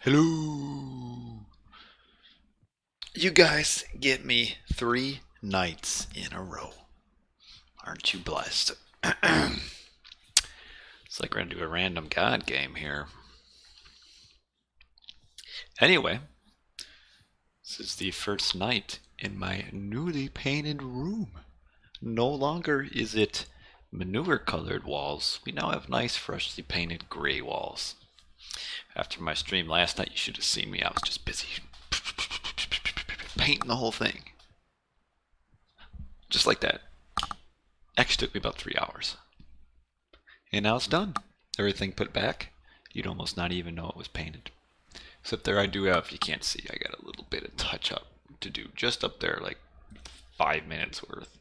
Hello. You guys get me 3 nights in a row. Aren't you blessed? It's like we're gonna do a random god game here. Anyway, this is the first night in my newly painted room. No longer is it manure colored walls. We now have nice, freshly painted gray walls. After my stream last night, you should have seen me. I was just busy painting the whole thing. Just like that. Actually took me about 3 hours. And now it's done. Everything put back. You'd almost not even know it was painted. Except there I do have, you can't see, I got a little bit of touch up to do. Just up there, like 5 minutes worth.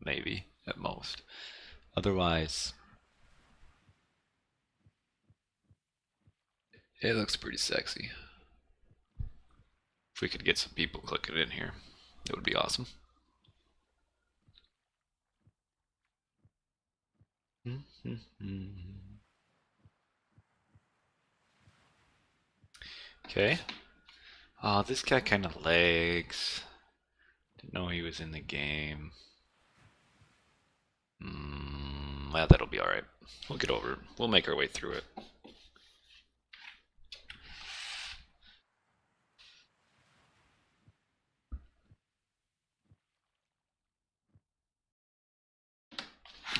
Maybe, at most. Otherwise, it looks pretty sexy. If we could get some people clicking in here, it would be awesome. Okay. Oh, this guy kind of lags. Didn't know he was in the game. Well, that'll be alright. We'll get over it. We'll make our way through it.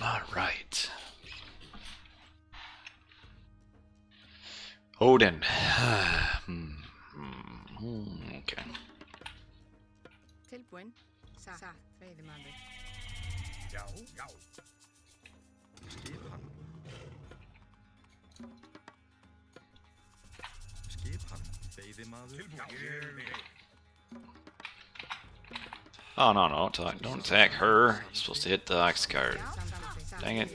Alright. Odin. Okay. Tilbúin. Satt, veiðimaður. Já, já. Skip hann. Skip hann, veiðimaður. Tilbúin. Oh, no, no, don't attack her. You're supposed to hit the ox card. Dang it.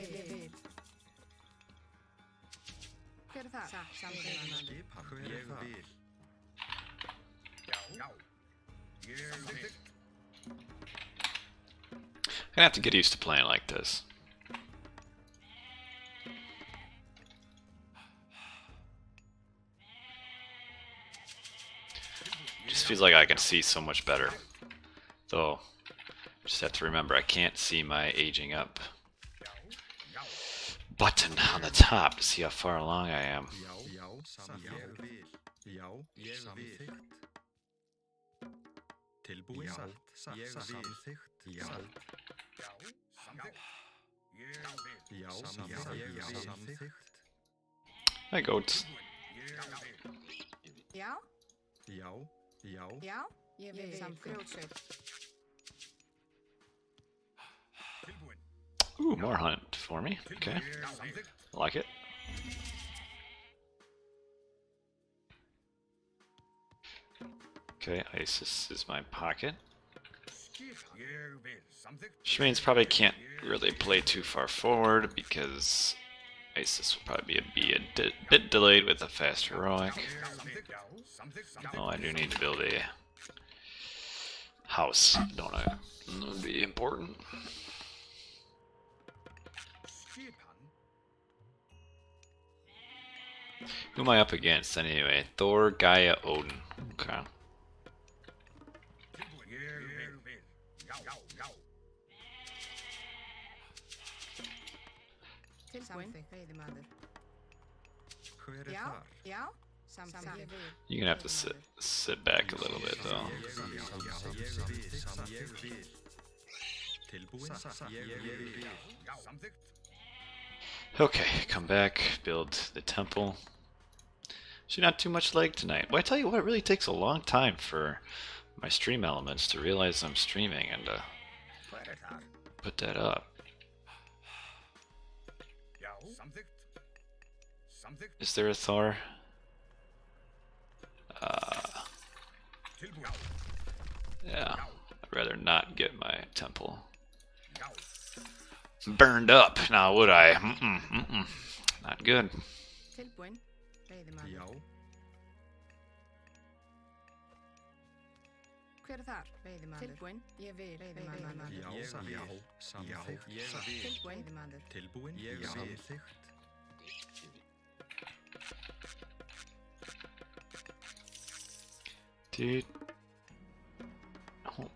Hver það? Samveiðimaður. Skip hann, ég vil. Já, já. Ég vil. I'm gonna have to get used to playing like this. Just feels like I can see so much better. Though, just have to remember I can't see my aging up button on the top to see how far along I am. Já, já, ég vil. Já, ég vil. Tilbúin. Já, ég vil. Samþykkt. Já. Já, samþykkt. Hi, goats. Já, Já, já. já, ég vil. Grjótsveit. Ooh, more hunt for me. Okay. I like it. Okay, Oasis is my pocket. Which means probably can't really play too far forward because Oasis will probably be a bit delayed with a fast heroic. Oh, I do need to build a house, don't I? That would be important. Who am I up against anyway? Thor, Gaia, Odin. Okay. Tilbúin. Veiðimaður. Hver Já, þar? já, samþykkt. You're gonna have to sit back a little bit though. Okay, come back, build the temple. Should not too much lag tonight. Well, I tell you what, it really takes a long time for my stream elements to realize I'm streaming and put that up. Is there a Thor? Yeah, I'd rather not get my temple burned up, now would I? Not good. Tilbúin. Veiðimaður. Já, Hver þar? Veiðimaður. Tilbúin. Ég vil. Veiðimaður. já, samþykkt. Ég vil. Tilbúin. Veiðimaður. Tilbúin. Ég vil. Samþykkt. Dude. Oh.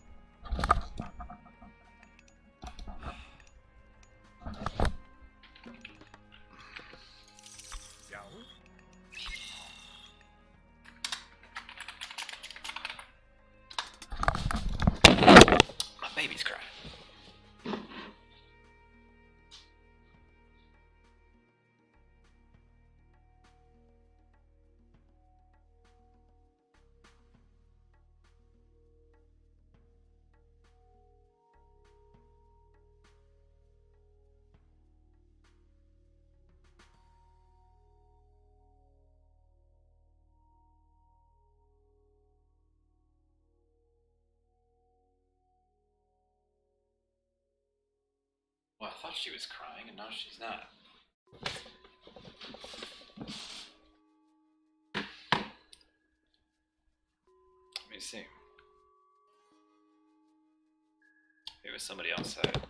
Já. My baby's crying. Well, I thought she was crying, and now she's not. Let me see. Maybe it was somebody outside.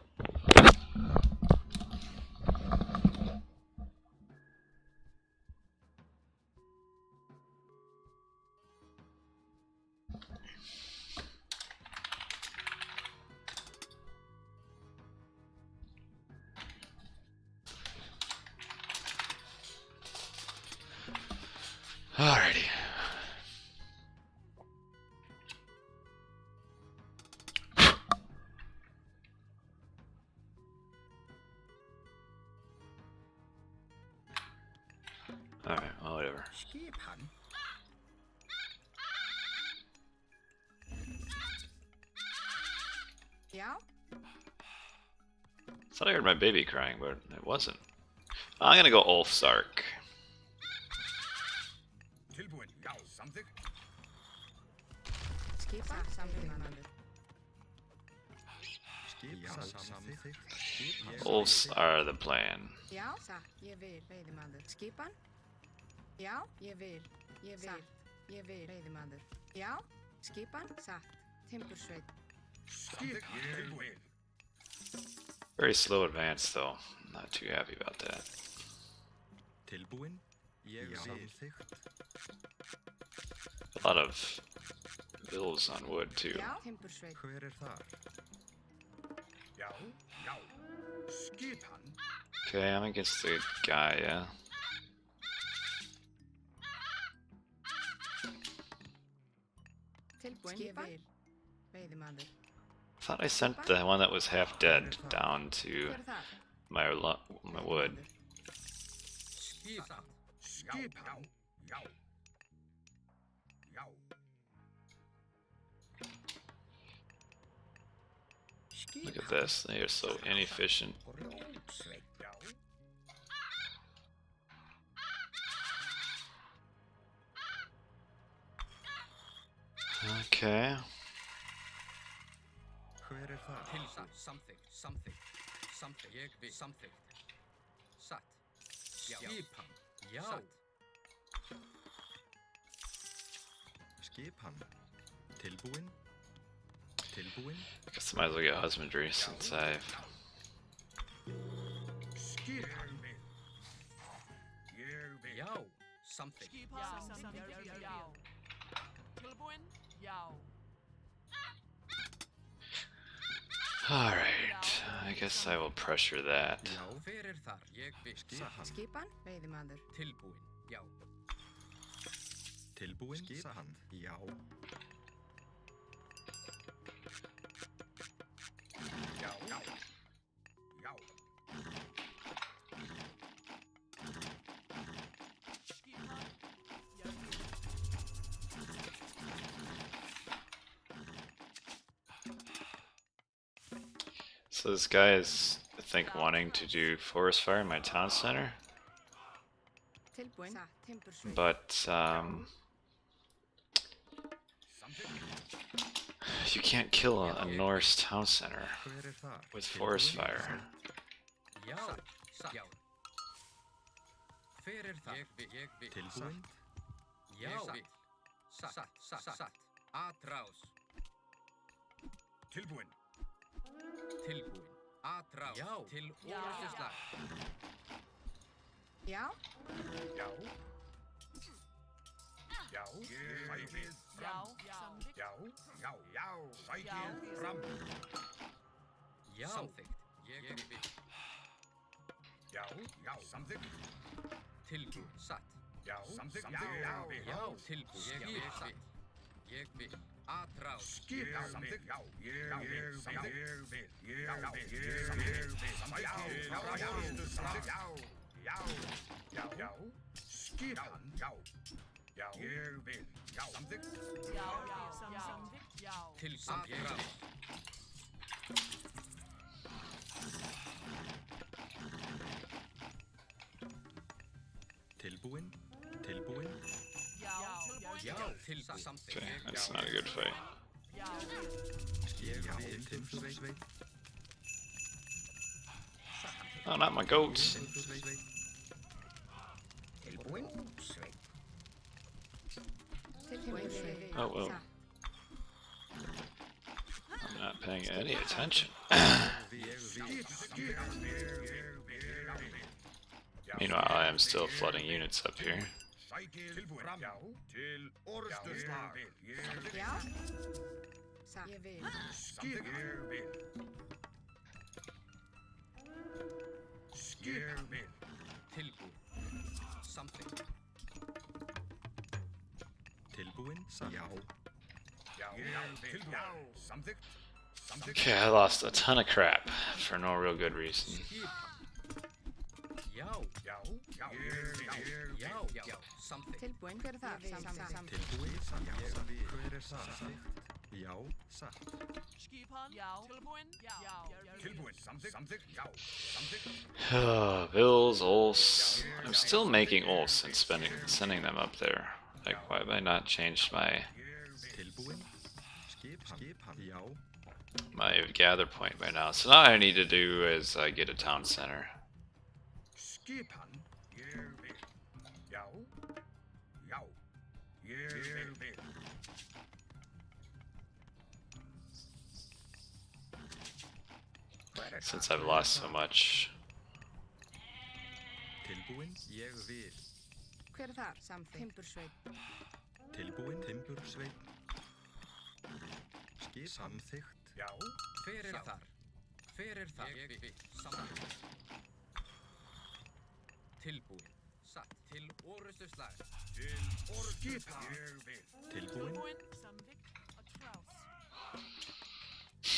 Alrighty. Alright, well, whatever. Skipan. Já. Thought I heard my baby crying, but it wasn't. I'm gonna go Ulf's Ark. Tilbúin. Já. Samþykkt. Skipan. Samtímaður. Já. Samþykkt. Ulfs are the plan. Já. Satt. Ég vil. Veiðimaður. Skipan. Já. Ég vil. Ég vil. Ég vil. Veiðimaður. Já. Skipan. Satt. Timbursveit. Skipan. Tilbúin. Very slow advance, though. Not too happy about that. Tilbúin. Ég samþykkt. A lot of bills on wood, too. Já. Timbursveit. Hver þar? Já. Já. Skipan. Okay, I'm against the guy, yeah. Tilbúin. Ég vil. Veiðimaður. Thought I sent the one that was half dead down to Hver þar? my wood. Skipan. Skipan. Já. Já. Look at this. They are so inefficient. Rótsveit. Já. Okay. Hver þar? Tilbúin. Samþykkt. Ég vil. Samþykkt. Satt. Já. Skipan. Já. Satt. Skipan. Tilbúin. Tilbúin. Guess I might as well get husbandry since I've... Skipan. Ég vil. Já. Samþykkt. Tilbúin? Já. Alright, I guess I will pressure that. Já. Hver þar? Ég vil. Skipan. Skipan. Veiðimaður. Tilbúin. Já. Tilbúin. Skipan. Já. Já. Já. Já. So this guy is, I think, wanting to do forest fire in my town center, Tilbúin. Satt. Timbursveit. but Samþykkt. you can't kill a Norse town center Hver þar? with forest fire. Já. Satt. Já. Hver þar? Ég vil. Tilbúin. Já. Satt. Atrás. Tilbúin. Tilbúin. Atrás. Já. Til orðislag. Já. Já. Já, ég vil Já, samþykkt. Já, já, já, sækið fram. Já. Samþykkt. Ég vil. Já, já, samþykkt. Tilbúin. Satt. Já, samþykkt. Já, Já. Tilbúin. Ég vil. Satt. Ég vil. Atrás. Skipa samþykkt. Já, ég vil. Samþykkt. Ég vil. Samþykkt. Já, já, já. Skipan. Já, já, ég vil. Já, samþykkt. Já, samþykkt. Já. Tilbúin. Atrás. Tilbúin, tilbúin, Já, tilbúin. Já. Tilbúin. Samþykkt. Okay, that's not a good fight. Já, ég vil timbursveit, Oh, not my goats. timbursveit, Tilbúin. Sveit. Tilbúin. Oh, whoa. I'm not paying any attention. Meanwhile, I am still flooding units up here. Sækið fram. Já, til orðstuslag. Já. Satt. Ég vil. Skip. Ég vil. Skip. Ég vil. Tilbúin. Samþykkt. tilbúin, samt, Já. Já, ég vil. Já, samþykkt. Samþykkt. Okay, I lost a ton of crap for no real good reason. Já. Já, já, ég vil. Já. Já. Samþykkt. Tilbúin. Hver er það? Samt. tilbúin, samt, ég vil, hver er samþykkt, já, satt, skipan. Já, tilbúin. Já, Tilbúin. Samþykkt. Samþykkt. Já, samþykkt. Bills, Ols. I'm still making Ols and sending them up there. Like, why have I not changed my tilbúin, skipan, já, gather point by now? So now all I need to do is get a town center. Skipan. Ég vil. Já. Já. Ég vil. Since I've lost so much. tilbúin, ég vil, Hver er það? Samt. Timbursveit. tilbúin, timbursveit, samþykkt, Já. Hver er þar? Hver er þar? Ég vil. Samþykkt. Tilbúin. Satt. Til orustu slag. Til orðstuslag. Ég vil. tilbúin, tilbúin. Samþykkt. Atrás.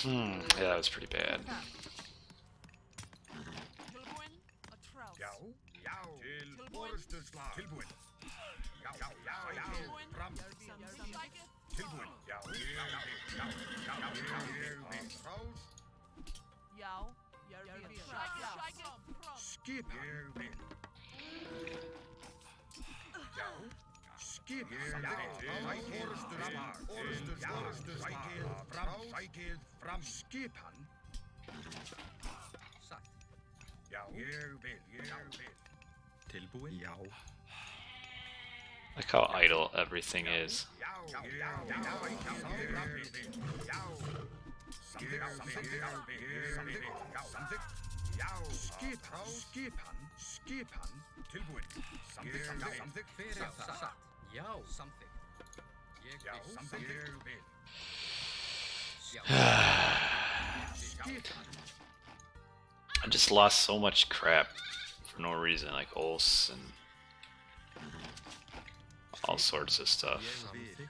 Yeah, that was pretty bad. Tilbúin. Atrás. Já. Já. Til orðstuslag. Tilbúin. Já, já, já, já. Tilbúin. Fram. Samþykkt. Tilbúin. Já. Já, já, já, já, já, já, ég vil. Rás. Já, ég vil. Atrás. Skip. Ég vil. Já. Skip. Ég vil. Orðstuslag. Orðstuslag. Sækið fram. Skipan. Satt. Já. Ég vil. Ég vil. tilbúin, já, Like how idle everything is. Já. Já. Já. Já. Skipan. Tilbúin. Samþykkt. Hver er þar? Satt. Já. Samþykkt. Ég Já, vil. samþykkt. Ég vil. Já. Skipan. I just lost so much crap for no reason, like Ols and all sorts of stuff. ég vil,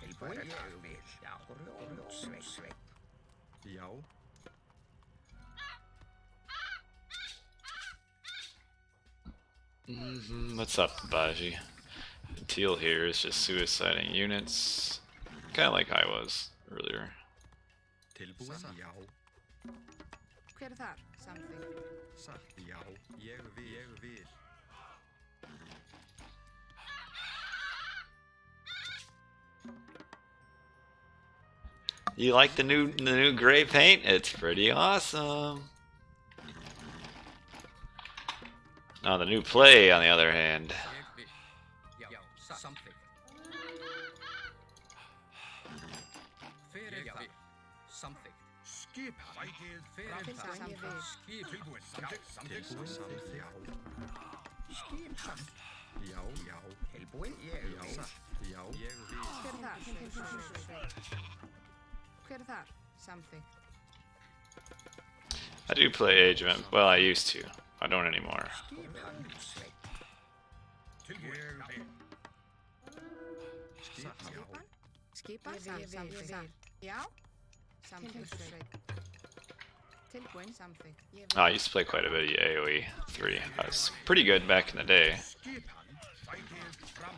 Tilbúin. Ég vil. Já. Sveit. já, What's up, Baji? Teal here is just suiciding units, kind of like I was earlier. tilbúin, já, Hver er þar? Samþykkt. satt, já, ég vil, You like the new gray paint? It's pretty awesome. Now the new play, on the other hand. Ég vil. Já. Satt. Samþykkt. Hver Skipan. Sækið Fyrir fram. það. Ég vil. Skip. Tilbúin. Samþykkt. Tilbúin. Samþykkt. Já. Skip samt. Já. Já. Tilbúin. Ég Já. vil. Já. Ég vil. Hver er þar? Hver er þar? Samþykkt. I do play Age of Empires. Well, I used to. I don't anymore. Skipan. Sveit. Tilbúin. Ég vil. Skipan. Já. Skipan? Skipan? Samþykkt. Já? Samþykkt. Tilbúin. Samþykkt. Ég vil. I used to play quite a bit of AoE 3. I was pretty good back in the day. Skipan. Sækið fram.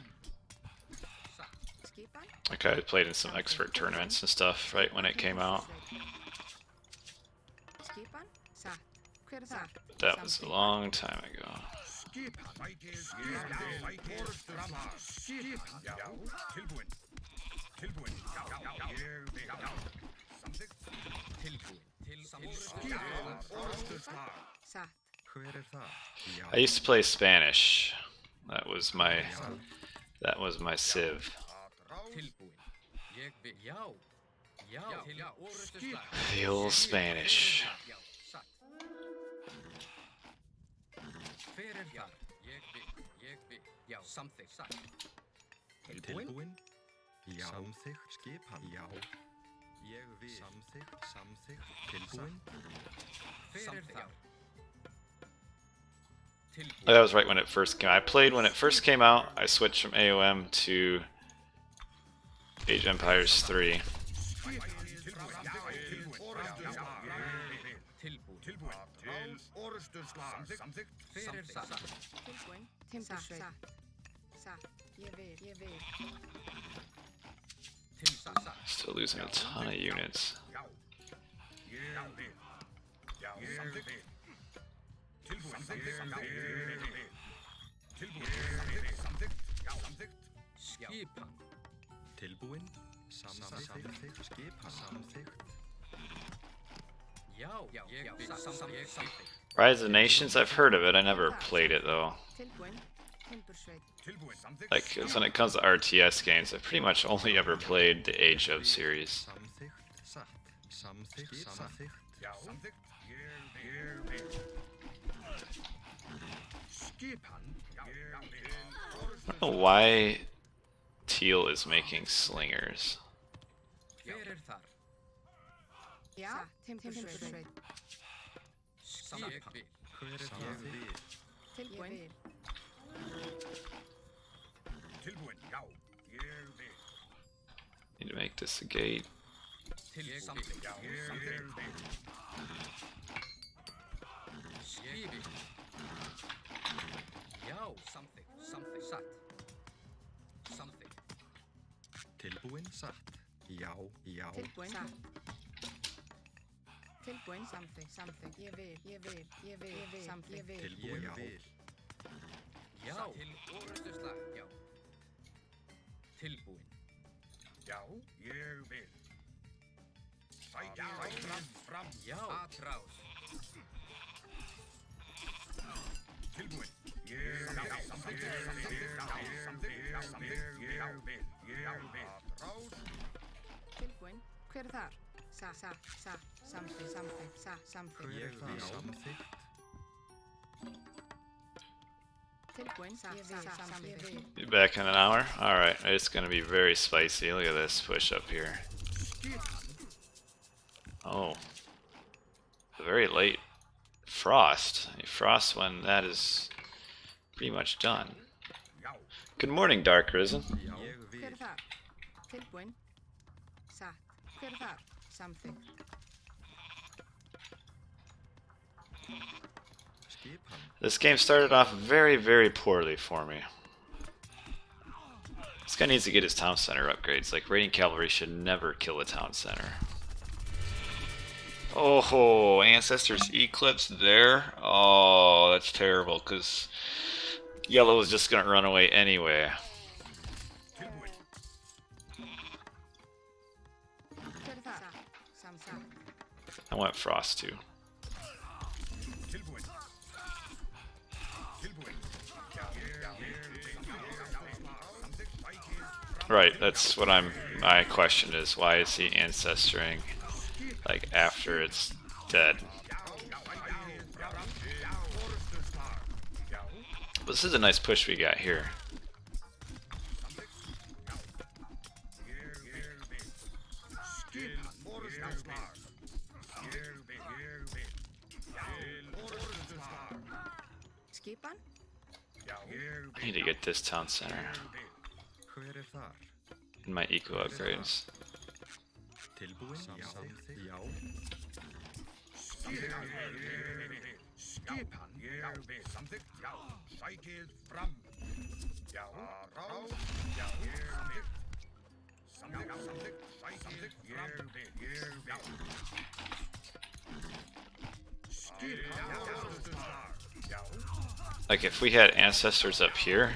Skipan? Like I played in some expert tournaments and stuff right when it came out. Skipan? Satt. Hver er þar? That was a long time ago. Skipan. Sækið. Sækið fram. Skipan. Já. Tilbúin. Tilbúin. Já. Ég vil. Samþykkt. Tilbúin. Skipan. Orðstöðslag. Satt. Hver er það? Já. I used to play Spanish. That was my civ. Tilbúin. Ég vil. Já. Já. Til orrustuslag. The old Spanish. Já. Satt. Fyrir þar. Ég vil. Ég vil. Já. Samþykkt. Satt. Tilbúin. Já. Samþykkt. Skipan. Já. Ég vil. Samþykkt. Samþykkt. Tilbúin. Fyrir þar. Tilbúin. That was right when it first came. I played when it first came out. I switched from AOM to Age of Empires 3. Tilbúin. Tilbúin. Orðstöðslag. Samþykkt. Fyrir þar. Tilbúin. Timbursveit. Satt. Ég vil. Ég vil. Til satt. Still losing a ton of units. Já. Ég vil. Já. Samþykkt. Tilbúin. Samþykkt. Tilbúin. Samþykkt. Já. Samþykkt. Skipan. Tilbúin. Samþykkt. Skipan. Samþykkt. Já. Ég vil. Samþykkt. Rise of Nations, I've heard of it. I never played it though. Tilbúin. Timbursveit. Tilbúin. Samþykkt. Like, 'cause when it comes to RTS games, I've pretty much only ever played the Age of series. Samþykkt. Satt. Samþykkt. Samþykkt. Já. Samþykkt. Ég vil. Skipan. Já. Ég vil. I don't know why Teal is making slingers. Fyrir þar. Já. Timbursveit. Skipan. Hver er það? Ég vil. Tilbúin. Tilbúin. Já. Ég vil. Need to make this a gate. Til samþykkt. Já. Ég vil. Skipan. Já. Samþykkt. Samþykkt. Satt. Samþykkt. Tilbúin. Satt. Já. Já. Tilbúin. Satt. Tilbúin. Samþykkt. Samþykkt. Ég vil. Ég vil. Ég vil. Ég vil. Samþykkt. Ég vil. Tilbúin. Ég vil. Já. Til orrustuslag. Já. Tilbúin. Já. Ég vil. Sækið fram. Já. Atrás. Tilbúin. Ég vil. Samþykkt. Ég vil. Rás. Tilbúin. Hver er þar? Satt. Samþykkt. Samþykkt. Samþykkt. Ég vil. Samþykkt. Tilbúin. Samþykkt. Ég vil. Be back in an hour? Alright, it's gonna be very spicy. Look at this push up here. Oh. Very late frost. A frost when that is pretty much done. Já. Good morning, Dark Risen. Já. Ég Hver vil. er þar? Tilbúin. Satt. Hver er þar? Samþykkt. Skipan. This game started off very, very poorly for me. This guy needs to get his town center upgrades. Like, raiding cavalry should never kill a town center. Oh, Ancestors Eclipse there? Oh, that's terrible, because yellow is just going to run away anyway. Tilbúin. Hver er þar? Samþykkt. I want Frost too. Tilbúin. Tilbúin. Já. Samþykkt. Sækið fram. Right, that's what my question is. Why is he ancestoring like after it's dead. But this is a nice push we got here. Skipan? I need to get this town center Hver þar? in my eco upgrades. Tilbúin? Já. Skipan, ég vil samþykkt, já, sækið fram. Já, ráð, já, ég vil. Samþykkt, sækið fram. Ég vil. Skipan, já. Like if we had ancestors up here,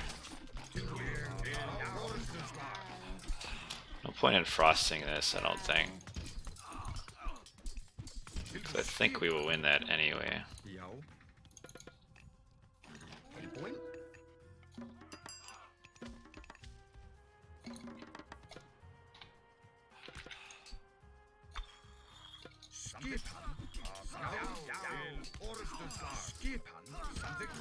no point in frosting this, I don't think. 'Cause I think we will win that anyway. Já. Tilbúin? Skipan, skipan, samþykkt.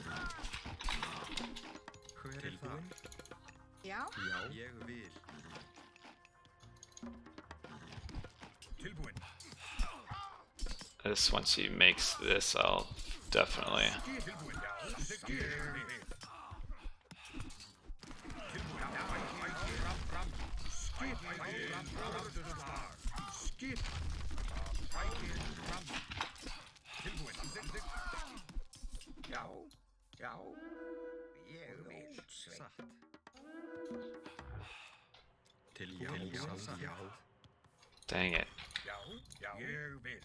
Hver þar? Já? Já. Ég vil. Tilbúin. This once he makes this, I'll definitely. Tilbúin, já, samþykkt. Ég vil. Tilbúin, já, fram. Skipan, skipan, sækið fram. Tilbúin, samþykkt. Já, já, ég vil. Satt. Tilbúin? Já. Dang it. Já, já, ég vil.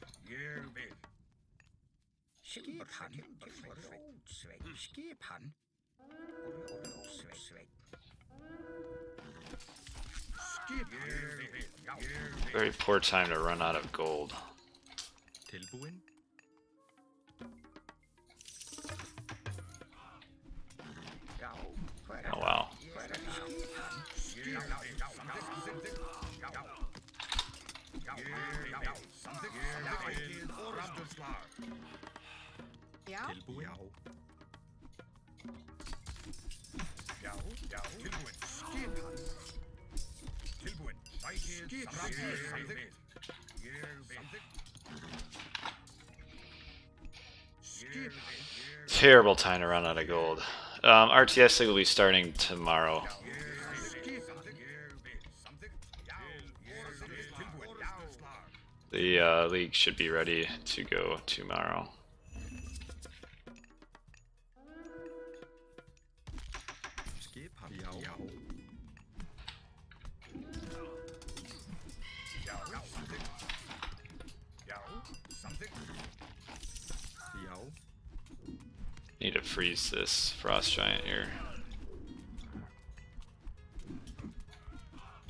Skipan, rótsveit, skipan, rótsveit. Skipan, ég vil, já, Very poor time to run out of gold. Tilbúin? já, hver Oh wow. hver skipan, skipan, já, samþykkt, já, samþykkt, sækið orðsslag. Já? Tilbúin? Já. Já, tilbúin, skipan, tilbúin, sækið samþykkt, ég vil, skipan, Terrible time to run out of gold. RTS will be starting tomorrow. The league should be ready to go tomorrow. Skipan? Já. Já. Need to freeze this frost giant here.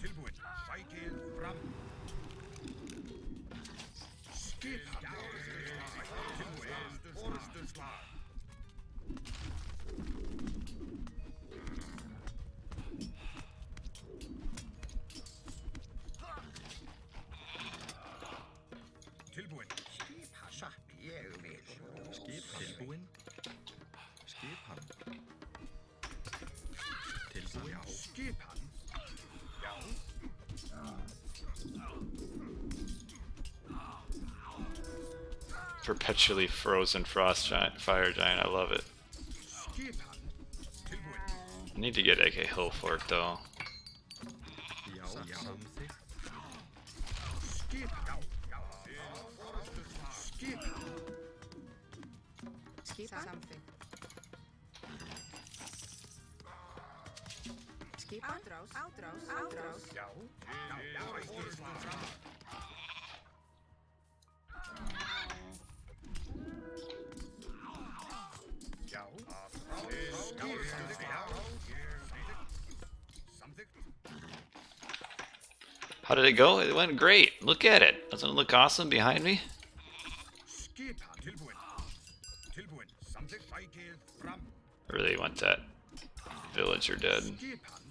tilbúin, sækið fram. Skipan, tilbúin, orðsslag. Tilbúin, skipan, satt, ég vil. Tilbúin? Skipan? Tilbúin? Skipan, já. Perpetually frozen frost giant, fire giant. I love it. Skipan, tilbúin. I need to get a hill fork though. Já. Samþykkt. Skipan, já. Skipan, Skipan? Samþykkt. Skipan? Ádrás. já. Orðsslag. Já. Samþykkt. How did it go? It went great. Look at it. Doesn't it look awesome behind me? Skipan, tilbúin. Tilbúin, samþykkt, sækið fram. I really want that villager dead. Skipan.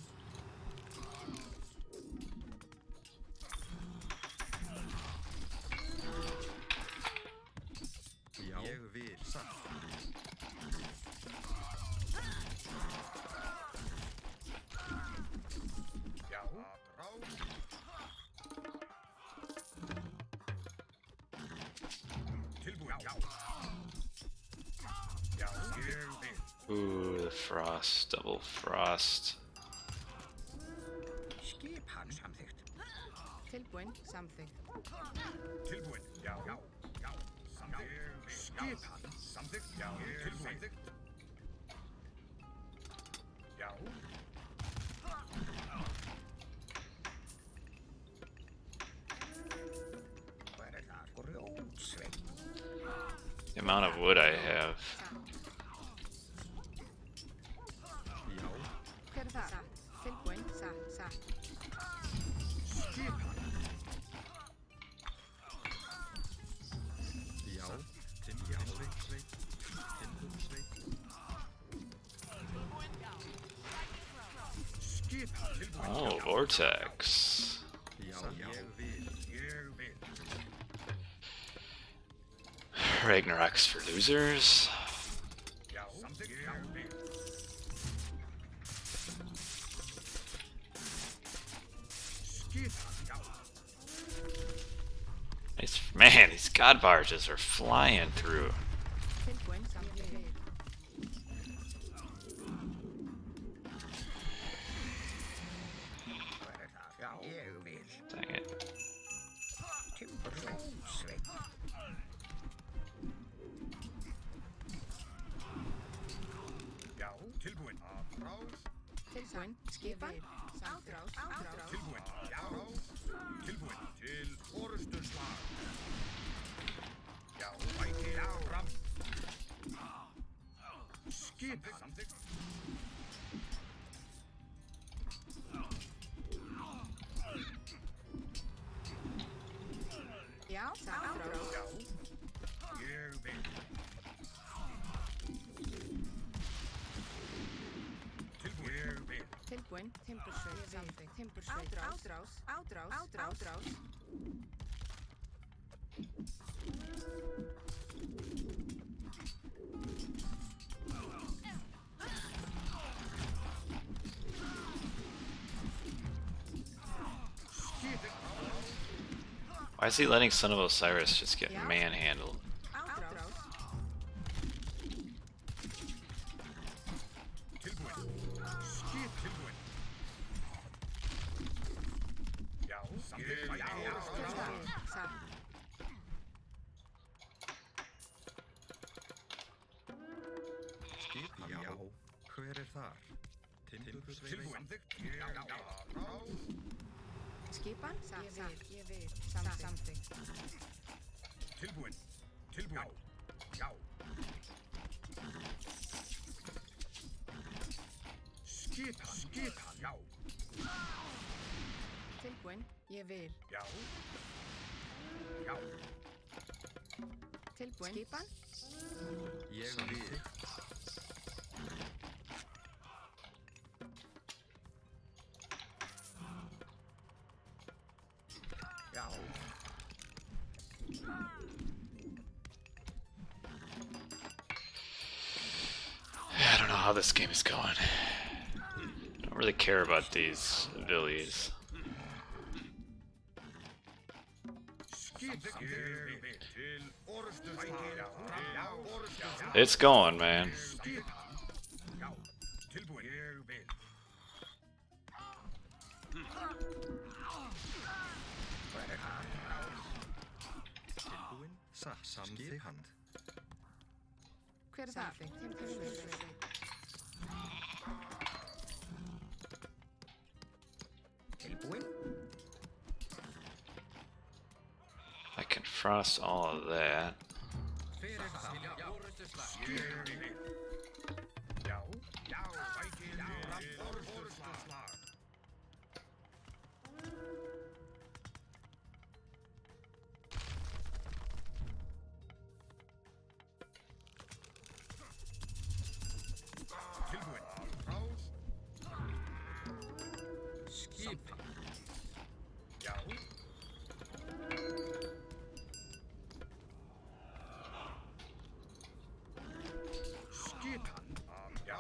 Ooh, the frost, double frost. Skipan samþykkt. Tilbúin, samþykkt. Tilbúin. Já. Samþykkt. Skipan samþykkt. Já. Tilbúin. Já. Hver það? Grjótsveinn. The amount of wood I have. Já. Hver það? Satt. Tilbúin, satt. Skipan. Já. Timbursveit. Timbursveit. Skipan. Tilbúin. Oh, vortex. Já. Ég vil. Ég vil. Ragnarok's for losers. Já. Samþykkt. Ég vil. Skipan. Já. Nice, man. These god barges are flying through. Tilbúin, samþykkt. Hver það? Já. Ég vil. Dang it. Timbursveit. Já. Tilbúin. Árás. Tilbúin, skipan. Ádrás. Tilbúin. Já. Tilbúin. Til orustu slag. Já. Bæti. Já. Fram. Skip. Samþykkt. Já, ádrás. Já. Ég vil. Tilbúin. Ég vil. Tilbúin, timbursveit, samþykkt. Timbursveit. Ádrás. Why is he letting Son of Osiris just get manhandled? Ádrás. Tilbúin. Skip. Tilbúin. Já. Samþykkt. Já. Satt. Skipan. Já. Hver þar? Timbursveit. Tilbúin. Samþykkt. Já. Árás. Skipan, satt. Ég vil. Samþykkt. Tilbúin. Tilbúin. Já. Skipan. Já. Tilbúin, ég vil. Já. Já. Tilbúin. Skipan, Ég vil. Já. I don't know how this game is going. Don't really care about these villies. Skip. Ég vil. Til orustu slag. Já. Orustu slag. It's going, man. Skipan. Já. Tilbúin. Ég vil. Tilbúin. Samþykkt. hver er það? Timbursveit. Tilbúin. I can frost all of that. Fyrir það. Já, orustu slag. Ég vil. Já. Já. Bæti. Já. Orustu slag. Tilbúin. Rás. Skip. Já. Skipan. Já.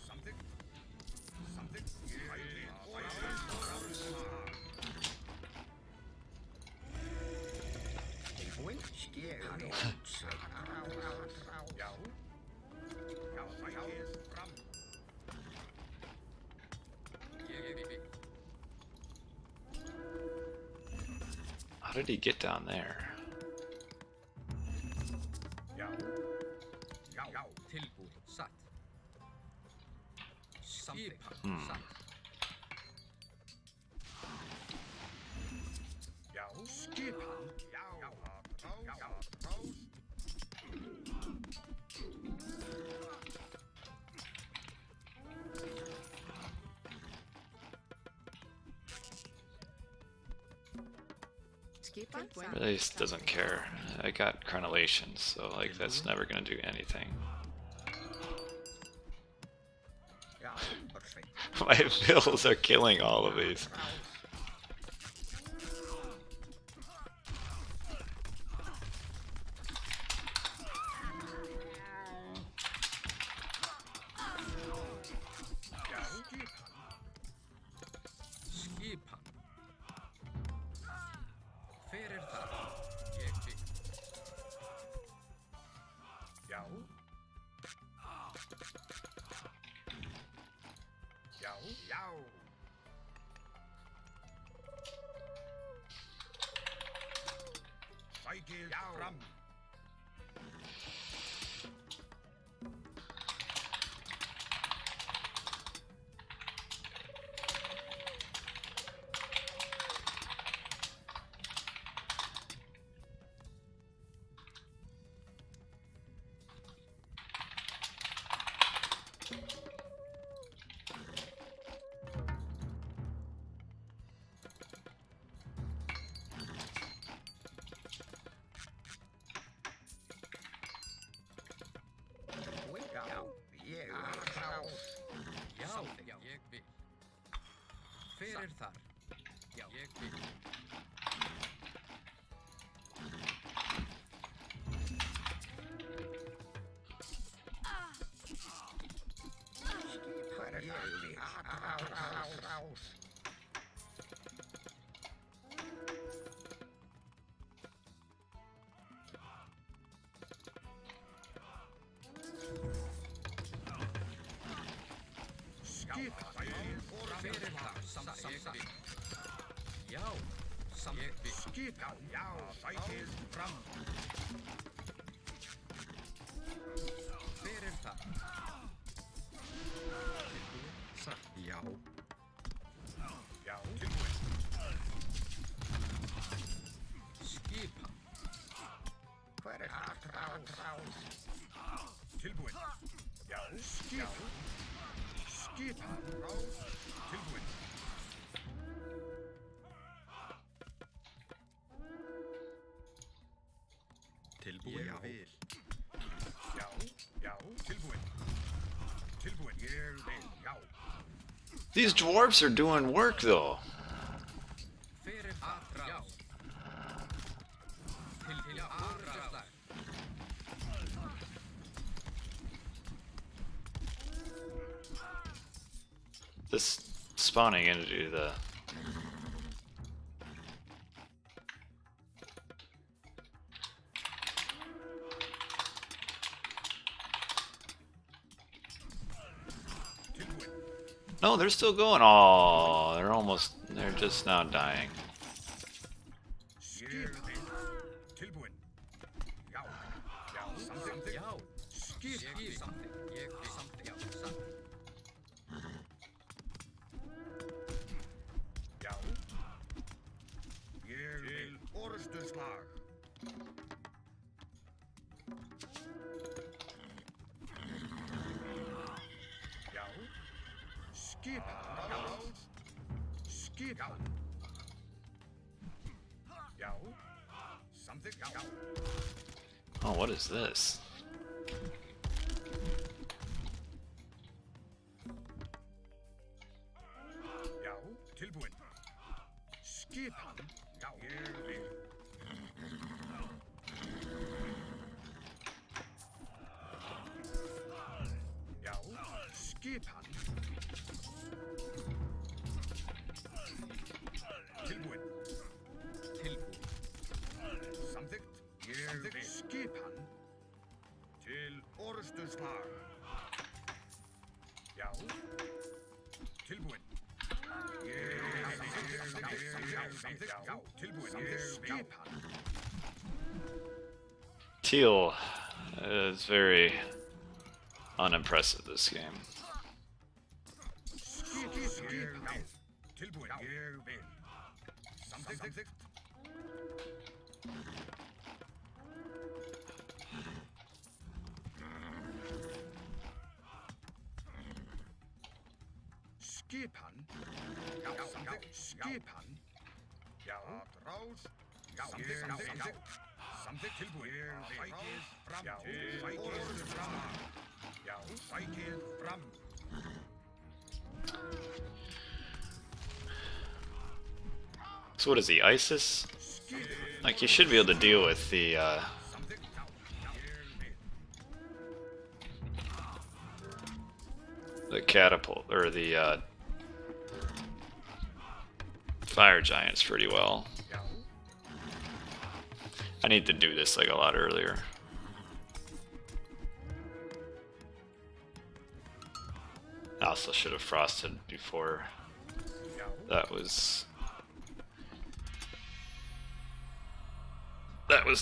Samþykkt. Samþykkt. Tilbúin. Skipan. Já. Já. Já. did he get down there? Já. Já. Tilbúin. Satt. Skipan. Satt. Já. Skipan. Já. Já. Rás. Skipan, satt. Really just doesn't care. I got crenellations, so like that's never gonna do anything. Já. Perfect. My bills are killing all of these. Já. Skipan. Hver það? Ég veit. Já. Já. Já. Sækið fram. Já. Ég rás. Já, ég vil. Hver þar? Já, ég vil. Rás. Hver það? Satt. Ég vil. Já, samt. Ég vil. Skipan. Já. Sækið fram. Hver það? Satt. Já. Já. Tilbúin. Skipan. Hver rás. Tilbúin. Já. Skipan. Skipan. Rás. Tilbúin. Tilbúin. Já. Vil. Já. Já. Tilbúin. Tilbúin. Ég vil. Já. These dwarves are doing work though. Hver það? Já. Til aðra. This spawning gonna do the. Tilbúin. No, they're still going. Oh, they're just now dying. Ég vil. Tilbúin. Já. Já. Samþykkt. Já. Skipan. Ég samþykkt. Ég vil. Samþykkt. Já, satt. Já. Ég vil. Orustuslag. Já. Skipan. Rás. Skipan. Já. Samþykkt. Já. Oh, what is this? Já. Tilbúin. Skipan. Já. Ég vil. Já. Skipan. Tilbúin. Tilbúin. Samþykkt. Ég vil. Skipan. Til orustuslag. Já. Tilbúin. Ég vil. Teal is very unimpressive this game. So what is he, Isis? Like, you should be able to deal with the catapult, or the fire giants pretty well. I need to do this like a lot earlier. I also should have frosted before that was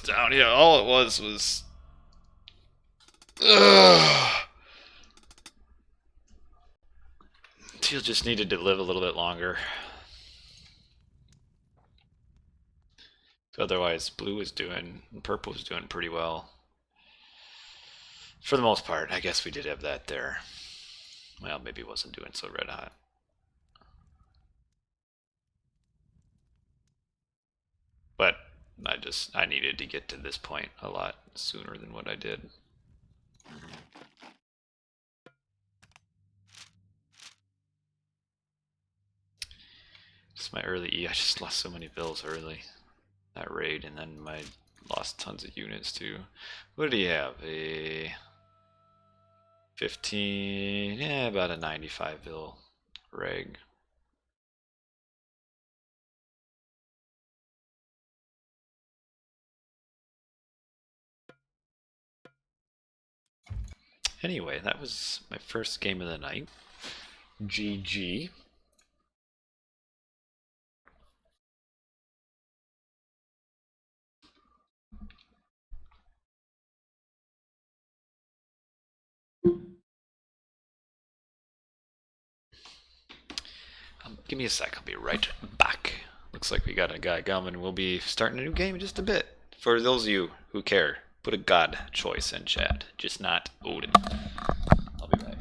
down. Yeah, all it was Teal just needed to live a little bit longer. Otherwise, blue is doing, and purple is doing pretty well. For the most part, I guess we did have that there. Well, maybe it wasn't doing so red hot. But I needed to get to this point a lot sooner than what I did. Just my early E, I just lost so many bills early. That raid, and then I lost tons of units too. What did he have? A 15, yeah, about a 95 bill reg. Anyway, that was my first game of the night. GG. Give me a sec, I'll be right back. Looks like we got a guy coming. We'll be starting a new game in just a bit. For those of you who care, put a god choice in chat, just not Odin. I'll be back.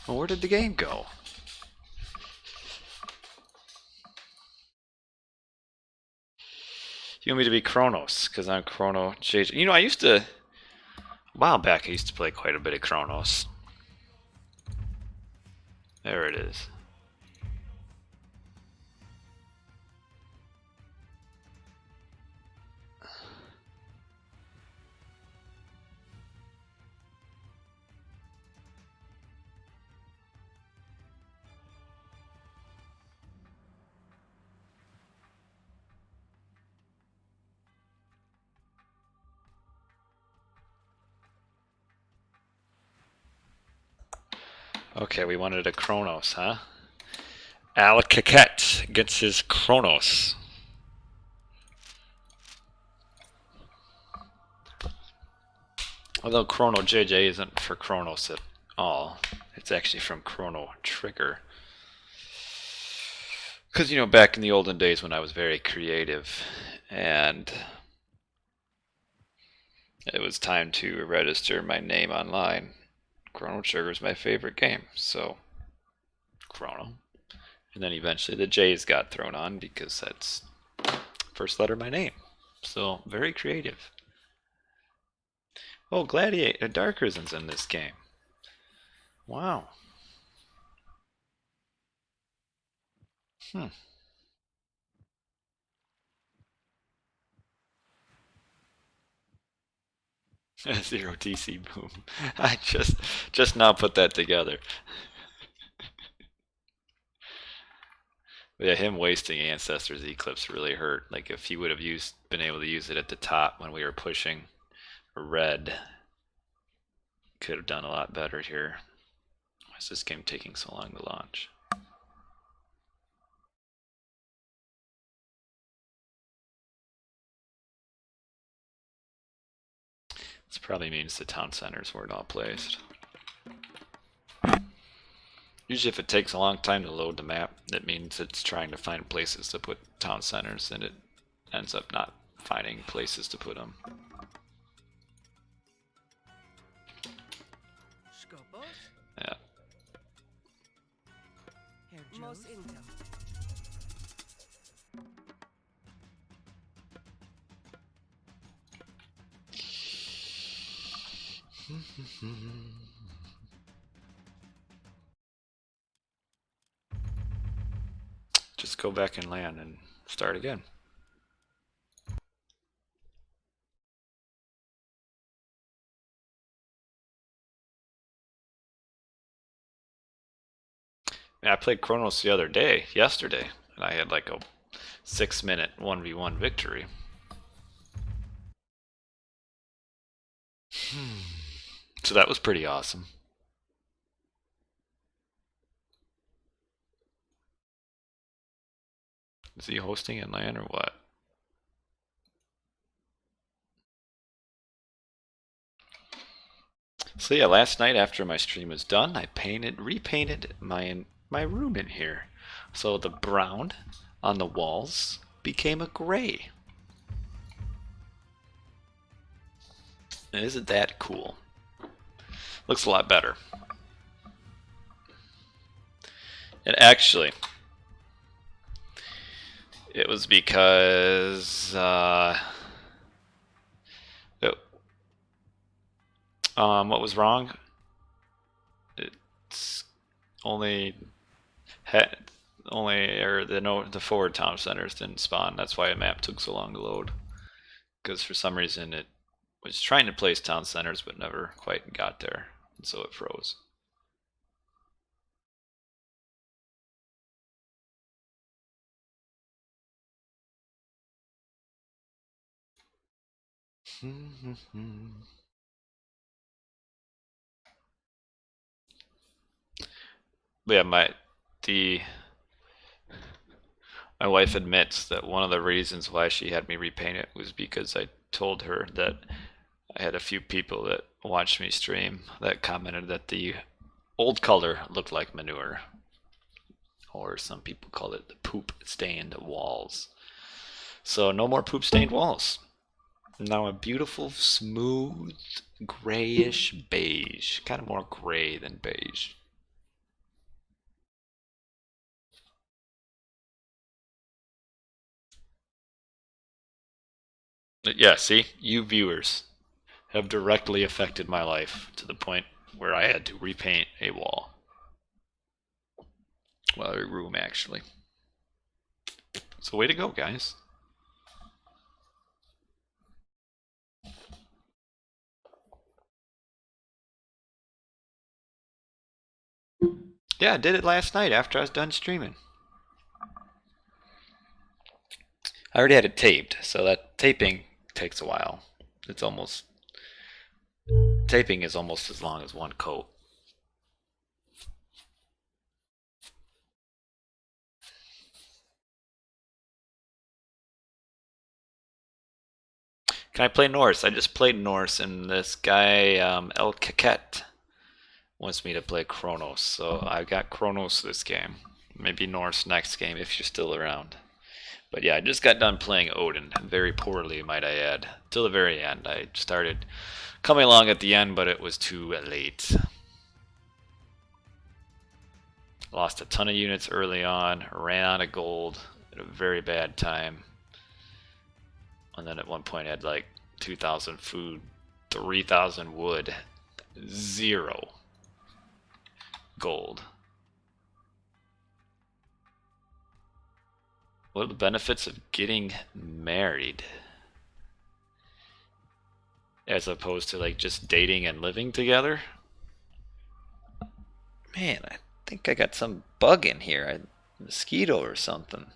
Well, where did the game go? You want me to be Kronos, because I'm Chrono JJ. You know, a while back, I used to play quite a bit of Kronos. There it is. Okay, we wanted a Kronos, huh? Al-Kaket gets his Kronos. Although Chrono JJ isn't for Kronos at all. It's actually from Chrono Trigger. Because, you know, back in the olden days when I was very creative and it was time to register my name online, Chrono Trigger is my favorite game. So, Chrono. And then eventually the J's got thrown on because that's first letter of my name. So, very creative. Oh, Gladiator, Dark Risen's in this game. Wow. Hmm. Zero TC boom. I just now put that together. Yeah, him wasting Ancestor's Eclipse really hurt. Like if he would have been able to use it at the top when we were pushing red, could have done a lot better here. Why is this game taking so long to launch? This probably means the town centers weren't all placed. Usually if it takes a long time to load the map, it means it's trying to find places to put town centers, and it ends up not finding places to put them. Yeah. Most intel. Just go back and land and start again. I played Kronos the other day, yesterday, and I had like a 6-minute 1v1 victory. So that was pretty awesome. Is he hosting in LAN or what? So yeah, last night after my stream was done, I repainted my room in here. So the brown on the walls became a gray. And isn't that cool? Looks a lot better. And actually, it was because what was wrong? It's only the forward town centers didn't spawn. That's why a map took so long to load. Because for some reason it was trying to place town centers but never quite got there, and so it froze. But yeah, my wife admits that one of the reasons why she had me repaint it was because I told her that I had a few people that watched me stream that commented that the old color looked like manure, or some people call it the poop stained walls. So no more poop stained walls. Now a beautiful, smooth, grayish beige. Kind of more gray than beige. Yeah, see? You viewers have directly affected my life to the point where I had to repaint a wall. Well, a room, actually. So way to go, guys. Yeah, I did it last night after I was done streaming. I already had it taped, so that taping takes a while. Taping is almost as long as one coat. Can I play Norse? I just played Norse, and this guy El Caquette wants me to play Kronos, so I got Kronos this game. Maybe Norse next game if you're still around. But yeah, I just got done playing Odin, very poorly, might I add. Till the very end. I started coming along at the end, but it was too late. Lost a ton of units early on, ran out of gold at a very bad time. And then at one point had like 2,000 food, 3,000 wood, 0 gold. What are the benefits of getting married? As opposed to like just dating and living together? Man, I think I got some bug in here. A mosquito or something.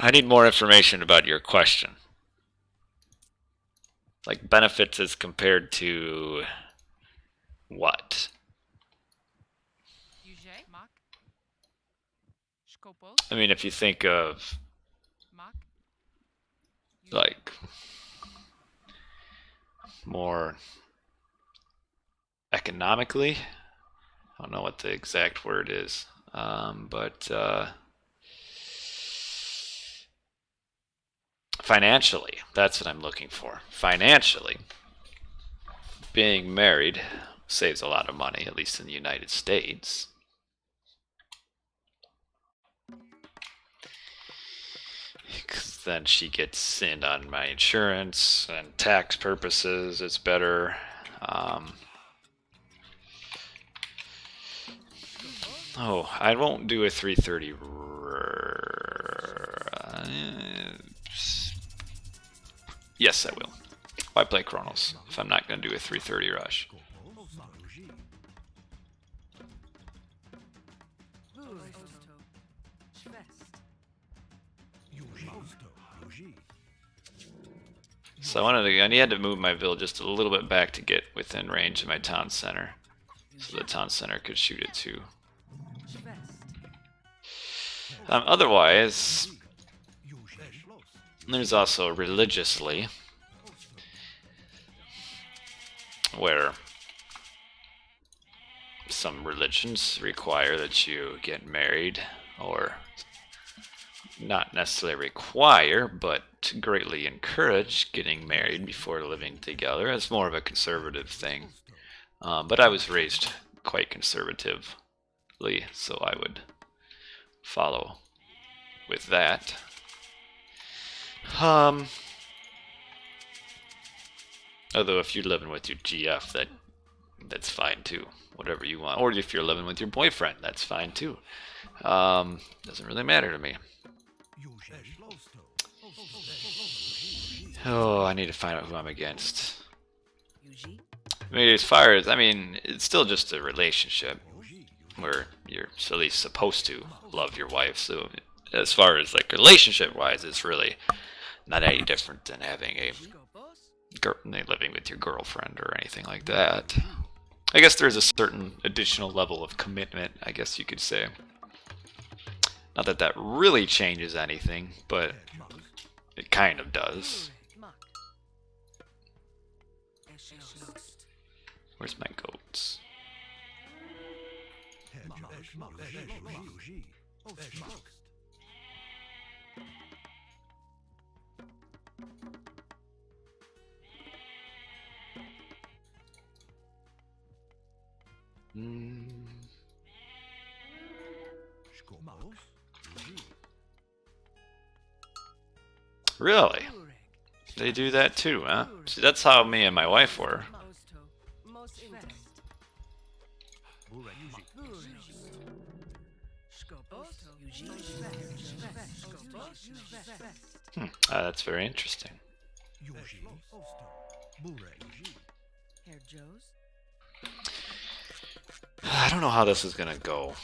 I need more information about your question. Like benefits as compared to what? Juge, mak. Skopos, I mean, if you think of mak. like more economically, I don't know what the exact word is, but financially, that's what I'm looking for. Financially, being married saves a lot of money, at least in the United States. Because then she gets in on my insurance and tax purposes. It's better. Oh, I won't do a 330. Yes, I will. Why play Kronos if I'm not going to do a 330 rush? So I needed to move my village just a little bit back to get within range of my town center, so the town center could shoot it too. Otherwise, there's also religiously, where some religions require that you get married, or not necessarily require, but greatly encourage getting married before living together. It's more of a conservative thing. But I was raised quite conservatively, so I would follow with that. Although if you're living with your GF, that's fine too. Whatever you want. Or if you're living with your boyfriend, that's fine too. Doesn't really matter to me. Oh, I need to find out who I'm against. I mean, it's still just a relationship where you're at least supposed to love your wife. So as far as like relationship-wise, it's really not any different than having living with your girlfriend or anything like that. I guess there's a certain additional level of commitment, I guess you could say. Not that that really changes anything, but it kind of does. Where's my goats? Really? They do that too, huh? See, that's how me and my wife were. That's very interesting. I don't know how this is gonna go.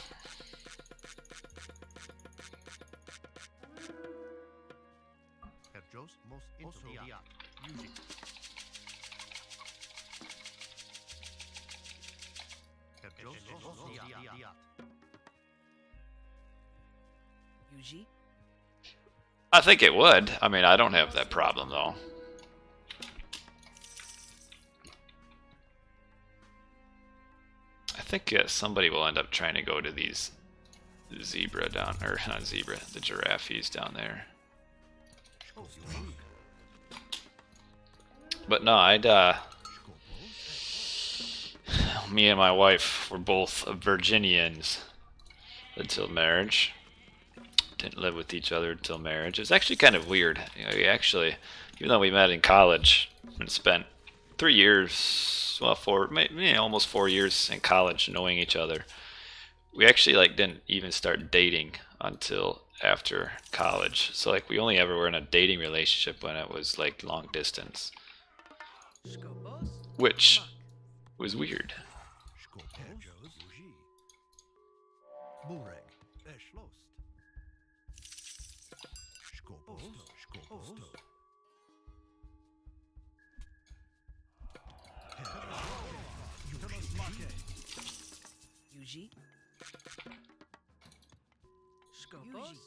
Yuji. I think it would. I mean, I don't have that problem though. I think somebody will end up trying to go to these zebra down, or not zebra, the giraffes down there. But no, me and my wife were both Virginians until marriage. Didn't live with each other until marriage. It was actually kind of weird. We actually, even though we met in college and spent 3 years, well, almost 4 years in college knowing each other, we actually didn't even start dating until after college. So we only ever were in a dating relationship when it was long distance, Skopos. which was weird. Yuji. Skopos.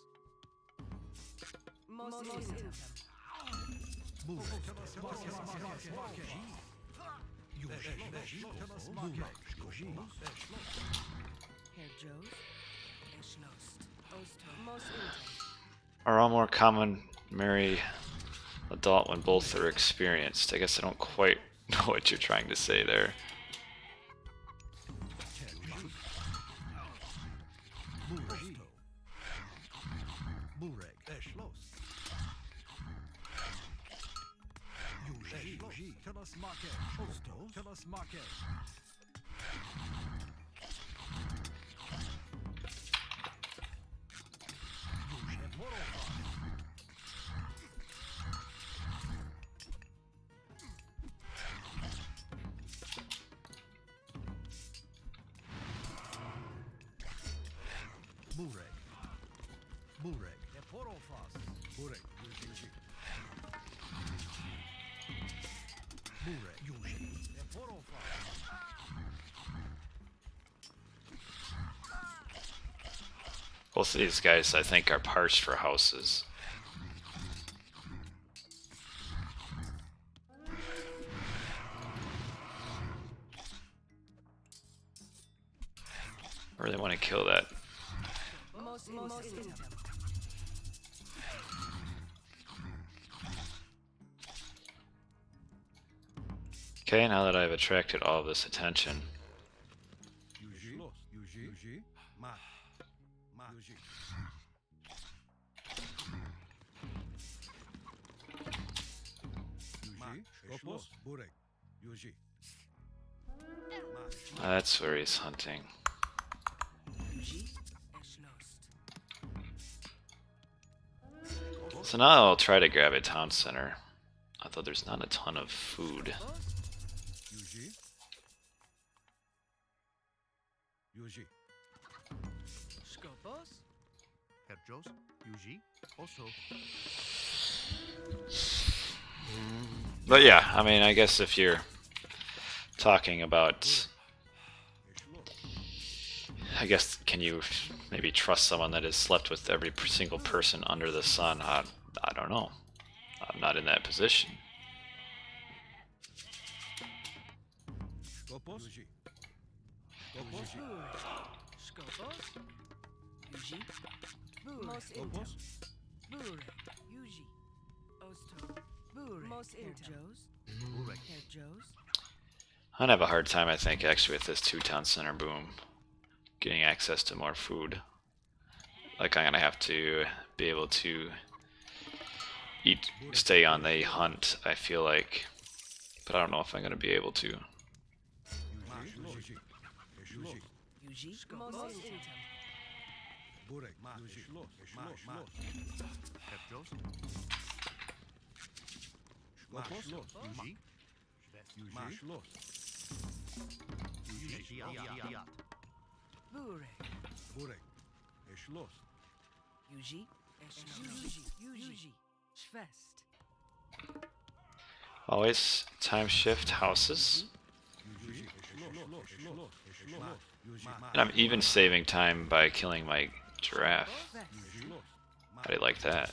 Most intem. Herr Joes. Eschnost. Osto. Most intem. Are all more common marry adult when both are experienced? I guess I don't quite know what you're trying to say there. Both of these guys, I think, are parsed for houses. I really want to kill that. Most intem. Okay, now that I've attracted all of this attention, that's where he's hunting. Yuji. Eschnost. So now I'll try to grab a town center, although there's not a ton of food. Skopos. Herr Joes, Yuji, also. But yeah, I mean, I guess if you're talking about, I guess, can you maybe trust someone that has slept with every single person under the sun? I don't know. I'm not in that position. Skopos. Yuji. Most intem. Bure. Yuji. Osto. Bure. Most intem. Herr Joes. I'd have a hard time, I think, actually, with this two-town center boom, getting access to more food. I'm gonna have to be able to stay on the hunt, I feel like, but I don't know if I'm gonna be able to. Yuji. Most intem. Herr Joes. Yuji. Bure. Yuji. Eschnost. Yuji. Schwest. Always time shift houses. And I'm even saving time by killing my giraffe. How do you like that?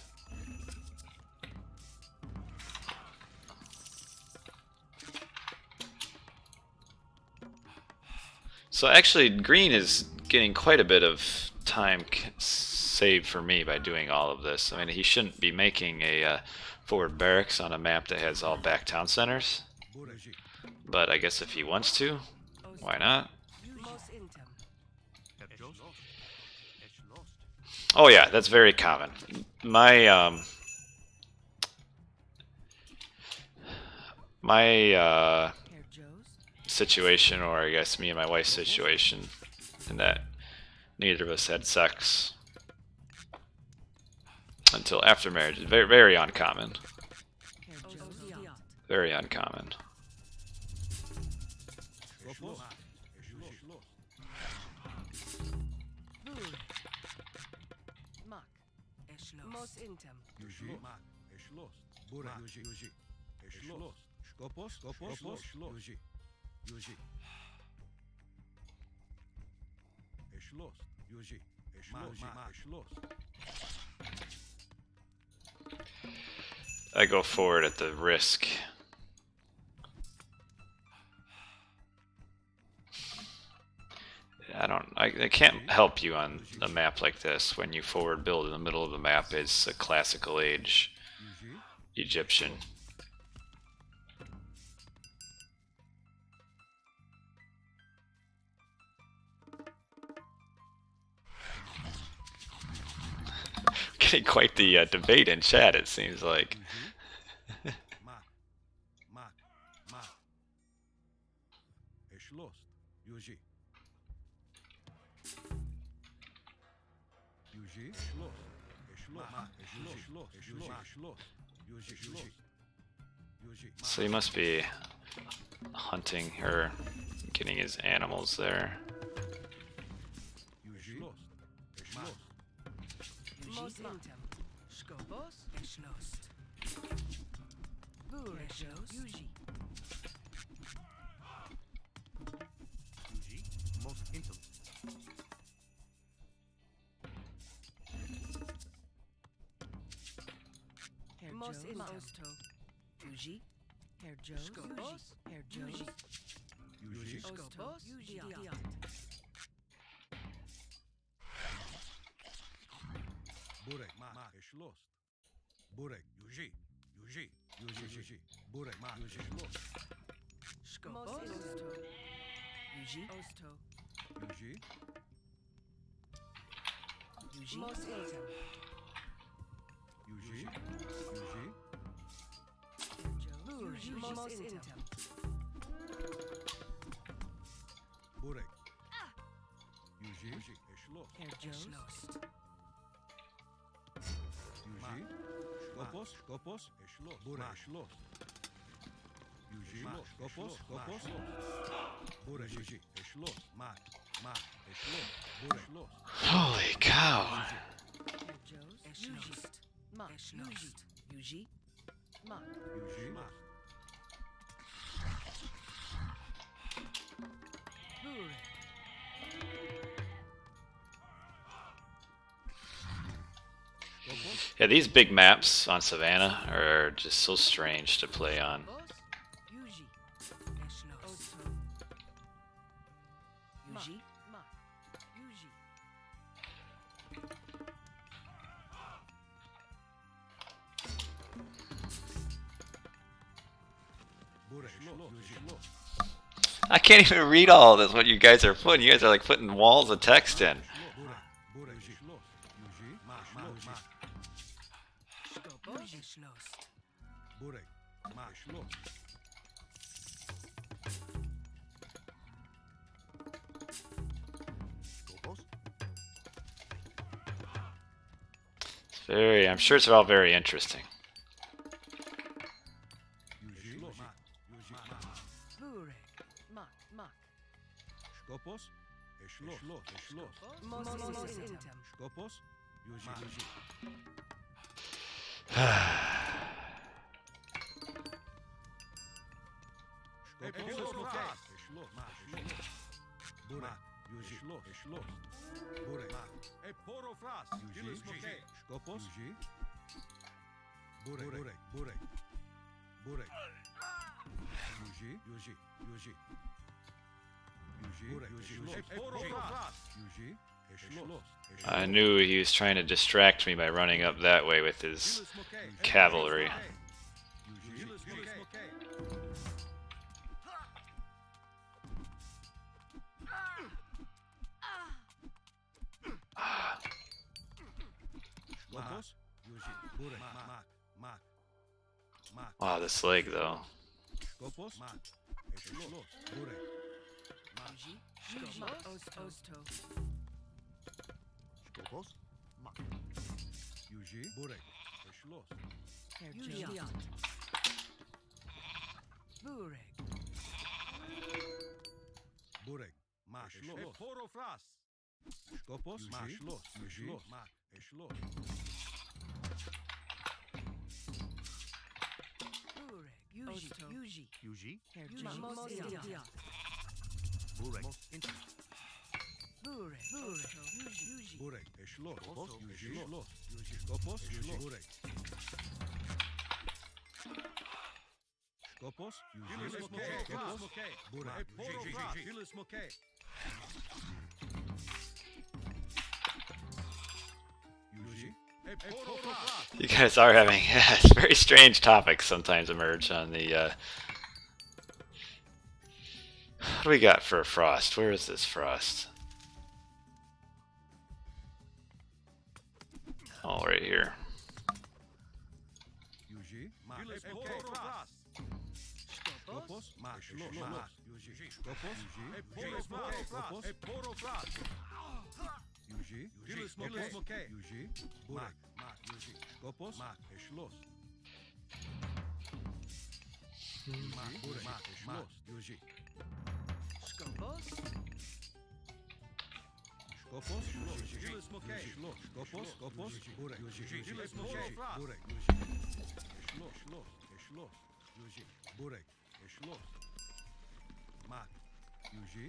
So actually, green is getting quite a bit of time saved for me by doing all of this. I mean, he shouldn't be making a forward barracks on a map that has all back town centers. But I guess if he wants to, why not? Mos intem. Herr Joseph. It's lost. Oh yeah, that's very common. My Herr Jos. situation, or I guess me and my wife's situation, in that neither of us had sex until after marriage, is very, very uncommon. Herr Jos diat. Very uncommon. Voobly. Mak. Eschlos. Mos intem. I go forward at the risk. I can't help you on a map like this when you forward build in the middle of the map is a classical age Egyptian. Getting quite the debate in chat, it seems like. So he must be hunting or getting his animals there. Mos intem. Skopos. Eschlost. Voobly. Jos. Yuji. Most intim. Herr Mos intem. Osto. Yuji. Herr Jos. Skopos. Herr Jos. Skopos. Diat. Skopos. Osto. Yuji. Osto. Yuji. Mos intem. Voobly. Mos intem. Herr Jos. Holy cow! Herr Jos. Eschlost. Mak. Eschlost. Yuji. Mak. Voobly. Yeah, these big maps on Savannah are just so strange to play on. Skopos. Yuji. Eschlost. Osto. Yuji. Mak. Yuji. I can't even read all of this, what you guys are putting. You guys are like putting walls of text in. Skopos. Eschlost. I'm sure it's all very interesting. Voobly. Mak. Mak. Mos intem. Yuji. Schloss. Burek. E poro fras. Yuji. Skopos. Yuji. Burek. Burek. Yuji. Burek. E poro fras. Yuji. Schloss. I knew he was trying to distract me by running up that way with his cavalry. Wow, this leg though. Yuji. Osto. Skopos. Mak. Yuji. Burek. Schloss. Herr Jost. Burek. Burek. Mak. Schloss. E poro fras. Skopos. Mak. Schloss. Yuji. Mak. Schloss. Burek. Yuji. Yuji. Herr Jost. Burek. Most intimate. Burek. Yuji. Burek. Schloss. Yuji. Schloss. Yuji. Skopos. Yuji. Burek. Skopos. Yuji. Skopos. Burek. Yuji. You guys are having very strange topics sometimes emerge on the. What do we got for Frost? Where is this Frost? Oh, right here. Yuji. Skopos. Mak. Schloss. Yuji. Skopos. Yuji. Skopos. Yuji. Yuji. Burek. Yuji. Skopos. Mak. Schloss. Burek. Schloss. Yuji. Skopos. Skopos. Yuji. Schloss. Skopos. Burek. Yuji. Burek. Yuji. Schloss. Yuji. Burek. Schloss. Mak. Yuji.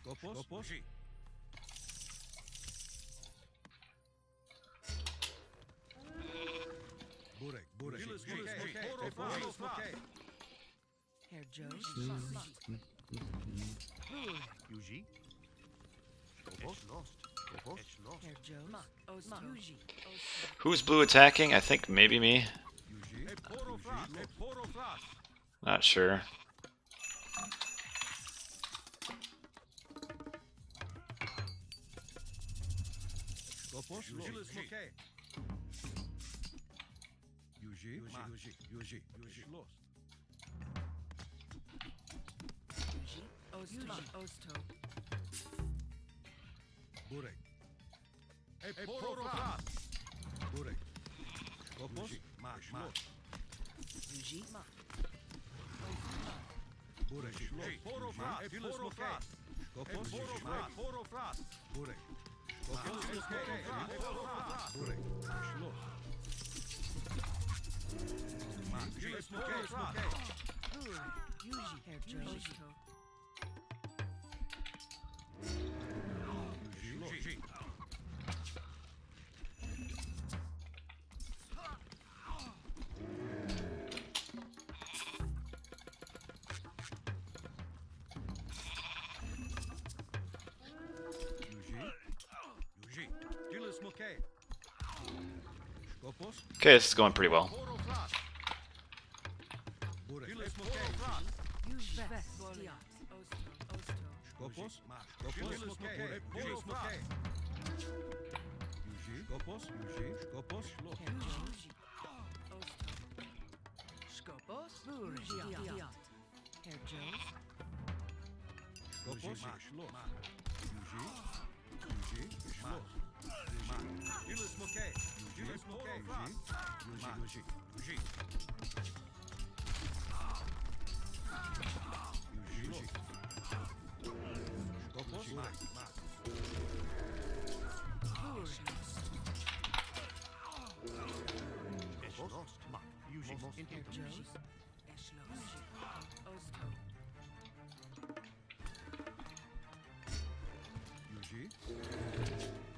Skopos. Burek. Herr Jost. Yuji. Skopos. Lost. Skopos. Lost. Herr Jost. Yuji. Who's blue attacking? I think maybe me. Not sure. Skopos. Yuji. Yuji. Schloss. Osto. Burek. E poro fras. Burek. Skopos. Mak. Yuji. Burek. Schloss. Poro fras. Skopos. Poro fras. Burek. Skopos. Burek. Schloss. Mak. Yuji. Herr Jost. Yuji. Okay, this is going pretty well. Herr Joes. Eschlos. Osto. Yuji.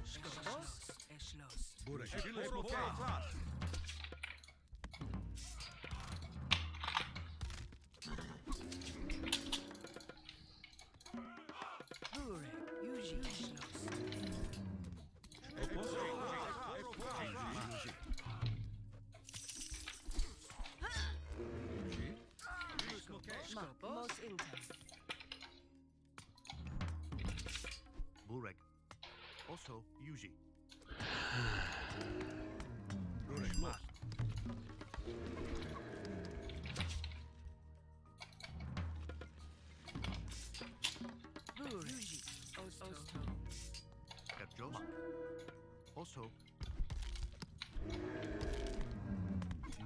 Skopos. Eschlos. Burek. Fras. Burek. Yuji. Eschlos. Skopos. Yuji. Skopos. Inter. Burek. Also Yuji. Burek. Mat. Burek. Yuji. Osto. Herr Joes. Also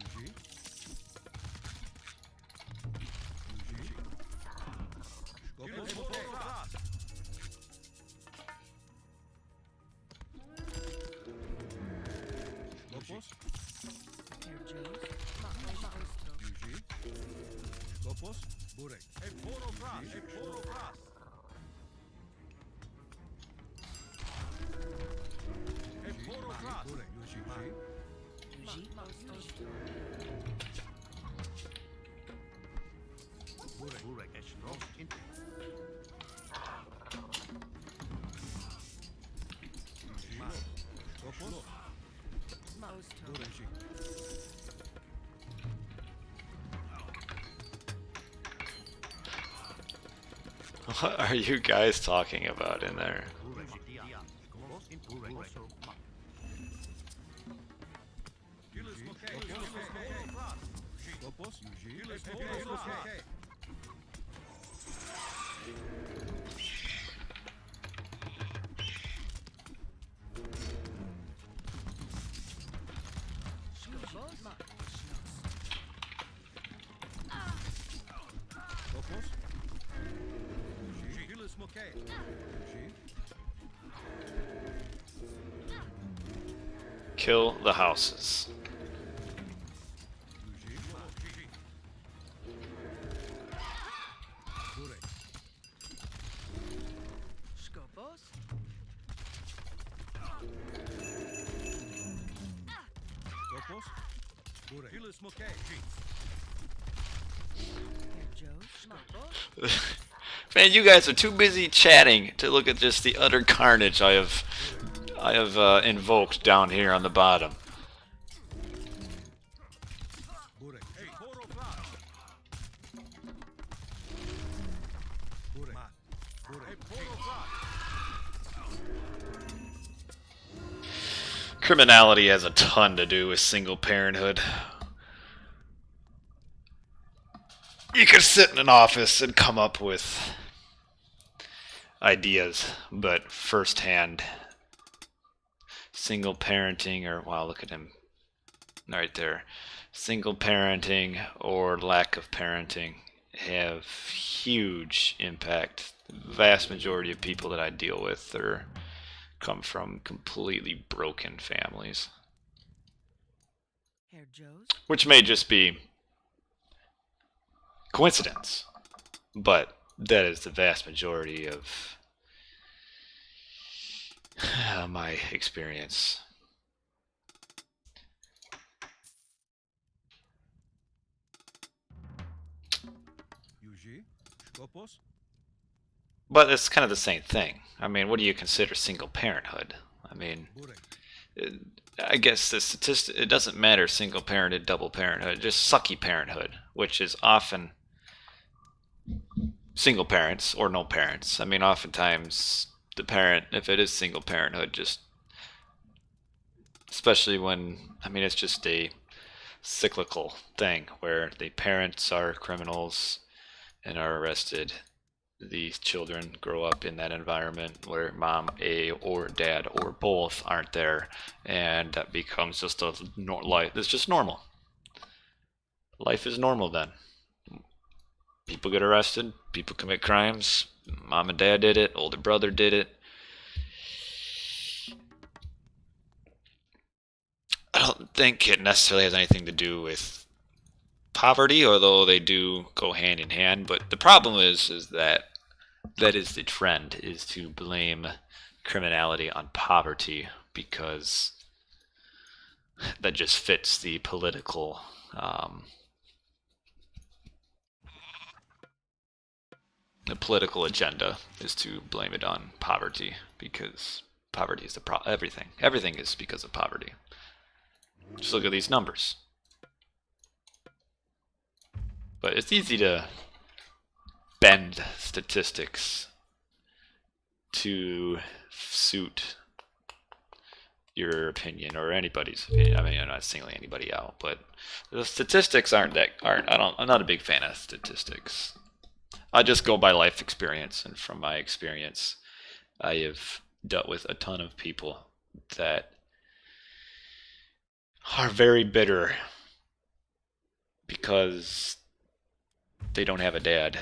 Yuji. Yuji. Skopos. Fras. Skopos. Herr Joes. Osto. Yuji. Skopos. Burek. Fras. Burek. Yuji. Yuji. Osto. Burek Eschlos Inter. Skopos. Osto. Burek. What are you guys talking about in there? Burek Dia. Skopos Inter. Burek also Mat. Skopos. Yuji. Skopos. Skopos. Yuji. Yuji. Kill the houses. Yuji. Burek. Skopos. Skopos. Burek. Herr Joes. Skopos. Man, you guys are too busy chatting to look at just the utter carnage I have invoked down here on the bottom. Burek. Burek. Mat. Burek. Criminality has a ton to do with single parenthood. You could sit in an office and come up with ideas, but firsthand, single parenting, or wow, look at him right there. Single parenting or lack of parenting have huge impact. The vast majority of people that I deal with come from completely broken families, Herr Joes. which may just be coincidence, but that is the vast majority of my experience. Yuji. Skopos. But it's kind of the same thing. I mean, what do you consider single parenthood? I mean, Burek. I guess the statistic, it doesn't matter single parented, double parenthood, just sucky parenthood, which is often single parents or no parents. I mean, oftentimes the parent, if it is single parenthood, just, especially when, I mean, it's just a cyclical thing where the parents are criminals and are arrested. These children grow up in that environment where mom, or dad, or both aren't there, and that becomes just a life. It's just normal. Life is normal then. People get arrested, people commit crimes, mom and dad did it, older brother did it. I don't think it necessarily has anything to do with poverty, although they do go hand in hand. But the problem is that is the trend, is to blame criminality on poverty, because that just fits the political agenda, is to blame it on poverty, because poverty is the everything. Everything is because of poverty. Just look at these numbers. But it's easy to bend statistics to suit your opinion or anybody's opinion. I mean, I'm not singling anybody out, but the statistics I'm not a big fan of statistics. I just go by life experience, and from my experience, I have dealt with a ton of people that are very bitter because they don't have a dad,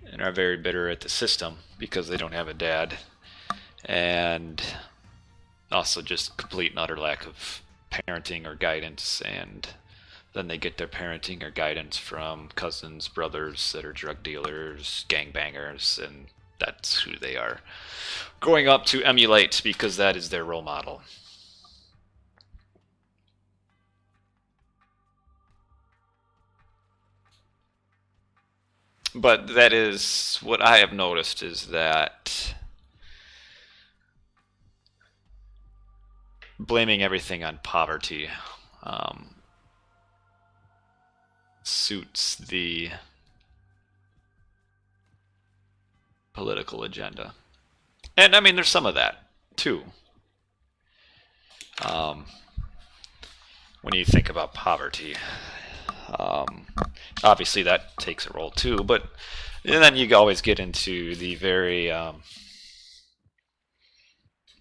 and are very bitter at the system because they don't have a dad, and also just complete and utter lack of parenting or guidance, and then they get their parenting or guidance from cousins, brothers that are drug dealers, gangbangers, and that's who they are growing up to emulate, because that is their role model. But that is what I have noticed, is that blaming everything on poverty suits the political agenda. And I mean, there's some of that too. When you think about poverty, obviously that takes a role too, but and then you always get into the very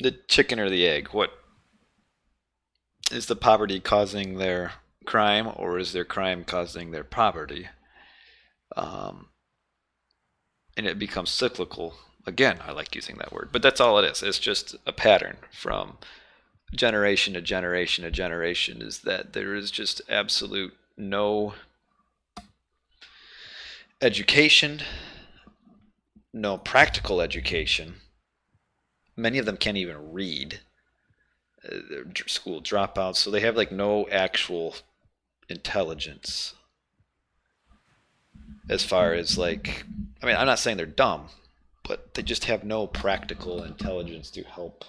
the chicken or the egg. What is the poverty causing their crime, or is their crime causing their poverty? And it becomes cyclical. Again, I like using that word, but that's all it is. It's just a pattern from generation to generation to generation, is that there is just absolute no education, no practical education. Many of them can't even read. They're school dropouts, so they have like no actual intelligence. As far as like, I mean, I'm not saying they're dumb, but they just have no practical intelligence to help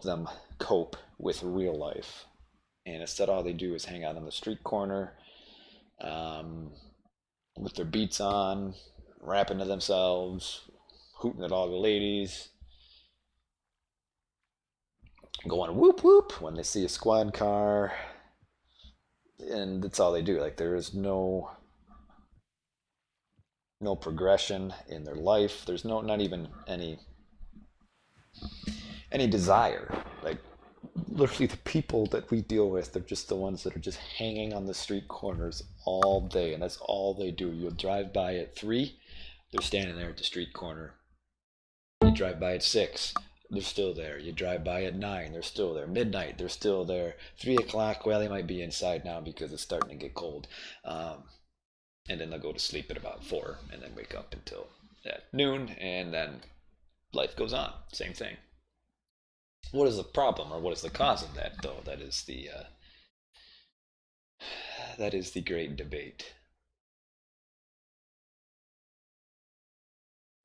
them cope with real life. And instead, all they do is hang out on the street corner, with their beats on, rapping to themselves, hooting at all the ladies, going whoop whoop when they see a squad car, and that's all they do. Like, there is no progression in their life. There's not even any desire. Like, literally the people that we deal with, they're just the ones that are just hanging on the street corners all day, and that's all they do. You'll drive by at 3, they're standing there at the street corner. You drive by at 6, they're still there. You drive by at 9, they're still there. Midnight, they're still there. 3 o'clock, well, they might be inside now because it's starting to get cold. And then they'll go to sleep at about 4, and then wake up until at noon, and then life goes on. Same thing. What is the problem, or what is the cause of that, though? That is the great debate.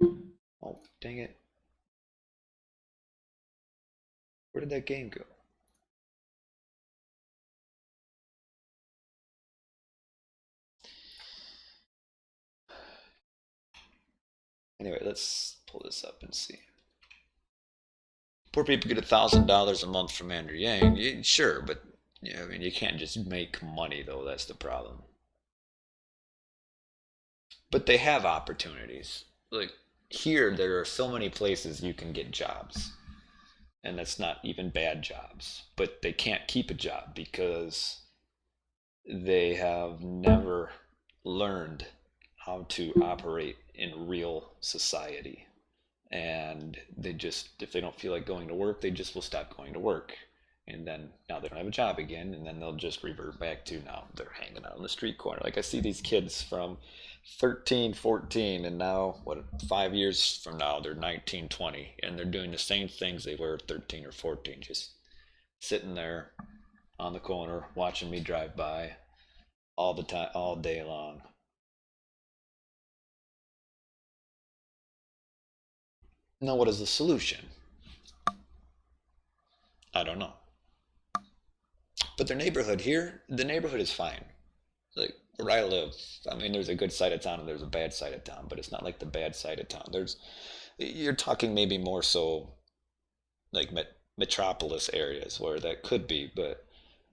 Oh, dang it. Where did that game go? Anyway, let's pull this up and see. Poor people get $1,000 a month from Andrew Yang. Sure, but I mean, you can't just make money, though. That's the problem. But they have opportunities. Like, here, there are so many places you can get jobs. And that's not even bad jobs. But they can't keep a job because they have never learned how to operate in real society. And they just, if they don't feel like going to work, they just will stop going to work. And then now they don't have a job again, and then they'll just revert back to now they're hanging out on the street corner. Like I see these kids from 13, 14, and now, 5 years from now, they're 19, 20, and they're doing the same things they were at 13 or 14, just sitting there on the corner watching me drive by all the time, all day long. Now, what is the solution? I don't know. But their neighborhood here, the neighborhood is fine. Like where I live, I mean, there's a good side of town and there's a bad side of town, but it's not like the bad side of town. You're talking maybe more so like metropolis areas where that could be, but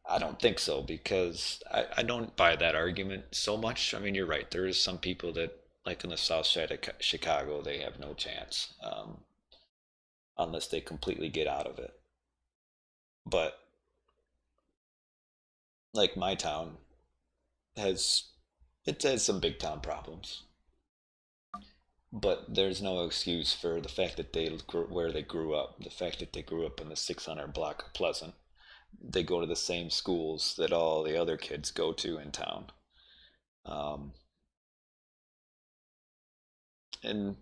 I don't think so because I don't buy that argument so much. I mean, you're right. There is some people that, like in the south side of Chicago, they have no chance unless they completely get out of it. But like my town has it has some big town problems, but there's no excuse for the fact that where they grew up, the fact that they grew up in the 600 block of Pleasant. They go to the same schools that all the other kids go to in town, and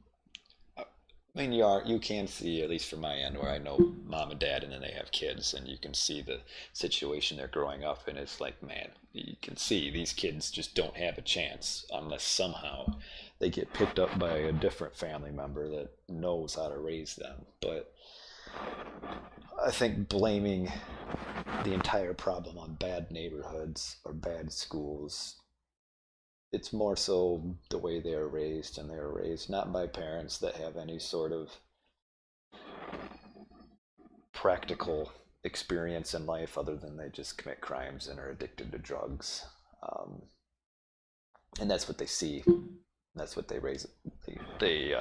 I mean, you can see, at least from my end, where I know mom and dad, and then they have kids, and you can see the situation they're growing up in. It's like, man, you can see these kids just don't have a chance unless somehow they get picked up by a different family member that knows how to raise them. But I think blaming the entire problem on bad neighborhoods or bad schools, it's more so the way they are raised, and they are raised not by parents that have any sort of practical experience in life other than they just commit crimes and are addicted to drugs. And that's what they see. That's what they they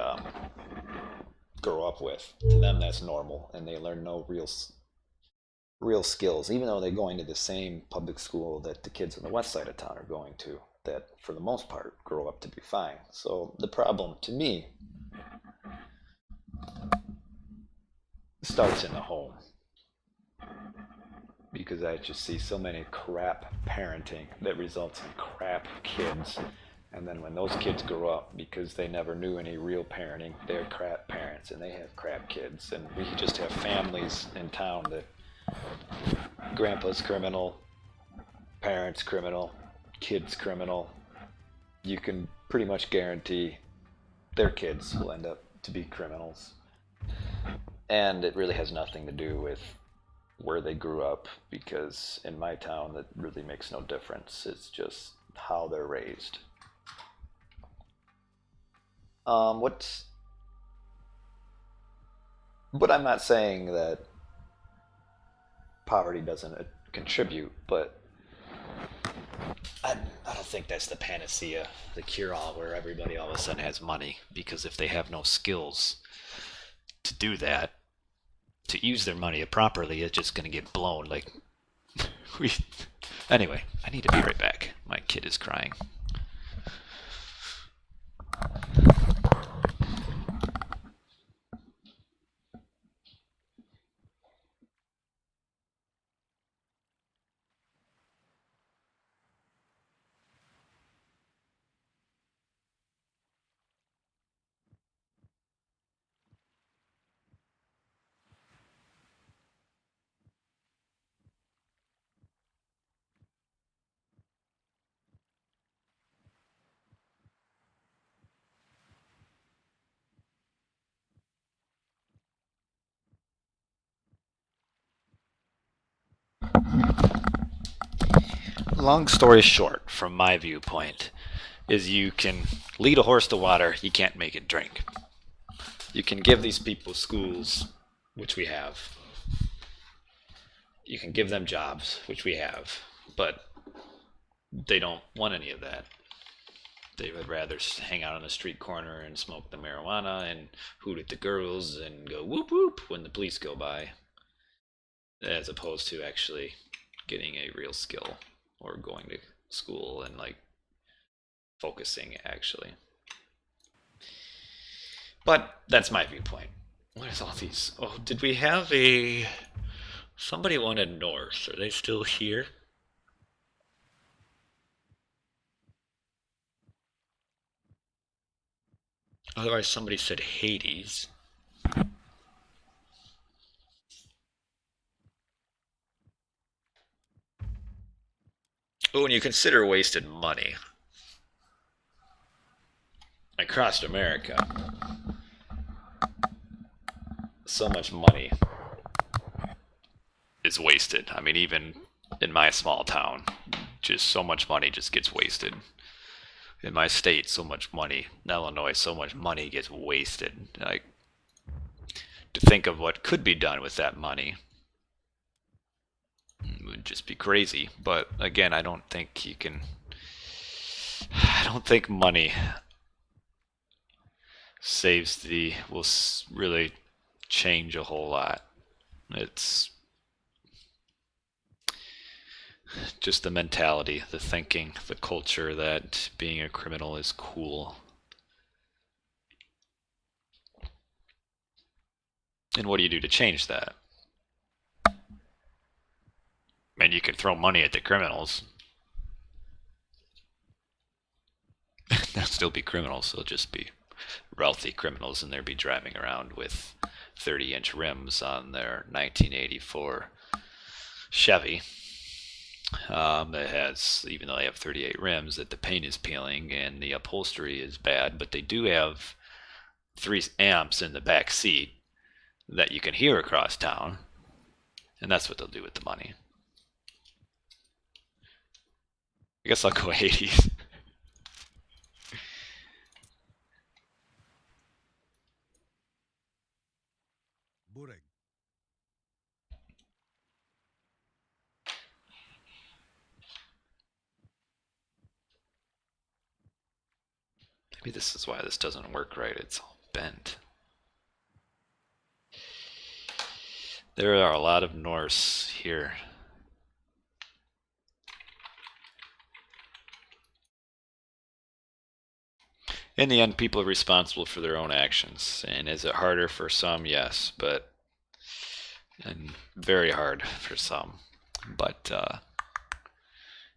grow up with. To them, that's normal, and they learn no real skills, even though they're going to the same public school that the kids on the west side of town are going to, that for the most part grow up to be fine. So the problem to me starts in the home, because I just see so many crap parenting that results in crap kids. And then when those kids grow up, because they never knew any real parenting, they're crap parents and they have crap kids. And we just have families in town that grandpa's criminal, parents criminal, kids criminal. You can pretty much guarantee their kids will end up to be criminals. And it really has nothing to do with where they grew up, because in my town that really makes no difference. It's just how they're raised. But I'm not saying that poverty doesn't contribute, but I don't think that's the panacea, the cure-all, where everybody all of a sudden has money, because if they have no skills to do that, to use their money properly, it's just going to get blown. Like Anyway, I need to be right back. My kid is crying. Long story short, from my viewpoint, is you can lead a horse to water, you can't make it drink. You can give these people schools, which we have. You can give them jobs, which we have, but they don't want any of that. They would rather hang out on the street corner and smoke the marijuana and hoot at the girls and go whoop whoop when the police go by, as opposed to actually getting a real skill or going to school and like focusing actually. But that's my viewpoint. What is all these? Oh, did we have a Somebody wanted Norse. Are they still here? Otherwise, somebody said Hades. But when you consider wasted money across America, so much money is wasted. I mean, even in my small town, just so much money just gets wasted. In my state, so much money. In Illinois, so much money gets wasted. Like, to think of what could be done with that money would just be crazy. But again, I don't think you can. I don't think money will really change a whole lot. It's just the mentality, the thinking, the culture that being a criminal is cool. And what do you do to change that? And you could throw money at the criminals. They'll still be criminals. They'll just be wealthy criminals, and they'll be driving around with 30-inch rims on their 1984 Chevy. That has, even though they have 38 rims, that the paint is peeling and the upholstery is bad, but they do have 3 amps in the back seat that you can hear across town, and that's what they'll do with the money. I guess I'll go 80s. Bureg. Maybe this is why this doesn't work right. It's all bent. There are a lot of Norse here. In the end, people are responsible for their own actions. And is it harder for some? Yes, and very hard for some. But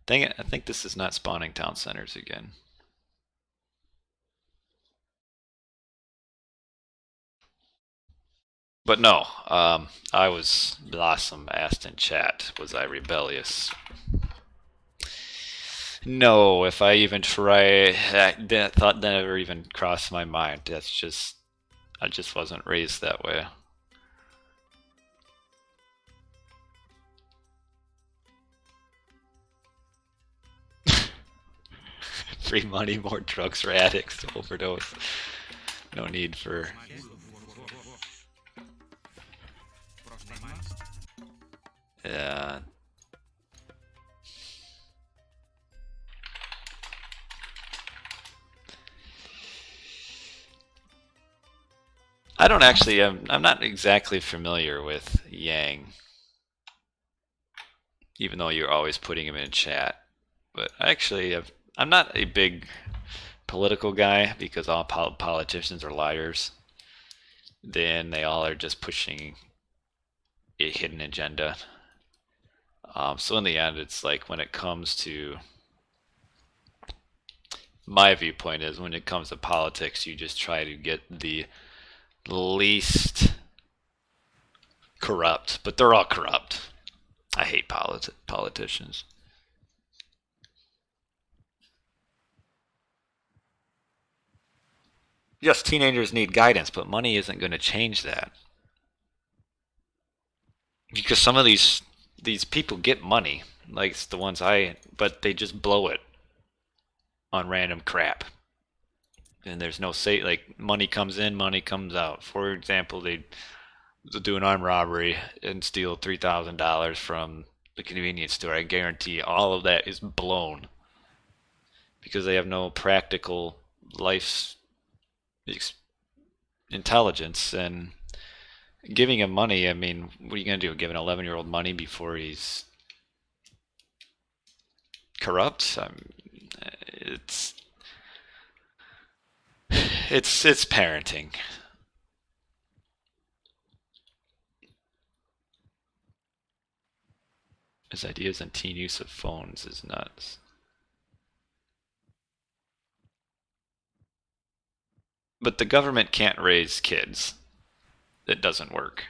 dang it, I think this is not spawning town centers again. But no, Blossom asked in chat, was I rebellious? No, if I even try, that thought never even crossed my mind. I just wasn't raised that way. Free money, more drugs for addicts to overdose. No need for... Yeah. I don't actually, I'm not exactly familiar with Yang, even though you're always putting him in chat. But actually, I'm not a big political guy because all politicians are liars. Then they all are just pushing a hidden agenda. So in the end, it's like when it comes to, my viewpoint is when it comes to politics, you just try to get the least corrupt, but they're all corrupt. I hate politicians. Yes, teenagers need guidance, but money isn't going to change that. Because some of these people get money, like the ones but they just blow it on random crap. And there's no say, like, money comes in, money comes out. For example, they'll do an armed robbery and steal $3,000 from the convenience store. I guarantee all of that is blown because they have no practical life intelligence. And giving him money, I mean, what are you going to do? Give an 11-year-old money before he's corrupt? It's parenting. His ideas on teen use of phones is nuts. But the government can't raise kids. It doesn't work.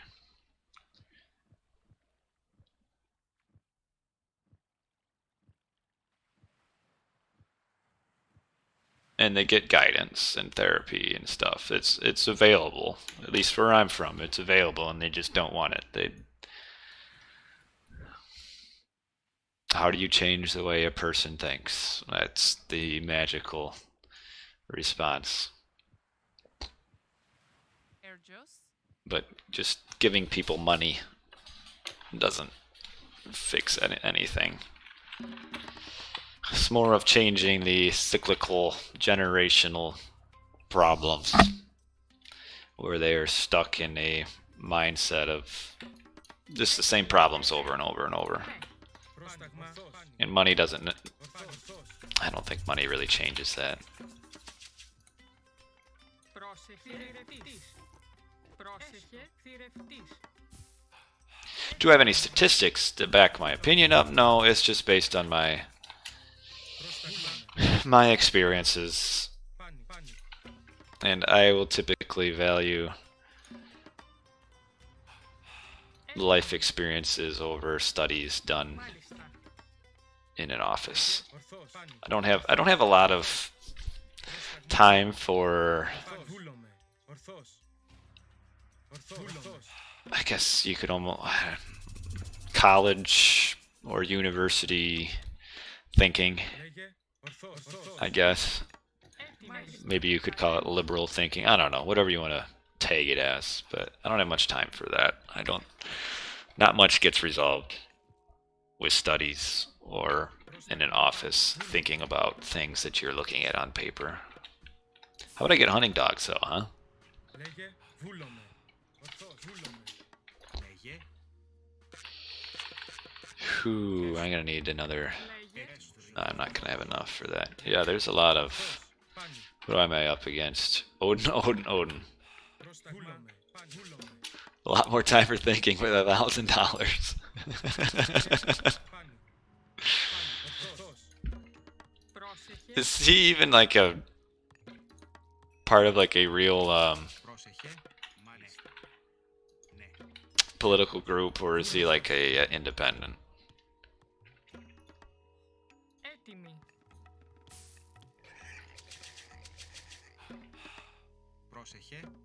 And they get guidance and therapy and stuff. It's available. At least where I'm from, it's available, and they just don't want it. How do you change the way a person thinks? That's the magical response. Air juice. But just giving people money doesn't fix anything. It's more of changing the cyclical generational problems where they are stuck in a mindset of just the same problems over and over and over. And money doesn't, I don't think money really changes that. Do I have any statistics to back my opinion up? No, it's just based on my experiences. And I will typically value life experiences over studies done in an office. I don't have a lot of time for, I guess you could almost, college or university thinking, I guess. Maybe you could call it liberal thinking. I don't know, whatever you want to tag it as, but I don't have much time for that. Not much gets resolved with studies or in an office thinking about things that you're looking at on paper. How would I get hunting dogs though, huh? Ooh, I'm gonna need another. I'm not gonna have enough for that. Yeah, there's a lot of. What am I up against? Odin. A lot more time for thinking with $1,000. Is he even like a part of like a real political group, or is he like a independent?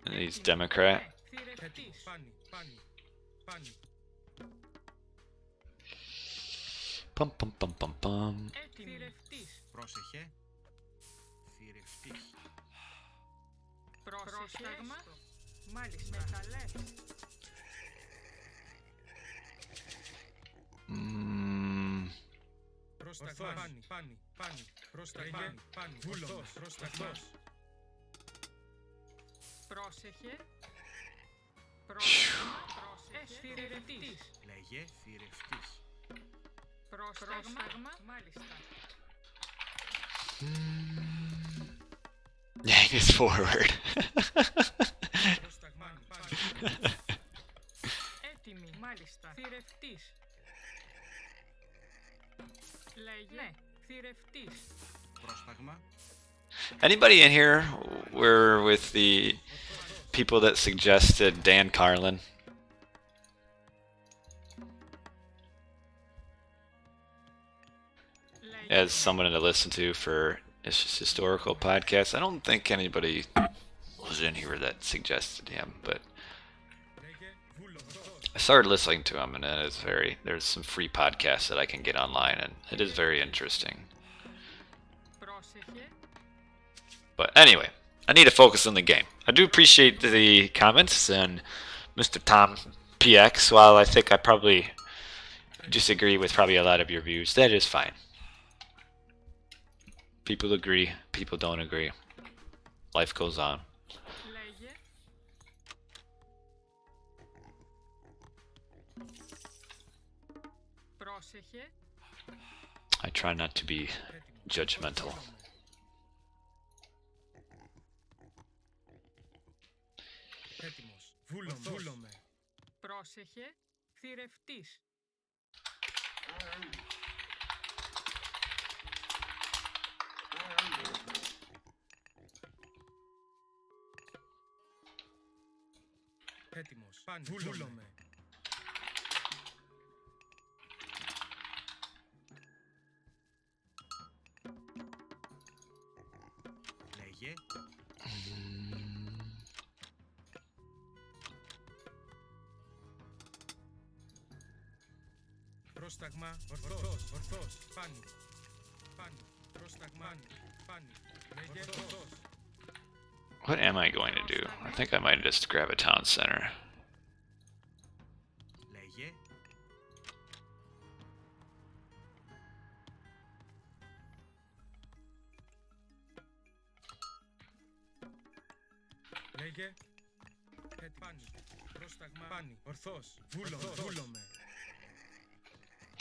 And he's Democrat. Pum pum pum pum pum. Πρόσεχε. Θηρευτής. Πρόσταγμα. Μάλιστα. Μεταλλές. Πρόσταγμα. Πάνι. Πρόσταγμα. Βούλο. Πρόσταγμα. Πρόσεχε. Πρόσεχε. Θηρευτής. Λέγε θηρευτής. Πρόσταγμα. Μάλιστα. Dang, it's forward. Έτοιμη. Μάλιστα. Θηρευτής. Λέγε. Θηρευτής. Πρόσταγμα. Anybody in here were with the people that suggested Dan Carlin? As someone to listen to for his historical podcast. I don't think anybody was in here that suggested him, but I started listening to him, and there's some free podcasts that I can get online, and it is very interesting. But anyway, I need to focus on the game. I do appreciate the comments, and Mr. Tom PX, while I think I probably disagree with probably a lot of your views, that is fine. People agree, people don't agree. Life goes on. I try not to be judgmental. Πρόσεχε. Θηρευτής. Έτοιμος. Πάνε. Βούλομαι. Λέγε. Πρόσταγμα. Ορθός. Ορθός. Πάνι. Πάνι. Πρόσταγμα. Πάνι. Λέγε. Ορθός. What am I going to do? I think I might just grab a town center. Λέγε. Λέγε. Πάνι. Πρόσταγμα. Πάνι. Ορθός. Βούλομαι.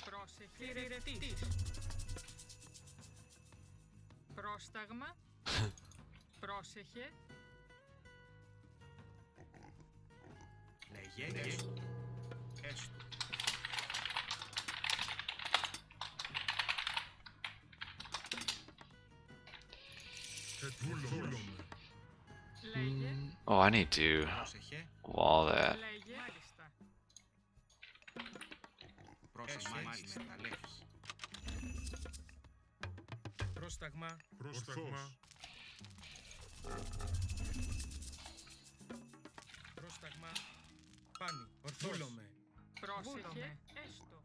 Πρόσεχε. Πρόσταγμα. Πρόσεχε. Λέγε. Έστω. Έστω. Βούλομαι. Λέγε. Oh, I need to Πρόσεχε. wall that. Λέγε. Μάλιστα. Πρόσεχε. Εκμεταλλεύς. Πρόσταγμα. Πρόσταγμα. Πρόσταγμα. Πάνι. Ορθούλομαι. Πρόσεχε. Έστω.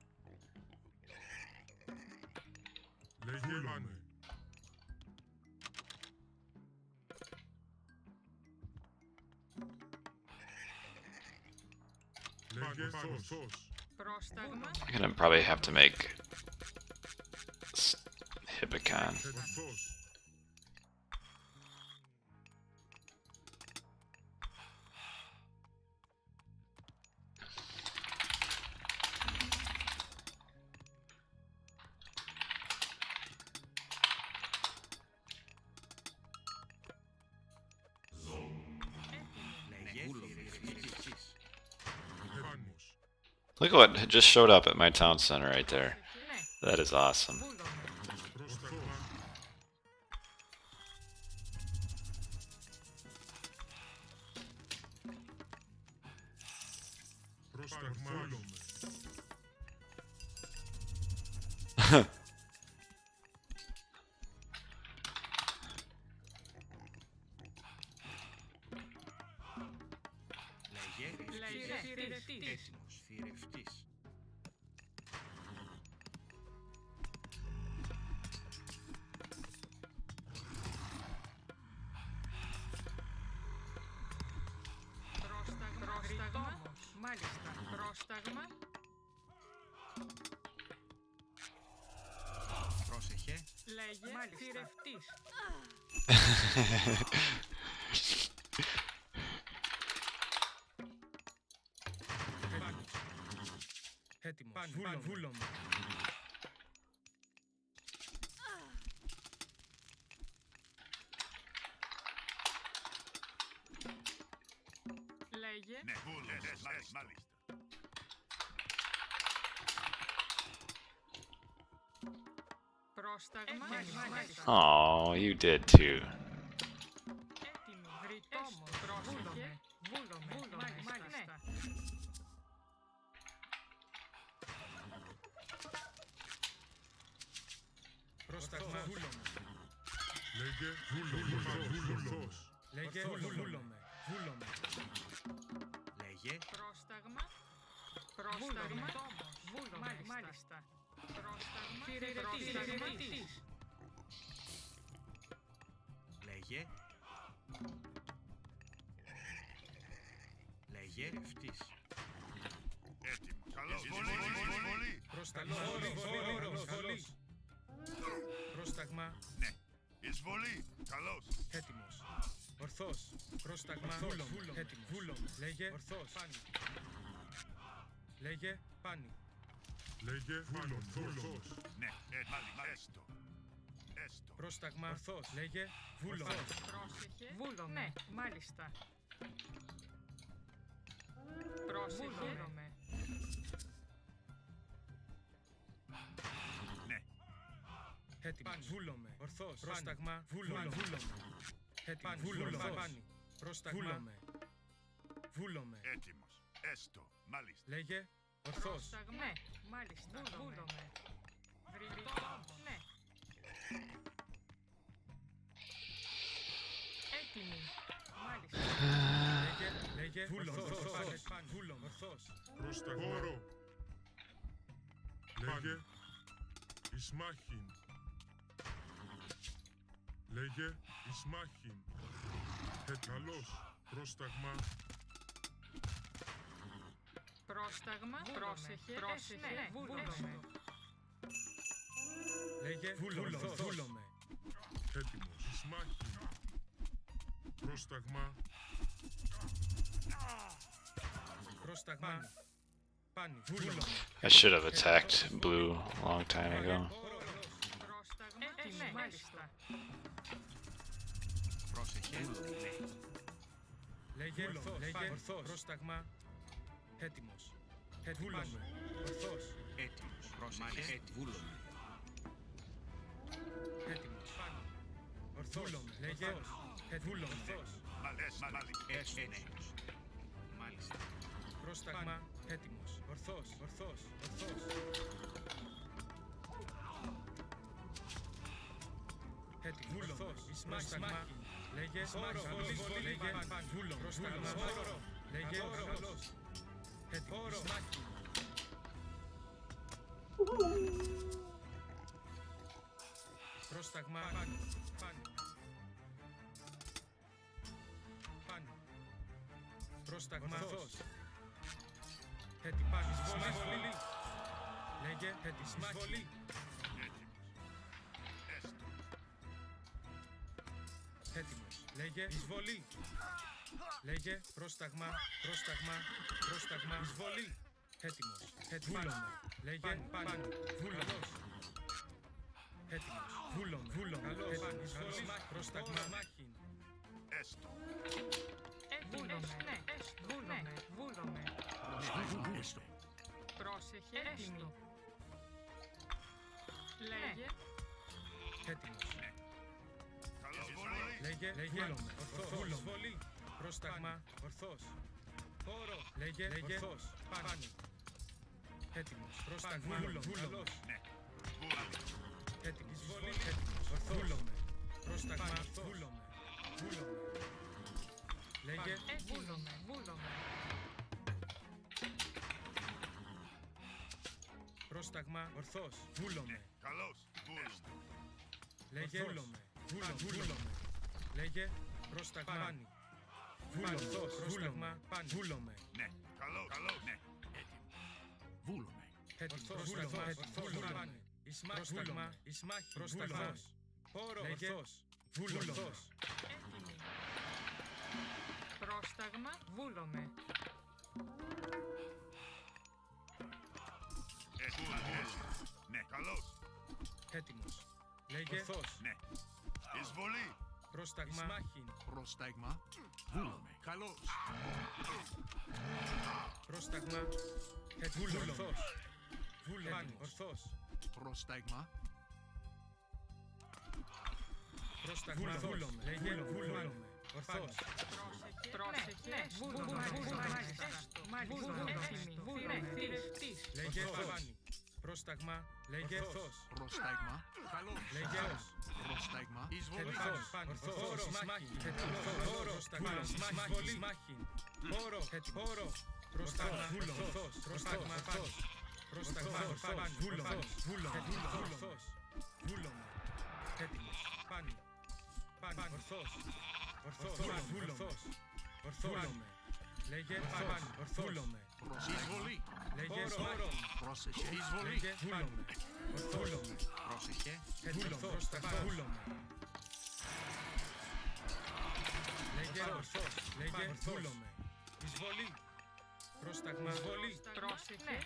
Λέγε μάνε. Λέγε ορθός. Πρόσταγμα. I'm gonna probably have to make Hippicon. Ορθός. Λέγε. Φυρευτικής. Έτοιμος. Look at what just showed up at my town center right there. Ναι. That is awesome. Βούλομαι. Πρόσταγμα. Πρόσταγμα. Βούλομαι. Λέγε. Λέγε. Φυρευτής. Έτοιμος. Φυρευτής. Πρόσταγμα. Μάλιστα. Πρόσταγμα. Πρόσεχε. Λέγε. Μάλιστα. Φυρευτής. Έτοιμος. Βούλομαι. Λέγε. Ναι, μάλιστα. Πρόσταγμα. Μάλιστα. Oh, you did too. Έτοιμο. Γρητόμος. Πρόσεχε. Βούλομαι. Μάλιστα. Πρόσταγμα. Λέγε ορθός. Λέγε. Βούλομαι. Λέγε. Πρόσταγμα. Πρόσταγμα. Βούλομαι. Μάλιστα. Πρόσταγμα. Φυρευτής. Λέγε. Λέγε. Ευτής. Έτοιμο. Καλώς. Βολή. Πρόσταγμα. Βολή. Πρόσταγμα. Ναι. Εισβολή. Καλώς. Έτοιμος. Ορθός. Πρόσταγμα. Έτοιμος. Βούλομαι. Λέγε. Ορθός. Πάνι. Λέγε. Πάνι. Λέγε ορθός. Ναι, μάλιστα. Έστω. Πρόσταγμα. Ορθός. Λέγε. Βούλομαι. Πρόσεχε. Βούλομαι. Ναι, μάλιστα. Πρόσεχε. Βούλομαι. Έτοιμος. Βούλομαι. Ορθός. Πρόσταγμα. Βούλομαι. Έτοιμος. Βούλομαι. Πάνι. Πρόσταγμα. Βούλομαι. Έτοιμος. Έστω. Μάλιστα. Λέγε. Ορθός. Πρόσταγμα. Μάλιστα. Βούλομαι. Βρυτό. Ναι. Έτοιμη. Μάλιστα. Λέγε. Βούλομαι. Ορθός. Βούλομαι. Ορθός. Πρόσταγμα. Λέγε. Ισμάχιν. Λέγε. Ισμάχιν. Καλώς. Πρόσταγμα. Πρόσταγμα. Πρόσεχε. Ναι. Βούλομαι. Λέγε. Βούλομαι. Βούλομαι. Έτοιμος. Ισμάχιν. Πρόσταγμα. Πρόσταγμα. Πάνι. Βούλομαι. I should have attacked blue a long time ago. Πρόσταγμα. Έτοιμη. Μάλιστα. Λέγε. Ορθός. Πρόσταγμα. Έτοιμος. Βούλομαι. Ορθός. Έτοιμος. Πρόσεχε. Βούλομαι. Έτοιμος. Πάνι. Ορθός. Λέγε. Βούλομαι. Ορθός. Έτοιμος. Μάλιστα. Πρόσταγμα. Έτοιμος. Ορθός. Ορθός. Ορθός. Έτοιμος. Ορθός. Πρόσταγμα. Λέγε. Λέγε. Βούλομαι. Πρόσταγμα. Λέγε. Καλώς. Έτοιμος. Πρόσταγμα. Πάνι. Πάνι. Πρόσταγμα. Ορθός. Έτοιμος. Εισβολή. Λέγε. Εισβολή. Έτοιμος. Λέγε. Εισβολή. Λέγε. Πρόσταγμα. Πρόσταγμα. Εισβολή. Έτοιμος. Βούλομαι. Λέγε. Πάνι. Βούλος. Έτοιμος. Βούλομαι. Καλώς. Εισβολή. Πρόσταγμα. Μάχιν. Έστω. Έτοιμος. Ναι. Βούλομαι. Βούλομαι. Έστω. Πρόσεχε. Έτοιμη. Λέγε. Έτοιμος. Καλώς. Λέγε. Βούλομαι. Ορθός. Εισβολή. Πρόσταγμα. Ορθός. Χώρο. Λέγε. Ορθός. Πάνι. Έτοιμος. Πρόσταγμα. Βούλομαι. Ναι. Έτοιμος. Εισβολή. Έτοιμος. Ορθός. Βούλομαι. Πρόσταγμα. Βούλομαι. Λέγε. Βούλομαι. Βούλομαι. Πρόσταγμα. Ορθός. Βούλομαι. Καλώς. Έστω. Λέγε. Βούλομαι. Λέγε. Πρόσταγμα. Πάνι. Ορθός. Πρόσταγμα. Πάνι. Βούλομαι. Ναι. Καλώς. Ναι. Βούλομαι. Έτοιμος. Πρόσταγμα. Βούλομαι. Πρόσταγμα. Ισμάχη. Πρόσταγμα. Χώρο. Ορθός. Βούλομαι. Έτοιμη. Πρόσταγμα. Βούλομαι. Ναι. Καλώς. Έτοιμος. Λέγε. Ορθός. Ναι. Εισβολή. Πρόσταγμα. Ισμάχη. Πρόσταγμα. Βούλομαι. Καλώς. Πρόσταγμα. Βούλομαι. Ορθός. Βούλομαι. Ορθός. Πρόσταγμα. Πρόσταγμα. Βούλομαι. Λέγε. Βούλομαι. Ορθός. Πρόσεχε. Βούλομαι. Μάλιστα. Έτοιμη. Βούλομαι. Λέγε. Πάνι. Πρόσταγμα. Λέγε. Ορθός. Πρόσταγμα. Καλώς. Λέγε. Πρόσταγμα. Εισβολή. Ορθός. Ορθός. Ισμάχη. Χώρο. Πρόσταγμα. Ισμάχη. Χώρο. Χώρο. Πρόσταγμα. Ορθός. Πρόσταγμα. Πρόσταγμα. Βούλομαι. Ορθός. Βούλομαι. Έτοιμος. Πάνι. Ορθός. Ορθός. Βούλομαι. Λέγε. Πάνι. Βούλομαι. Εισβολή. Λέγε. Χώρο. Πρόσεχε. Εισβολή. Λέγε. Βούλομαι. Βούλομαι. Πρόσεχε. Πρόσταγμα. Βούλομαι. Λέγε. Ορθός. Λέγε. Βούλομαι. Εισβολή. Πρόσταγμα. Εισβολή. Πρόσεχε.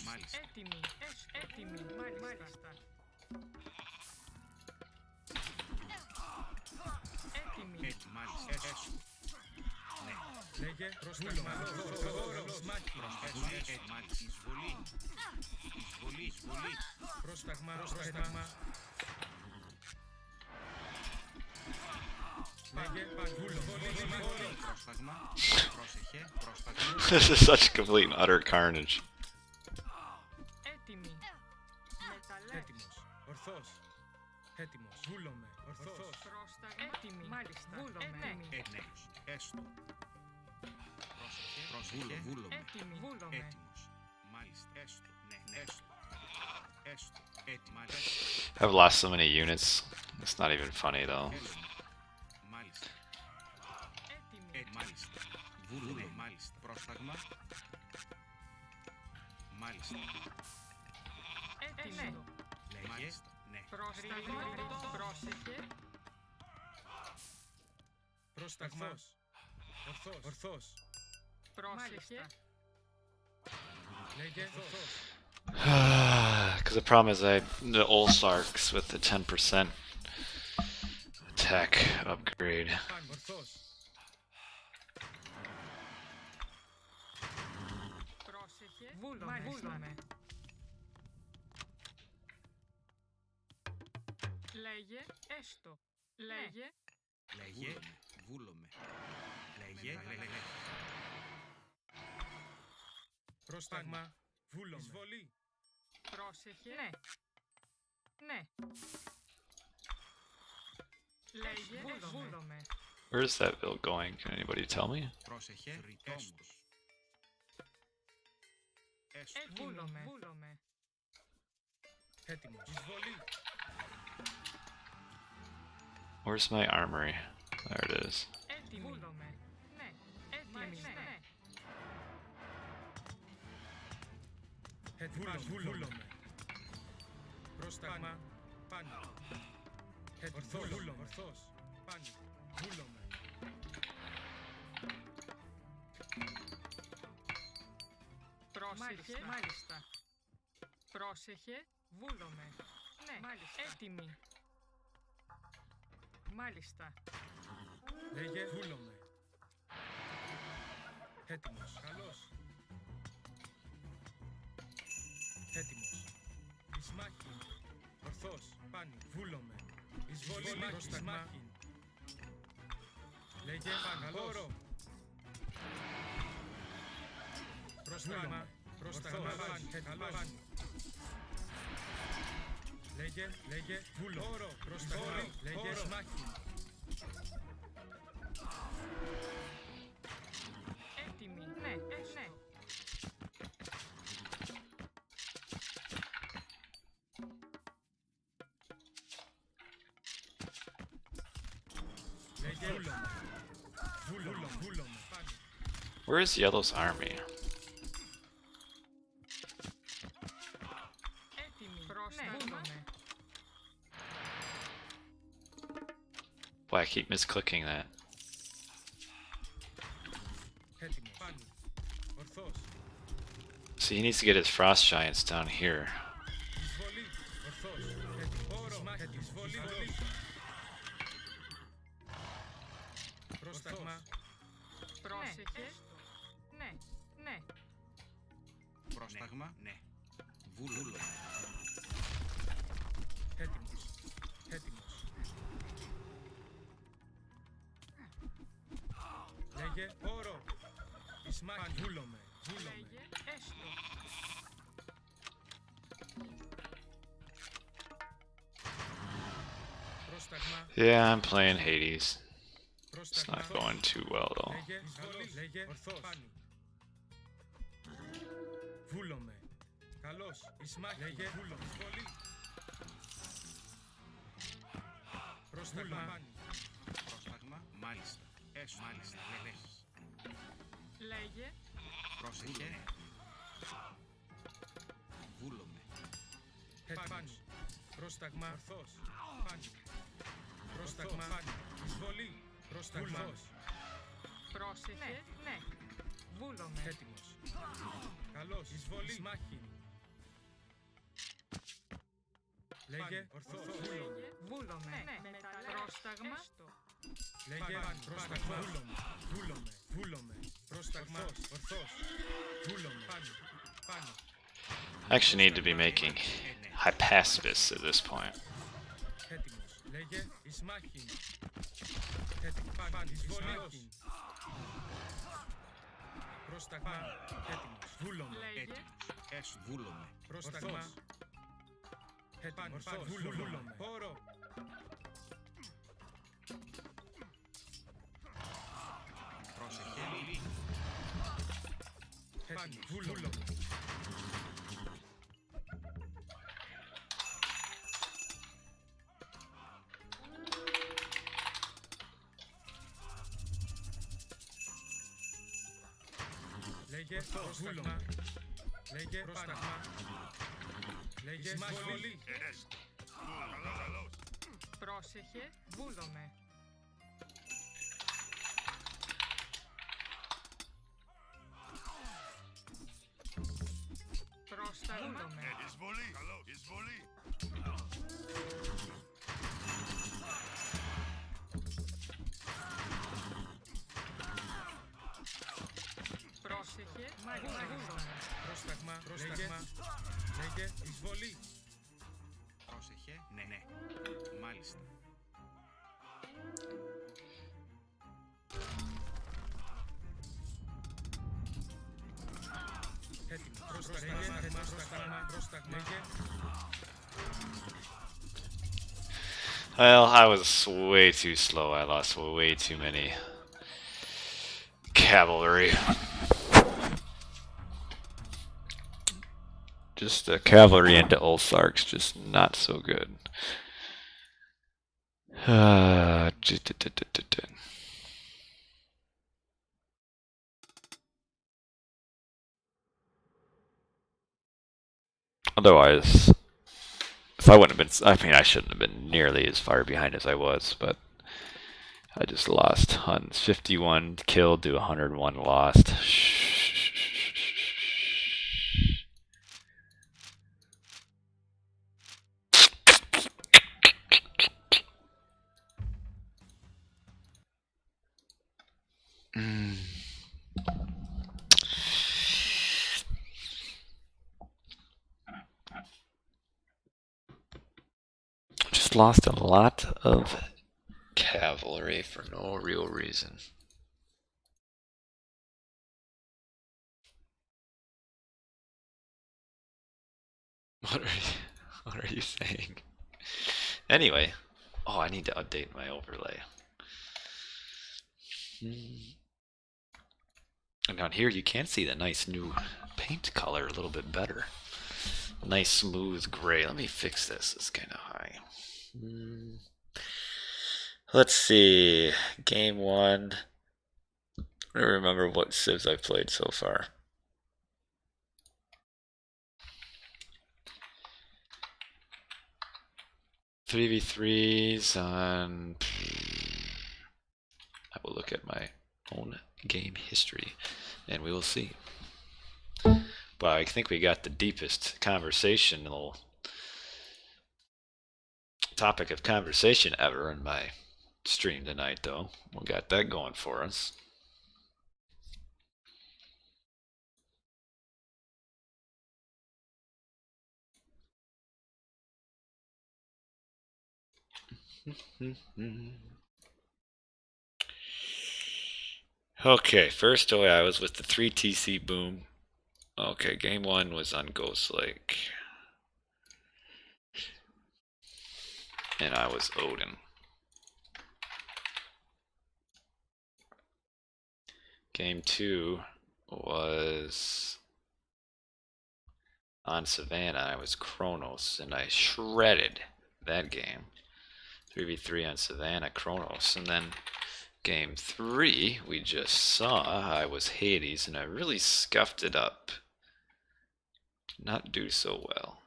Μάλιστα. Έτοιμη. Έτοιμη. Μάλιστα. Έτοιμη. Λέγε. Πρόσταγμα. Χώρο. Μάχη. Πρόσταγμα, πρόσταγμα. Λέγε, παγούλο, βόλο, πρόσταγμα. Πρόσεχε, πρόσταγμα. This is such complete and utter carnage. Έτοιμη. Έτοιμος, ορθός. Έτοιμος, βούλομαι, ορθός. Πρόσταγμα. Έτοιμη. Μάλιστα. Βούλομαι. Έτοιμος. Έστω. Πρόσεχε. Βούλομαι. Έτοιμη. Βούλομαι. Έτοιμος. Μάλιστα. Έστω. Ναι, έστω. Έστω. Έτοιμα. I've lost so many units. It's not even funny though. Μάλιστα. Έτοιμη. Μάλιστα. Βούλομαι. Μάλιστα. Πρόσταγμα. Μάλιστα. Έτοιμη. Λέγε. Ναι. Πρόσταγμα. Πρόσεχε. Πρόσταγμα. Ορθός, ορθός. Πρόσεχε. Λέγε, ορθός. Because the problem is the old Sarks with the 10% attack upgrade. Πάνω, ορθός. Πρόσεχε. Βούλομαι. Βούλομαι. Λέγε. Έστω. Λέγε. Λέγε. Βούλομαι. Λέγε. Πρόσταγμα. Βούλομαι. Εισβολή. Πρόσεχε. Ναι. Ναι. Λέγε. Βούλομαι. Where is that bill going? Can anybody tell me? Πρόσεχε. Έστος. Έστω. Βούλομαι. Βούλομαι. Έτοιμος. Εισβολή. Where's my armory? There it is. Έτοιμη. Βούλομαι. Ναι. Έτοιμη. Ναι. Έτοιμος. Βούλομαι. Πρόσταγμα. Πάνω. Ορθός. Βούλομαι. Ορθός. Πάνω. Βούλομαι. Πρόσεχε. Μάλιστα. Πρόσεχε. Βούλομαι. Ναι. Μάλιστα. Έτοιμη. Μάλιστα. Λέγε. Βούλομαι. Έτοιμος. Καλός. Έτοιμος. Εις μάχη. Ορθός. Πάνω. Βούλομαι. Εισβολή. Πρόσταγμα. Λέγε. Χώρο. Πρόσταγμα. Πρόσταγμα. Καλός. Λέγε. Λέγε. Βούλο. Χώρο. Πρόσταγμα. Λέγε. Εις μάχη. Έτοιμη. Ναι. Ναι. Λέγε. Βούλομαι. Βούλομαι. Βούλομαι. Πάνω. Where is Yellow's army? Έτοιμη. Πρόσταγμα. Βούλομαι. Boy, I keep misclicking that. Έτοιμος. Πάνω. Ορθός. See, he needs to get his frost giants down here. Εισβολή. Ορθός. Έτοιμος. Μάχη. Εισβολή. Πρόσταγμα. Πρόσεχε. Ναι. Ναι. Πρόσταγμα. Ναι. Βούλομαι. Έτοιμος. Έτοιμος. Λέγε. Όρο. Εις μάχη. Βούλομαι. Βούλομαι. Λέγε. Έστω. Πρόσταγμα. Yeah, I'm playing Hades. It's Πρόσταγμα. not going too well though. Λέγε. Καλός. Λέγε. Ορθός. Πάνω. Βούλομαι. Καλός. Εις μάχη. Λέγε. Βούλομαι. Εισβολή. Πρόσταγμα. Πρόσταγμα. Μάλιστα. Έστω. Μάλιστα. Λέγε. Λέγε. Πρόσεχε. Βούλομαι. Πάνω. Πρόσταγμα. Ορθός. Πάνω. Πρόσταγμα. Εισβολή. Πρόσταγμα. Πρόσεχε. Ναι. Βούλομαι. Έτοιμος. Καλός. Εισβολή. Εις μάχη. Λέγε. Ορθός. Βούλομαι. Βούλομαι. Ναι. Πρόσταγμα. Έστω. Λέγε. Πρόσταγμα. Βούλομαι. Βούλομαι. Βούλομαι. Πρόσταγμα. Ορθός. Βούλομαι. Πάνω. Πάνω. I actually need to be making hypaspis at this point. Έτοιμος. Λέγε εις μάχην. Έτοιμος. Εις μάχην. Πρόσταγμα. Έτοιμος. Βούλομαι. Λέγε. Έσου βούλομαι. Πρόσταγμα. Έτοιμος. Βούλομαι. Όρο. Πρόσεχε. Έτοιμος. Βούλομαι. Λέγε πρόσταγμα. Λέγε πρόσταγμα. Λέγε εισβολή. Πρόσεχε, βούλομαι. Πρόσταγμα. Εισβολή. Καλό. Εισβολή. Πρόσεχε, βούλομαι. Πρόσταγμα. Πρόσταγμα. Λέγε εισβολή. Πρόσεχε. Ναι, ναι. Μάλιστα. Έτοιμος. Πρόσταγμα. Πρόσταγμα. Πρόσταγμα. Λέγε. Well, I was way too slow. I lost way too many cavalry. Just the cavalry into Ulthark's just not so good. Otherwise, if I wouldn't have been, I mean, I shouldn't have been nearly as far behind as I was, but I just lost Huns. 51 killed to 101 lost. Just lost a lot of cavalry for no real reason. What are you saying? Anyway, oh, I need to update my overlay. And down here you can see the nice new paint color a little bit better. Nice smooth gray. Let me fix this. It's kind of high. Let's see. Game 1. I don't remember what civs I've played so far. Three v threes on. I will look at my own game history, and we will see. But I think we got the deepest conversational topic of conversation ever in my stream tonight, though. We got that going for us. Okay, first away I was with the 3 TC boom. Okay, game 1 was on Ghost Lake. And I was Odin. Game 2 was on Savannah. I was Kronos, and I shredded that game. 3v3 on Savannah, Kronos. And then game 3, we just saw, I was Hades, and I really scuffed it up. Not do so well.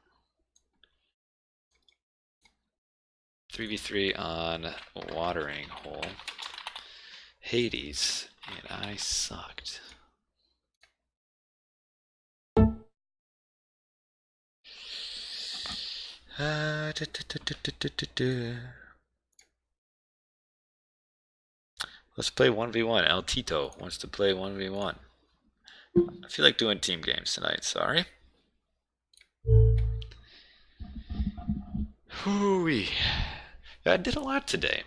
3v3 on Watering Hole, Hades, and I sucked. Let's play 1v1. El Tito wants to play 1v1. I feel like doing team games tonight, sorry. Hooey. I did a lot today.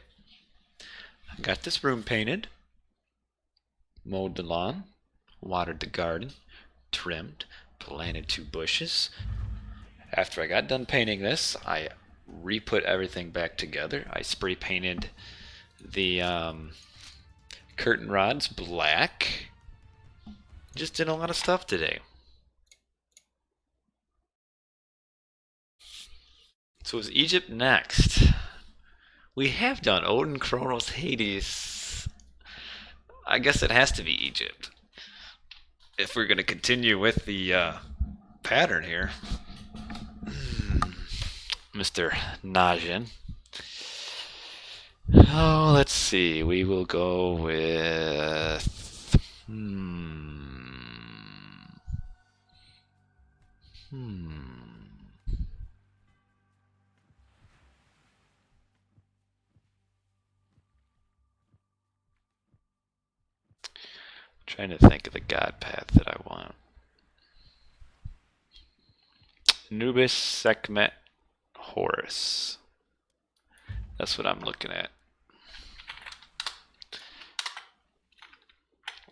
I got this room painted, mowed the lawn, watered the garden, trimmed, planted 2 bushes. After I got done painting this, I re-put everything back together. I spray painted the curtain rods black. Just did a lot of stuff today. So is Egypt next? We have done Odin, Kronos, Hades. I guess it has to be Egypt. If we're going to continue with the pattern here. Mr. Najin. Oh, let's see. We will go with... Trying to think of the god path that I want. Anubis, Sekhmet, Horus. That's what I'm looking at.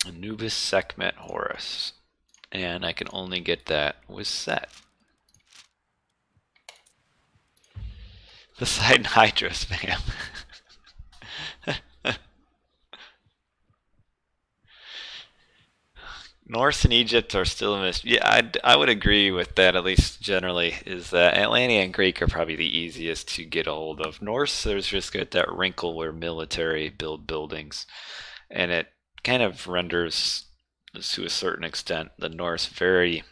Anubis, Sekhmet, Horus. And I can only get that with Set. Poseidon, Hydra spam. Norse and Egypt are still a mystery. Yeah, I would agree with that, at least generally, is that Atlantean and Greek are probably the easiest to get a hold of. Norse, there's just got that wrinkle where military build buildings, and it kind of renders, to a certain extent, the Norse very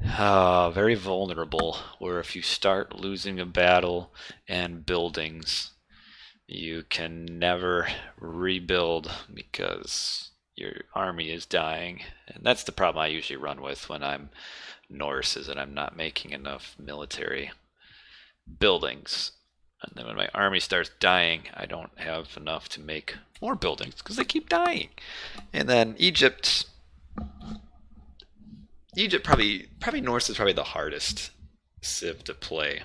vulnerable, where if you start losing a battle and buildings, you can never rebuild because your army is dying. And that's the problem I usually run with when I'm Norse, is that I'm not making enough military buildings. And then when my army starts dying, I don't have enough to make more buildings because they keep dying. And then Egypt probably Norse is probably the hardest civ to play.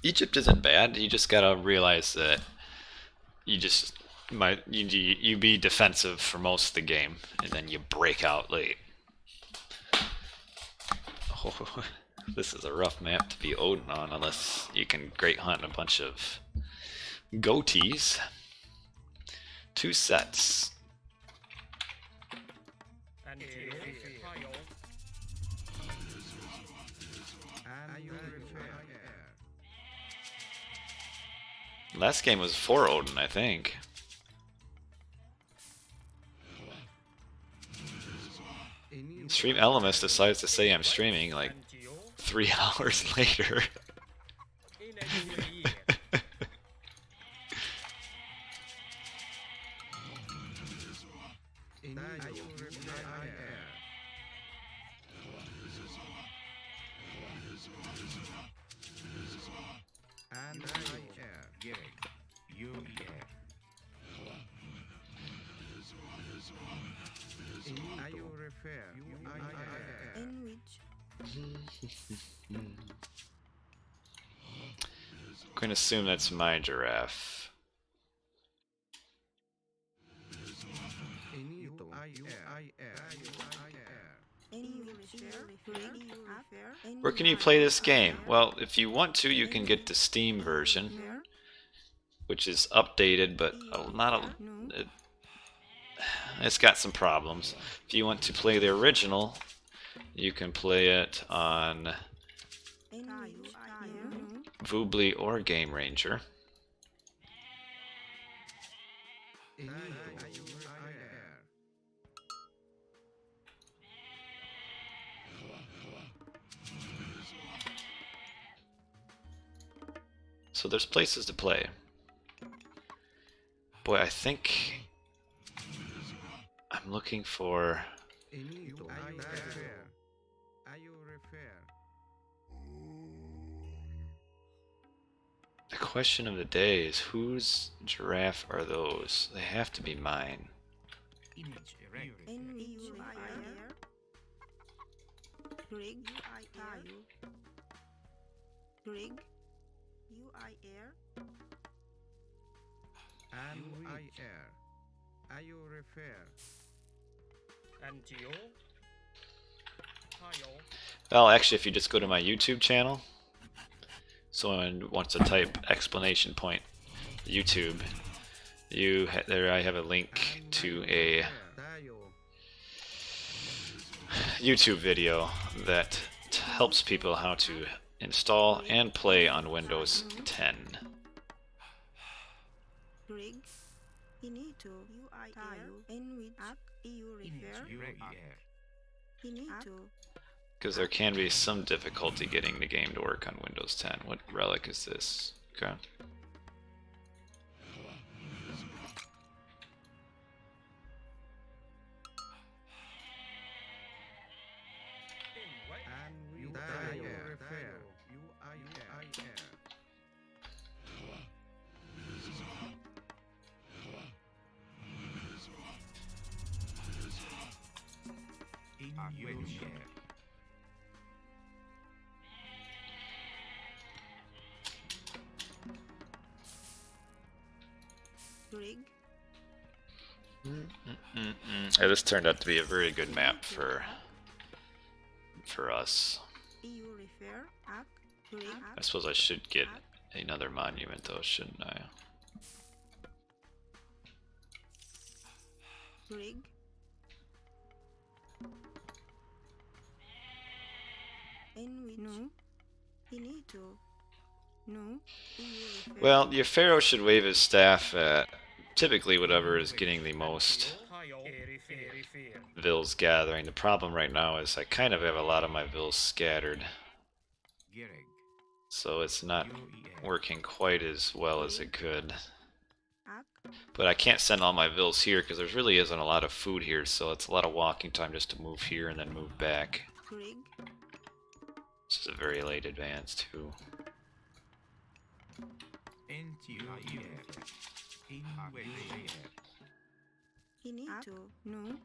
Egypt isn't bad. You just gotta realize that you be defensive for most of the game, and then you break out late. Oh, this is a rough map to be Odin on, unless you can great hunt a bunch of goatees. 2 sets. Last game was for Odin, I think. Stream Elemis decides to say I'm streaming like 3 hours later. I'm going to assume that's my giraffe. Where can you play this game? Well, if you want to, you can get the Steam version, which is updated, but it's got some problems. If you want to play the original, you can play it on Voobly or Game Ranger. So there's places to play. Boy, I think I'm looking for... The question of the day is, whose giraffe are those? They have to be mine. Rig, tayo. Rig, UIR. UIR. Ayo refer. Antio. Tayo. Well, actually, if you just go to my YouTube channel, someone wants to type exclamation point YouTube, there I have a link to a YouTube video that helps people how to install and play on Windows 10. Rig, inito. UIR. Enwich. Ak. EU refer. Inito. Because there can be some difficulty getting the game to work on Windows 10. What relic is this? Okay. Rig, Yeah, this turned out to be a very good map for us. EU refer. Ak. Rig, I suppose I should get another monument though, shouldn't I? Rig. Enwich. No. Inito. No. EU refer. Well, your pharaoh should wave his staff at typically whatever is getting the most Tayo. Refer. vills gathering. The problem right now is I kind of have a lot of my vills scattered, so it's not working quite as well as it could. Ak. But I can't send all my vills here because there really isn't a lot of food here, so it's a lot of walking time just to move here and then move back. Rig. This is a very late advance too. Inito. No.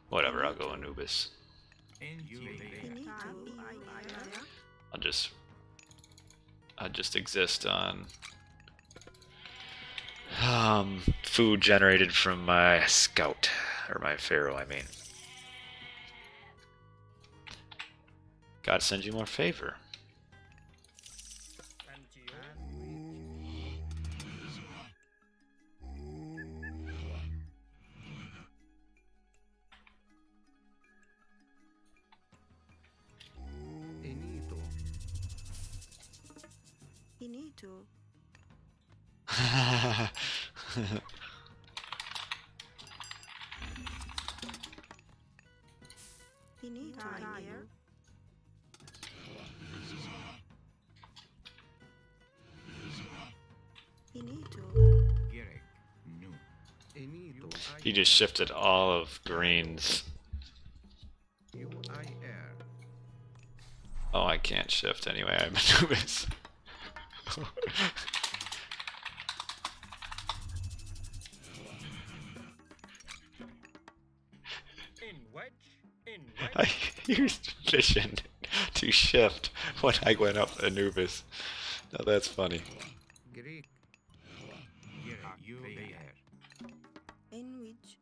Whatever, I'll go Anubis. Inito. I'll just exist on food generated from my scout, or my pharaoh, I mean. God send you more favor. Antio. Enito. Inito. Inito. Tayo. Inito. Enito. He just shifted all of Green's. UIR. Oh, I can't shift anyway. I'm Anubis. In wedge. I used vision to shift when I went up Anubis. Now that's funny. Greek. Enwich.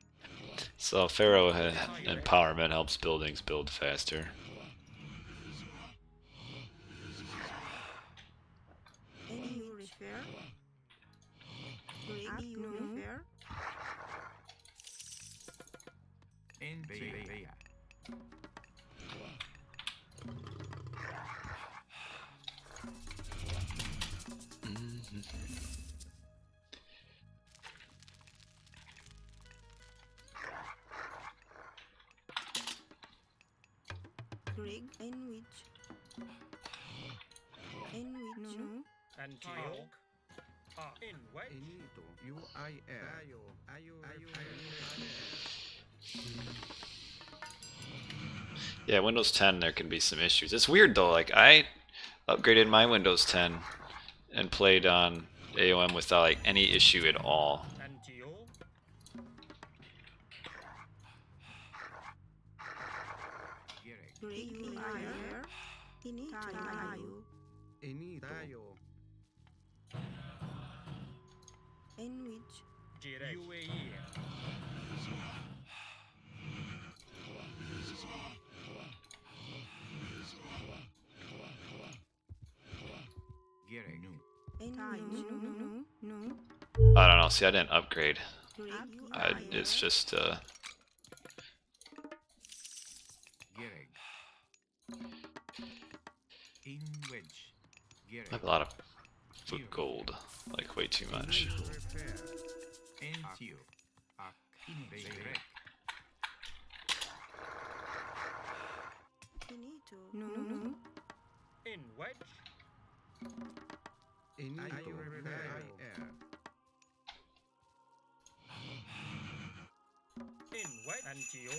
So Pharaoh empowerment helps buildings build faster. EU refer. Rig. EU refer. Rig. Enwich. Enwich. No. Antio. In wedge. Enito. UIR. Ayo. Yeah, Windows 10 there can be some issues. It's weird though, like I upgraded my Windows 10 and played on AOM without like any issue at all. Antio. Rig, fire. Ini, tayo. Tayo. In which, UAE. in no. I don't know. See, I didn't upgrade. Rig, It's just I have a lot of food gold, like way too much. Finito. No. In wedge. In wedge. Antio.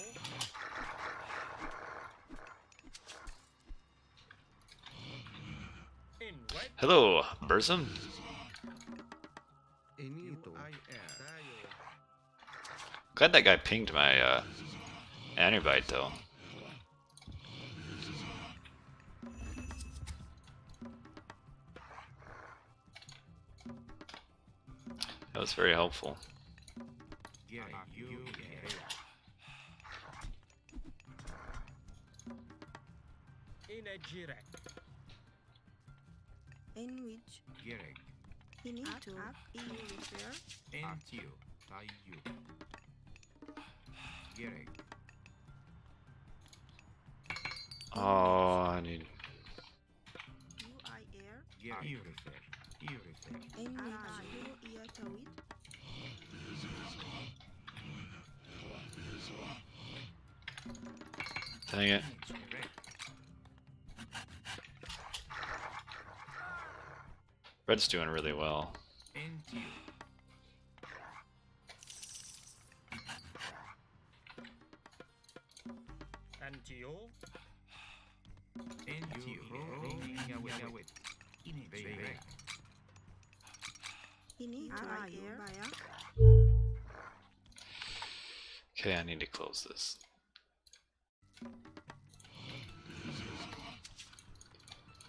In wedge. Hello, Burzum. Glad that guy pinged my Anubite though. That was very helpful. In a jirek. In which, finito. EU repair. Oh, I need. UI air. In which, you tawid. Dang it. Red's doing really well. Antio. Finito. Air. Okay, I need to close this.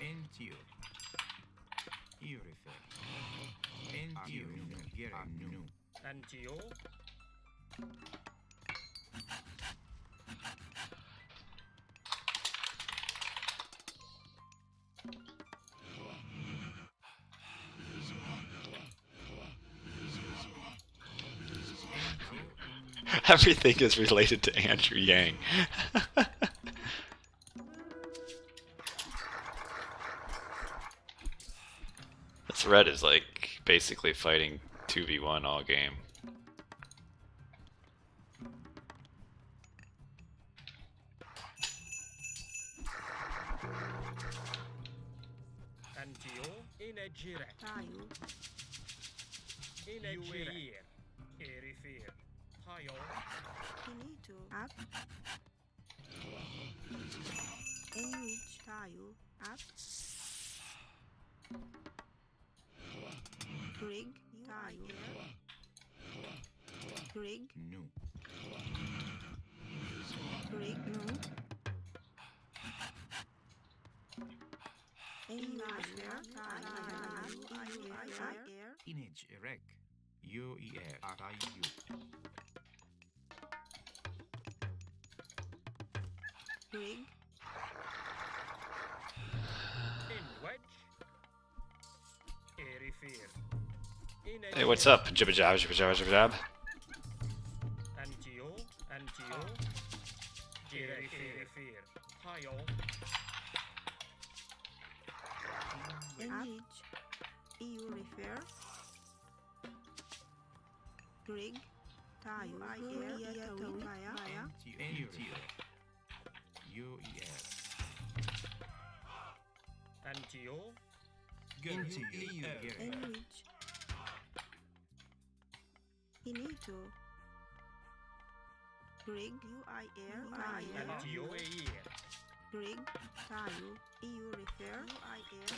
Antio. Everything is related to Andrew Yang. This red is like basically fighting 2v1 all game. Antio. In a jirek. Tayo. In a jirek. Erifir. Tayo. Finito. Up. In which, tayo. Up. Rig, tayo. Rig. Rig, no. In air, air. Rig. In wedge. Erifir. In a Hey, what's up? Jibba jab, jibba jab, jibba jab. Antio. Antio. Erifir. Tayo. In which, EU refer. Rig. Tayo. Air, tawid. Antio. In which, finito. Rig, UI air, tayo. Antio. Air. Rig, tayo. EU refer. UI air.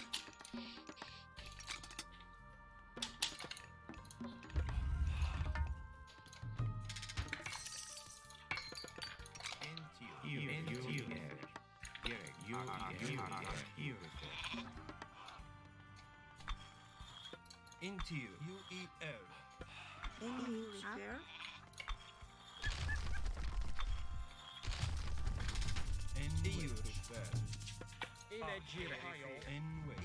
Into you. U-E-R. Any repair? EU repair. N-way.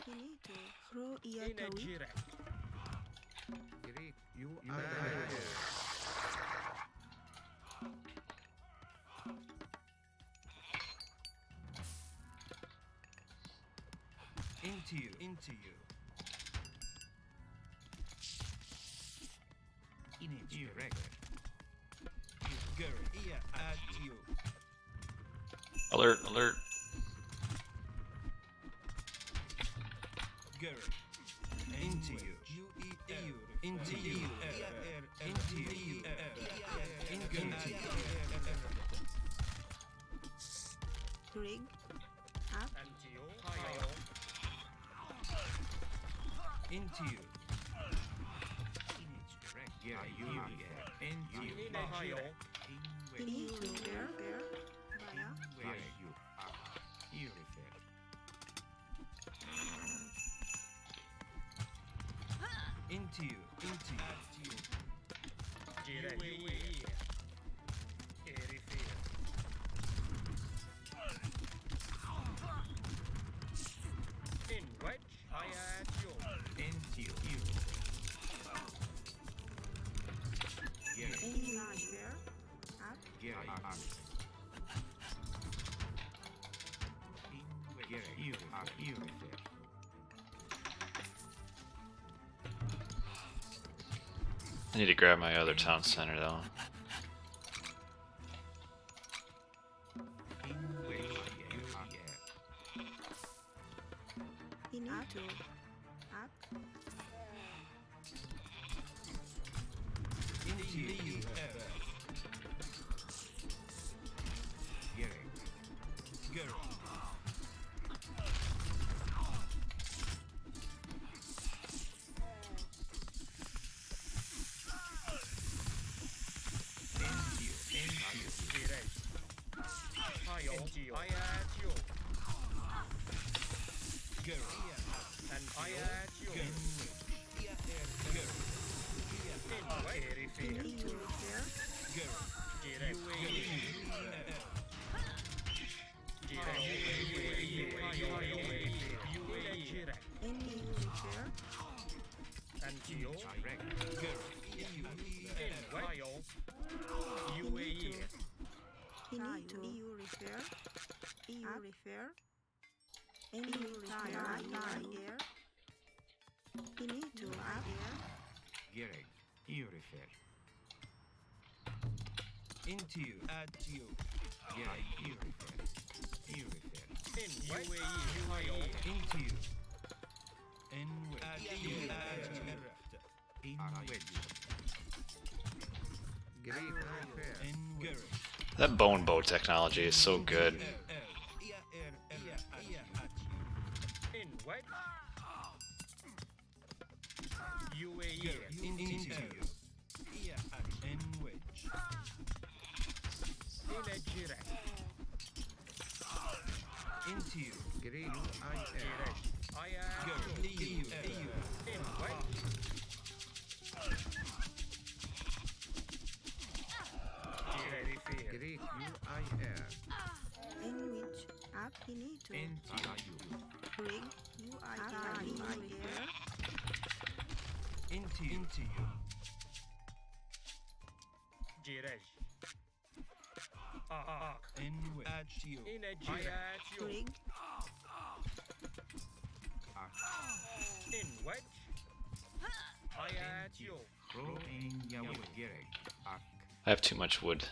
Finito. Ro iatawi. You are into you. In it, you record. You girl, here at you. Alert, alert. Girl, into you. U-E-U. Into you. Into you. Into you. Rig. Up. Into you. Yeah, you into you. Finito. Repair. Baya. Where you are. You refer. Into you. Any repair? Up. I need to grab my other town center though. Finito. Up. Into you. Girl. Finito. Repair. Any repair? Finito. EU repair. EU repair. Any repair? Here. Finito. Up. You refer. Into you. At you. You refer. Into you. At you. That bone bow technology is so good. Into you. In which? Up. Finito. Rig. You are here. Into you. At you. Rig. I have too much wood.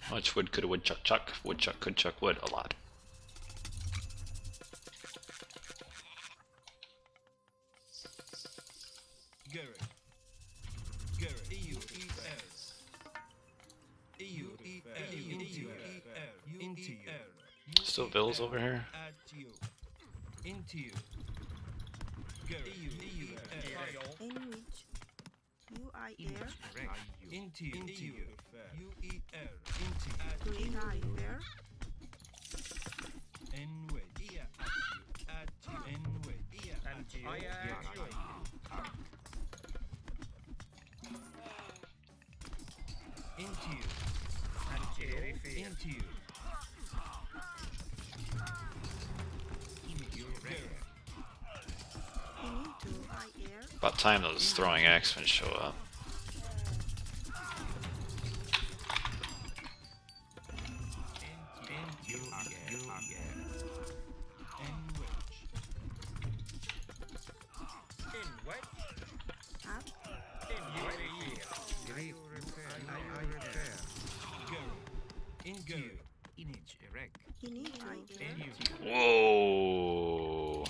How much wood could a woodchuck chuck? Woodchuck could chuck wood a lot. Still villas over here? In which? Into you. UER. N-way. At you. N-way. At you. Into you. Into you. About time those throwing X-Men show up. Whoa!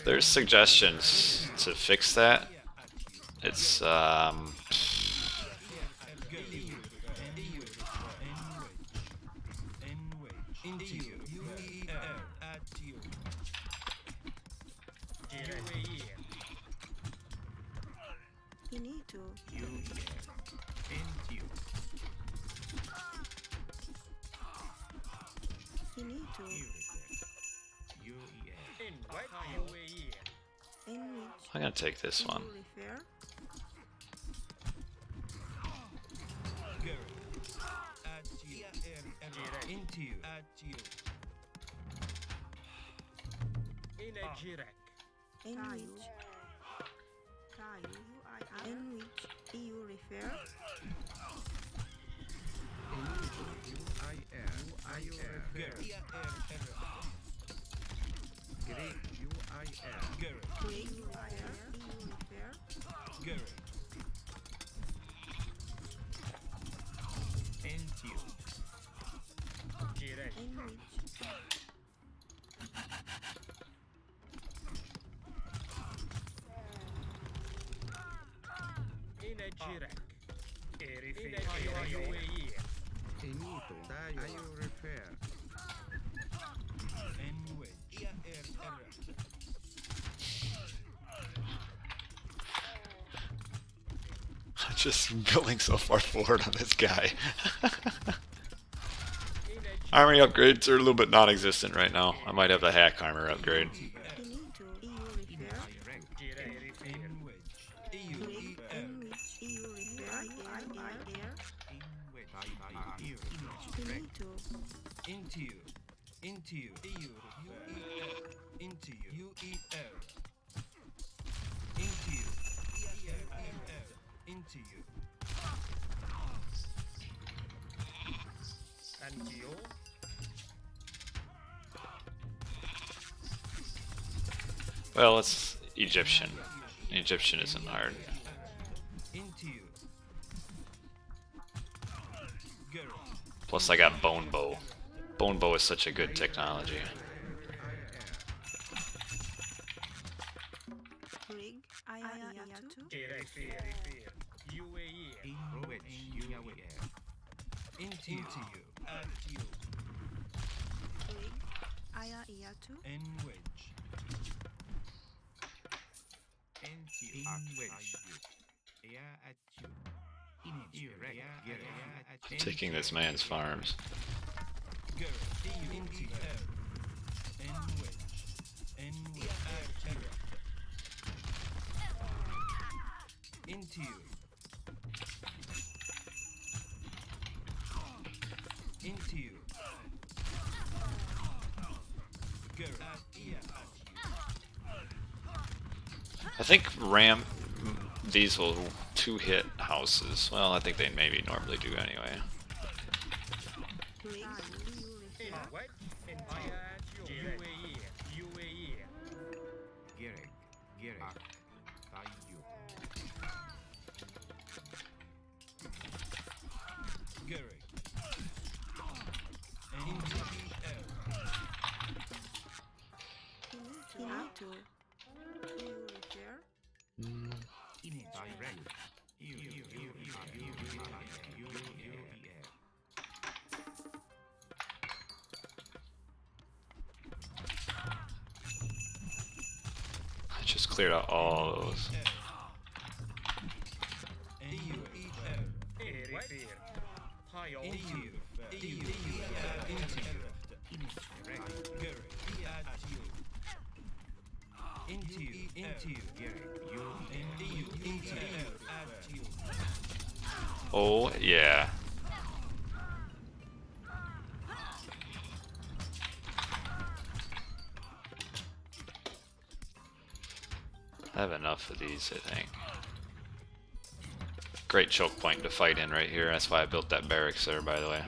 There's suggestions to fix that. It's I'm gonna take this one. Into you. At you. In a Jirek. Jirek. Just building so far forward on this guy. Armory upgrades are a little bit non-existent right now. I might have the hack armor upgrade. Into you. Into you. Into you. UEL. Into you. Into you. And you. Well, it's Egyptian. Egyptian isn't hard. Into you. Plus I got Bone Bow. Bone Bow is such a good technology. Into you. At you. N wedge. Taking this man's farms. Into you. Into you. I think these will two-hit houses. Well, I think they maybe normally do anyway. Just cleared out all those. Oh, yeah. I have enough of these, I think. Great choke point to fight in right here. That's why I built that barracks there, by the way.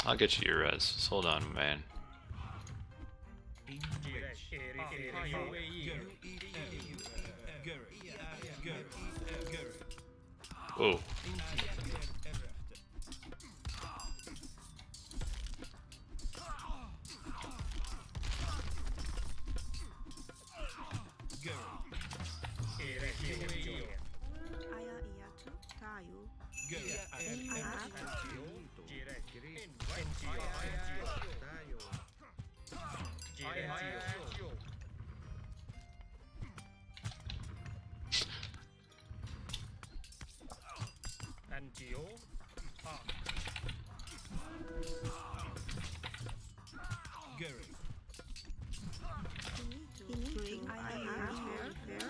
I'll get you your res. Just hold on, man. Whoa.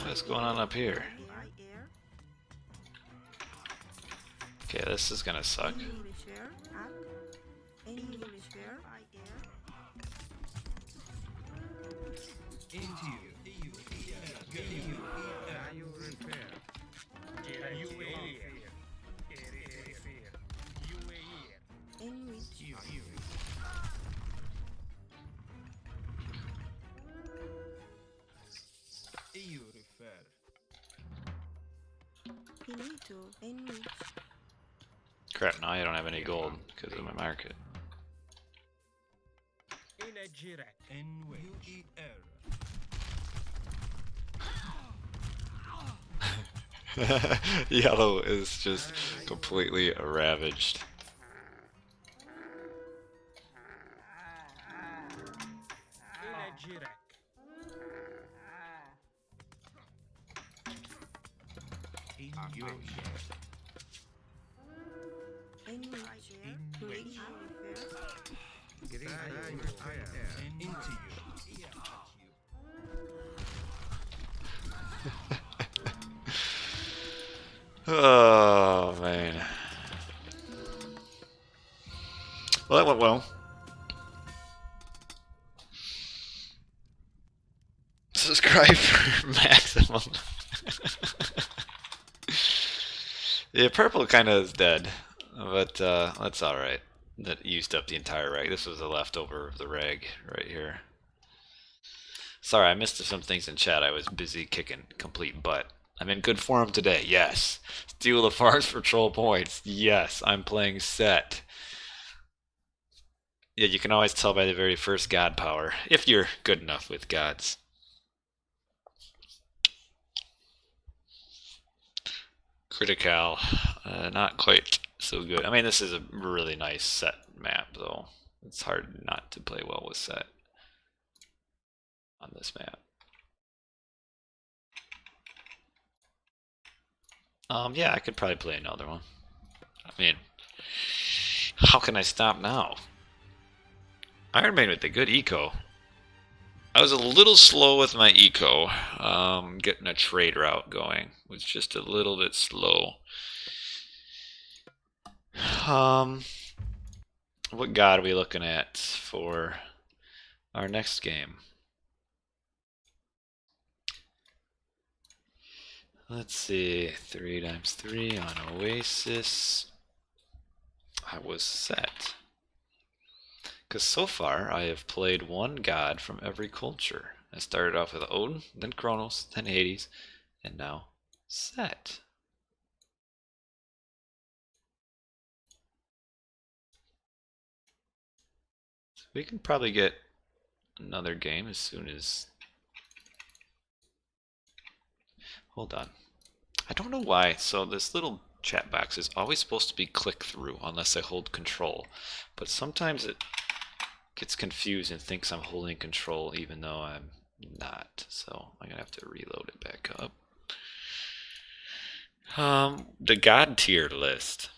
What's going on up here? Okay, this is gonna suck. Crap, now I don't have any gold because of my market. Yellow is just completely ravaged. Oh man. Well, that went well. Subscribe for maximum. Yeah, purple kind of is dead, but that's alright. That used up the entire rag. This was a leftover of the rag right here. Sorry, I missed some things in chat. I was busy kicking complete butt. I'm in good form today, yes. Steal the farms for troll points, yes. I'm playing set. Yeah, you can always tell by the very first god power, if you're good enough with gods. Critical, not quite so good. I mean, this is a really nice set map, though. It's hard not to play well with set on this map. Yeah, I could probably play another one. I mean, how can I stop now? Iron Man with the good eco. I was a little slow with my eco. Getting a trade route going was just a little bit slow. What god are we looking at for our next game? Let's see, 3 times 3 on Oasis. I was set. Because so far I have played one god from every culture. I started off with Odin, then Kronos, then Hades, and now Set. So we can probably get another game as soon as... Hold on. I don't know why. So this little chat box is always supposed to be click through unless I hold control. But sometimes it gets confused and thinks I'm holding control even though I'm not. So I'm gonna have to reload it back up. The God tier list.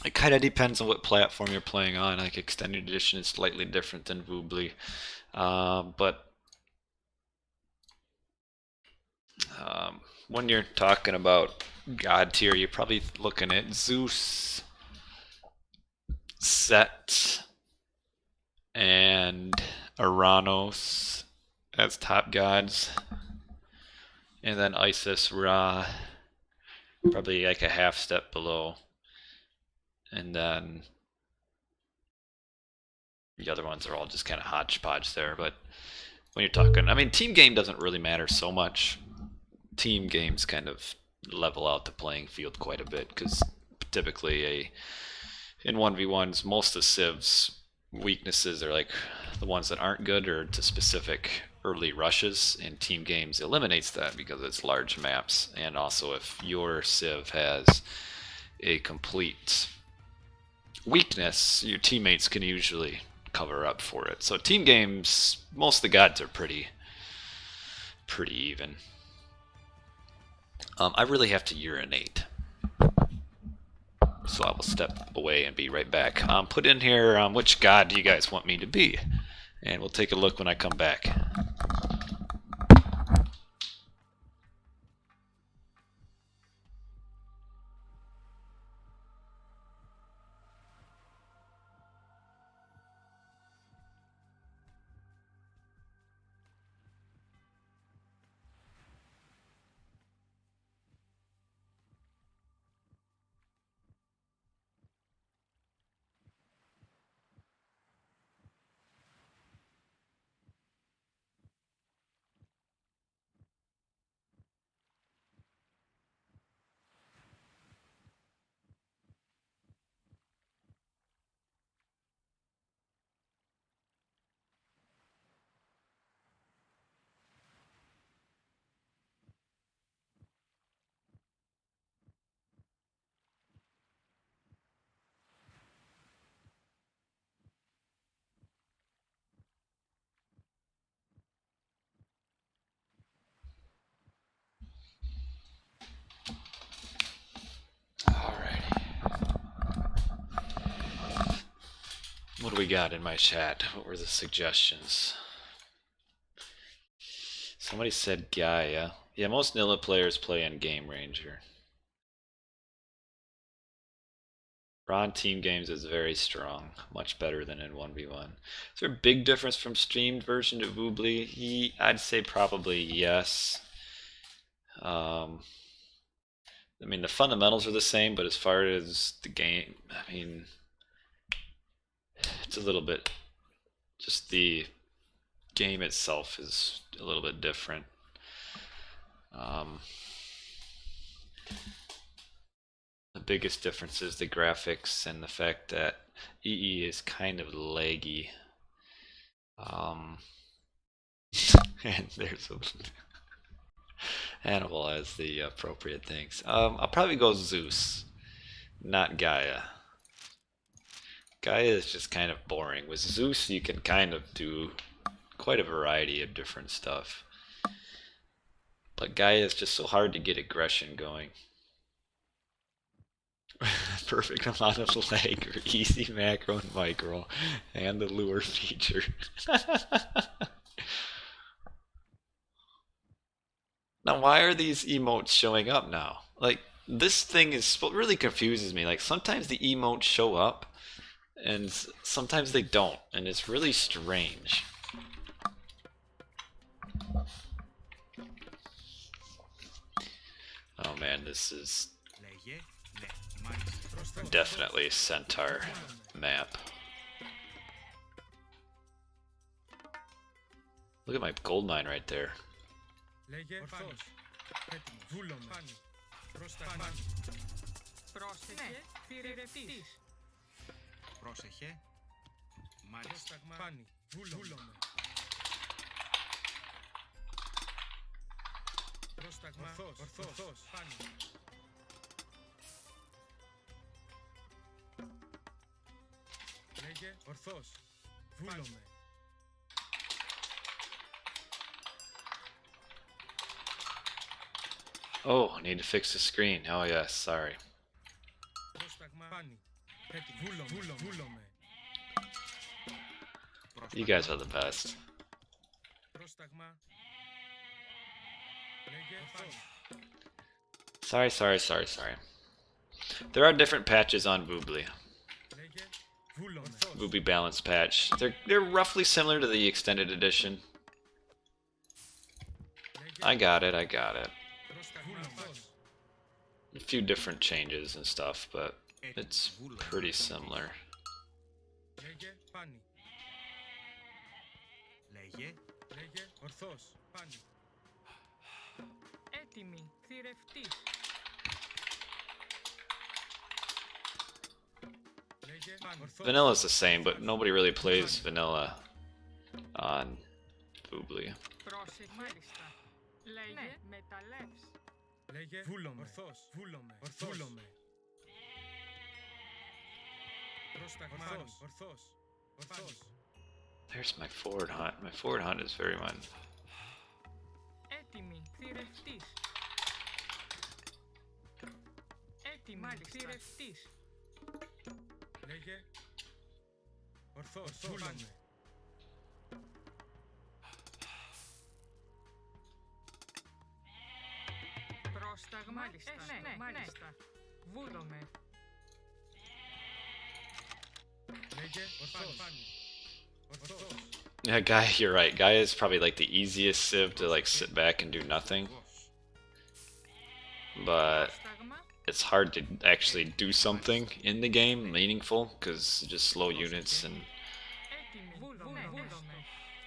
It kind of depends on what platform you're playing on. Like Extended Edition is slightly different than Voobly. But when you're talking about God tier, you're probably looking at Zeus, Set, and Kronos as top gods. And then Isis, Ra, probably like a half step below. And then the other ones are all just kind of hodgepodge there. But when you're talking, I mean, team game doesn't really matter so much. Team games kind of level out the playing field quite a bit because typically in 1v1s, most of Civ's weaknesses are like the ones that aren't good or to specific early rushes, and team games eliminates that because it's large maps. And also if your Civ has a complete weakness, your teammates can usually cover up for it. So team games, most of the gods are pretty even. I really have to urinate, so I will step away and be right back. Put in here which god do you guys want me to be, and we'll take a look when I come back. What do we got in my chat? What were the suggestions? Somebody said Gaia. Yeah, most Nilla players play in Game Ranger. Ron Team Games is very strong, much better than in 1v1. Is there a big difference from streamed version to Voobly? I'd say probably yes. I mean, the fundamentals are the same, but as far as the game, I mean, it's a little bit, just the game itself is a little bit different. The biggest difference is the graphics and the fact that EE is kind of laggy. And there's a Hannibal has the appropriate things. I'll probably go Zeus, not Gaia. Gaia is just kind of boring. With Zeus, you can kind of do quite a variety of different stuff. But Gaia is just so hard to get aggression going. Perfect amount of lag or easy macro and micro, and the lure feature. Now, why are these emotes showing up now? Like, this thing is what really confuses me. Like, sometimes the emotes show up, and sometimes they don't, and it's really strange. Oh man, this is definitely a Centaur map. Look at my gold mine right there. Λέγε ορθός. Έτοιμος. Βούλομαι. Πάνι. Πρόσταγμα. Πρόσεχε, θηρευτής. Πρόσεχε. Μάλιστα. Πρόσταγμα. Πάνι. Βούλομαι. Πρόσταγμα. Ορθός. Πάνι. Λέγε ορθός. Βούλομαι. Oh, I need to fix the screen. Oh yes, sorry. Πρόσταγμα. Πάνι. Έτοιμος. Βούλομαι. You guys are the best. Πρόσταγμα. Λέγε ορθός. Sorry. There are different patches on Voobly. Λέγε βούλομαι. Voobly balance patch. They're roughly similar to the extended edition. I got it. Πρόσταγμα. Ορθός. A few different changes and stuff, but it's pretty similar. Λέγε πάνι. Λέγε. Λέγε ορθός. Πάνι. Έτοιμη, θηρευτής. Λέγε πάνι. Ορθός. Vanilla's the same, but nobody really plays vanilla on Voobly. Πρόσεχε. Μάλιστα. Λέγε μεταλλεύς. Λέγε βούλομαι. Ορθός. Βούλομαι. Πρόσταγμα. Ορθός. There's my forward hunt. My forward hunt is very much. Έτοιμη, θηρευτής. Έτοιμη, θηρευτής. Λέγε ορθός. Βούλομαι. Πρόσταγμα. Ναι, μάλιστα. Βούλομαι. Λέγε ορθός. Ορθός. Yeah, Gaia, you're right. Gaia is probably like the easiest civ to like sit back and do nothing. But Πρόσταγμα. it's hard to actually do something in the game meaningful because just slow units and Έτοιμη. Βούλομαι.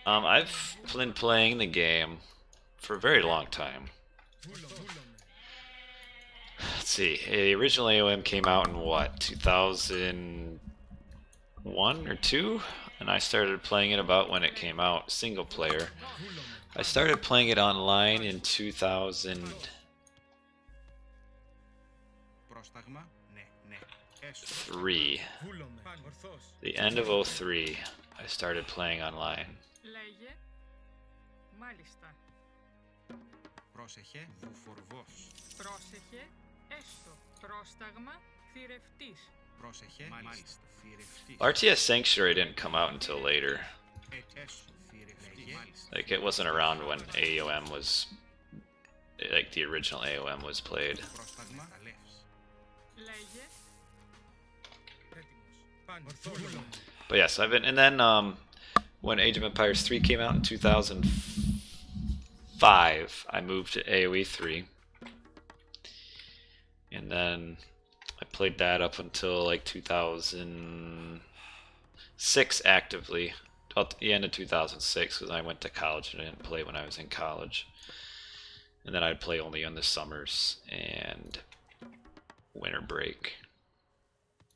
I've been playing the game for a very long time. Βούλομαι. Let's see. The original AOM came out in what, 2001 or 2? And I started playing it about when it came out, single player. I started playing it online in 2003. Πρόσταγμα. Ναι. Έστω. Βούλομαι. Ορθός. The end of 03, I started playing online. Λέγε. Μάλιστα. Πρόσεχε. Βουφορβός. Πρόσεχε. Έστω. Πρόσταγμα. Θηρευτής. Πρόσεχε. Μάλιστα. Θηρευτής. RTS Sanctuary didn't come out until later. Έστω. Θηρευτής. Μάλιστα. Like, it wasn't around when AOM was, like, the original AOM was played. Πρόσταγμα. Καλεύς. Λέγε. Έτοιμος. Πάνι. Ορθός. But yes, I've been, and then when Age of Empires 3 came out in 2005, I moved to AoE 3. And then I played that up until like 2006 actively, about the end of 2006, because I went to college and I didn't play when I was in college. And then I'd play only on the summers and winter break.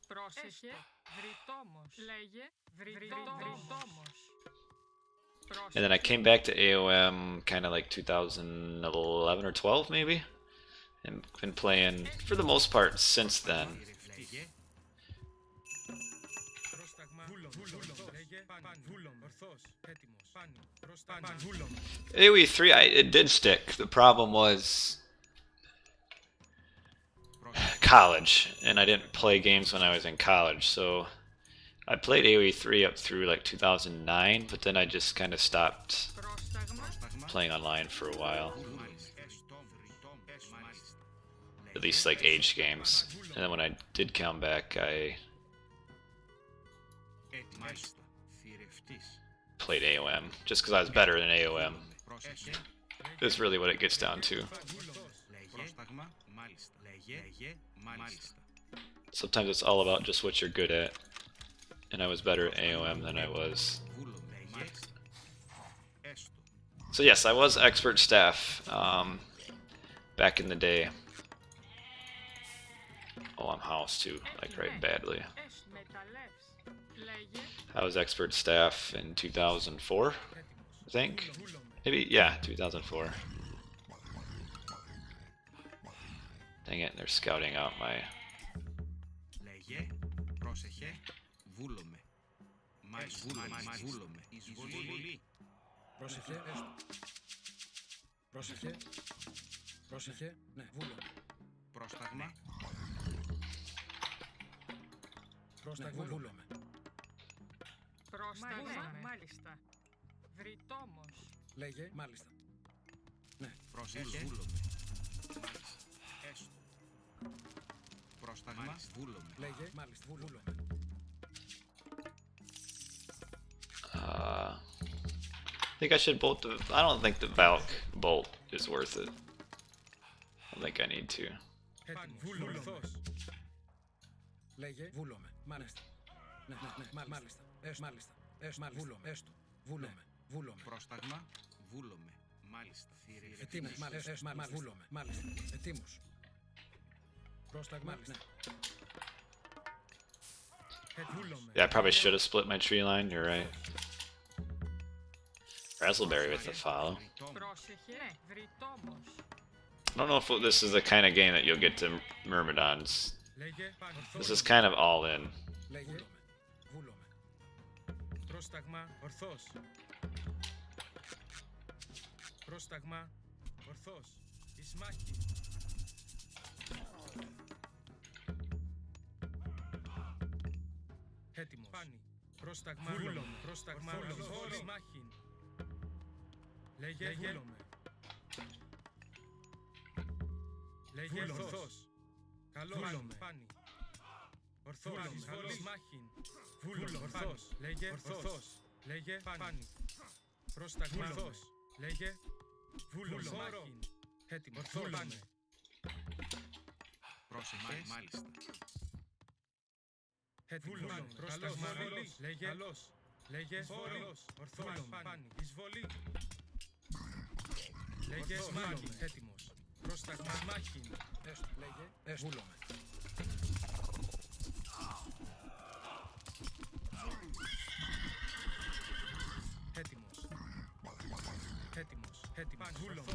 Πρόσεχε. Βρυτόμος. Λέγε. Βρυτόμος. And then I came back to AOM kind of like 2011 or 12 maybe, and been playing for the most part since then. Λέγε. Πρόσταγμα. Βούλομαι. Λέγε πάνι. Βούλομαι. Ορθός. Έτοιμος. Πάνι. Πρόσταγμα. Βούλομαι. AoE 3, it did stick. The problem was college, and I didn't play games when I was in college, so I played AoE 3 up through like 2009, but then I just kind of stopped Πρόσταγμα. playing online for a while. Μάλιστα. Έστω. Μάλιστα. At least like age games. And then when I did come back, I Μάλιστα. Θηρευτής. played AOM, just because I was better than AOM. Πρόσεχε. Is really what it gets down to. Λέγε. Πρόσταγμα. Μάλιστα. Λέγε. Μάλιστα. Sometimes it's all about just what you're good at. And I was better at AOM than I was. Βούλομαι. Μάλιστα. Έστω. So yes, I was expert staff back in the day. Oh, I'm house too, like right badly. I was expert staff in 2004, I think. Maybe, yeah, 2004. Dang it, they're scouting out my... Λέγε, πρόσεχε, βούλομαι. Βούλομαι. Εισβολή. Πρόσεχε, έστω. Πρόσεχε, ναι, βούλομαι. Πρόσταγμα. Βούλομαι. Πρόσταγμα, μάλιστα. Βρυτόμος. Λέγε, μάλιστα. Ναι, πρόσεχε, βούλομαι. Έστω. Πρόσταγμα, βούλομαι. Λέγε, μάλιστα, βούλομαι. I think I should bolt the... I don't think the Valk bolt is worth it. I don't think I need to. Λέγε, βούλομαι. Μάλιστα. Ναι, μάλιστα. Μάλιστα. Βούλομαι. Έστω. Βούλομαι. Πρόσταγμα, βούλομαι. Μάλιστα. Ετοίμος. Βούλομαι. Μάλιστα. Ετοίμος. Πρόσταγμα, ναι. Yeah, I probably should have split my tree line, you're right. Razzleberry with the follow. Πρόσεχε, βρυτόμος. I don't know if this is the kind of game that you'll get to Myrmidons. This is kind of all in. Λέγε, βούλομαι. Πρόσταγμα, ορθός. Πρόσταγμα, ορθός. Εις μάχη. Έτοιμος. Πάνι. Πρόσταγμα, βούλομαι. Πρόσταγμα, ορθός. Εις μάχη. Λέγε, βούλομαι. Λέγε, ορθός. Καλώς, πάνι. Ορθός, καλώς, μάχην. Βούλομαι, ορθός. Λέγε, ορθός. Λέγε, πάνι. Πρόσταγμα, ορθός. Λέγε, βούλομαι, μάχην. Έτοιμος, πάνι. Πρόσεχε, μάλιστα. Έτοιμος, πρόσταγμα, λέγε, καλώς. Λέγε, ορθός, πάνι. Εισβολή. Λέγε, μάχην. Έτοιμος. Πρόσταγμα, μάχην. Έστω, λέγε, βούλομαι. Έτοιμος. Βούλομαι.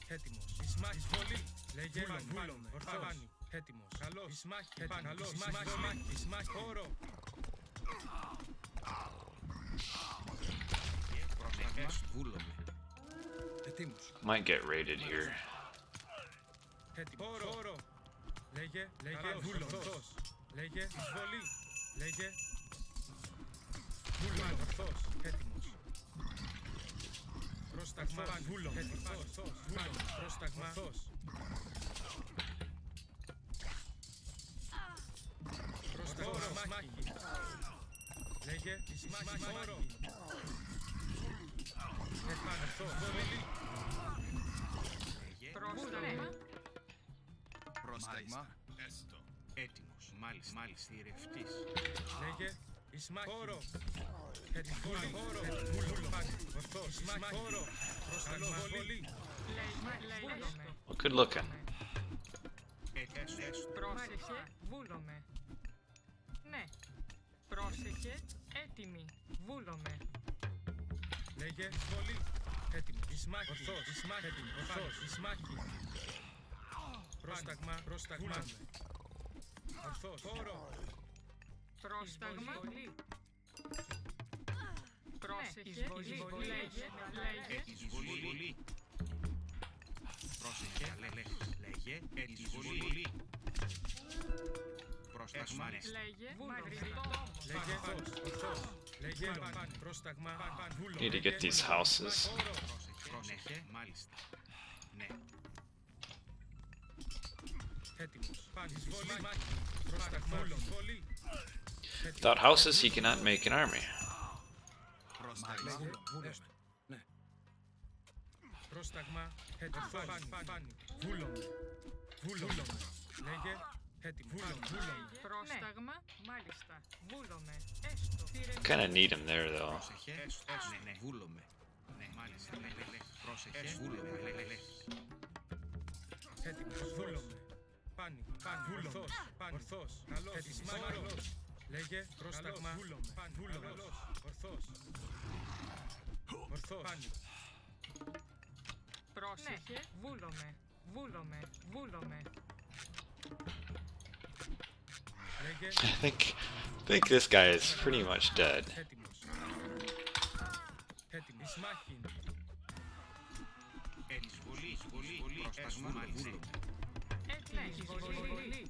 Έτοιμος. Εισβολή. Λέγε, βούλομαι. Ορθός. Έτοιμος. Καλώς. Εισμάχη. Καλώς. Εισμάχη. Χώρο. Πρόσταγμα, βούλομαι. Might get raided here. Χώρο. Λέγε, βούλος. Λέγε, εισβολή. Λέγε, βούλος. Ορθός. Έτοιμος. Πρόσταγμα, βούλος. Έτοιμος. Πρόσταγμα, ορθός. Πρόσταγμα, μάχη. Λέγε, εισμάχη. Χώρο. Πρόσταγμα. Έστω. Έτοιμος. Μάλιστα. Θηρευτής. Λέγε. Ισμάχη. Χώρο. Έτοιμος. Χώρο. Ορθός. Ισμάχη. Χώρο. Πρόσταγμα. Βολή. Well, good looking. Πρόσεχε, βούλομαι. Ναι. Πρόσεχε, έτοιμη. Βούλομαι. Λέγε, βολή. Έτοιμος. Ισμάχη. Ορθός. Ισμάχη. Ορθός. Ισμάχη. Πρόσταγμα. Ορθός. Χώρο. Πρόσταγμα. Πρόσεχε, εισβολή. Εισβολή. Πρόσεχε. Λέγε. Εισβολή. Πρόσταγμα. Λέγε, βρυτόμος. Λέγε. Ορθός. Λέγε. Πρόσταγμα. Need to get these houses. Πρόσεχε. Μάλιστα. Ναι. Έτοιμος. Εισβολή. Πρόσταγμα. Βολή. Without houses, he cannot make an army. Πρόσταγμα. Ναι. Πρόσταγμα. Πάνι. Βούλομαι. Λέγε. Έτοιμος. Πρόσταγμα, μάλιστα. Βούλομαι. Έστω. Kind of need him there, though. Πρόσεχε. Ναι. Βούλομαι. Ναι. Μάλιστα. Πρόσεχε. Βούλομαι. Έτοιμος. Βούλομαι. Πάνι. Ορθός. Ορθός. Καλός. Καλός. Λέγε. Πρόσταγμα. Βούλομαι. Βούλομαι. Ορθός. Ορθός. Πάνι. Πρόσεχε. Βούλομαι. Βούλομαι. Βούλομαι. Λέγε. I think this guy is pretty much dead. Έτοιμος. Έτοιμος. Ισμάχιν. Εισβολή. Πρόσταγμα. Μάλιστα. Εισβολή.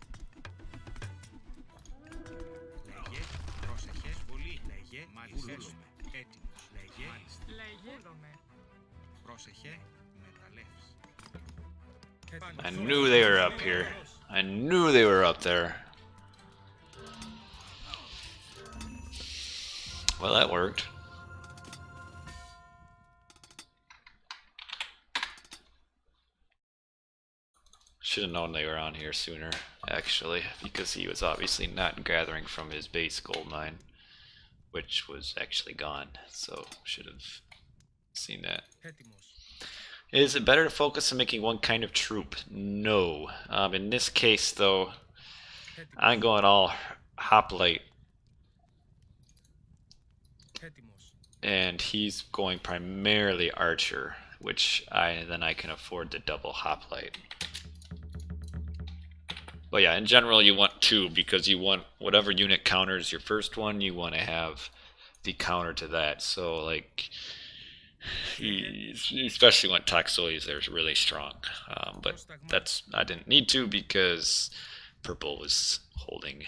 Λέγε. Πρόσεχε. Εισβολή. Λέγε. Μάλιστα. Έτοιμος. Λέγε. Λέγε. Βούλομαι. Πρόσεχε. Μεταλλεύς. I knew they were up here. I knew they were up there. Well, that worked. Should have known they were on here sooner, actually, because he was obviously not gathering from his base gold mine, which was actually gone, so should have seen that. Is it better to focus on making one kind of troop? No. In this case, though, I'm going all hoplite, and he's going primarily archer, which then I can afford to double hoplite. But yeah, in general, you want two, because you want whatever unit counters your first one, you want to have the counter to that. So, like, you especially want Toxoides there is really strong. But I didn't need to, because purple was holding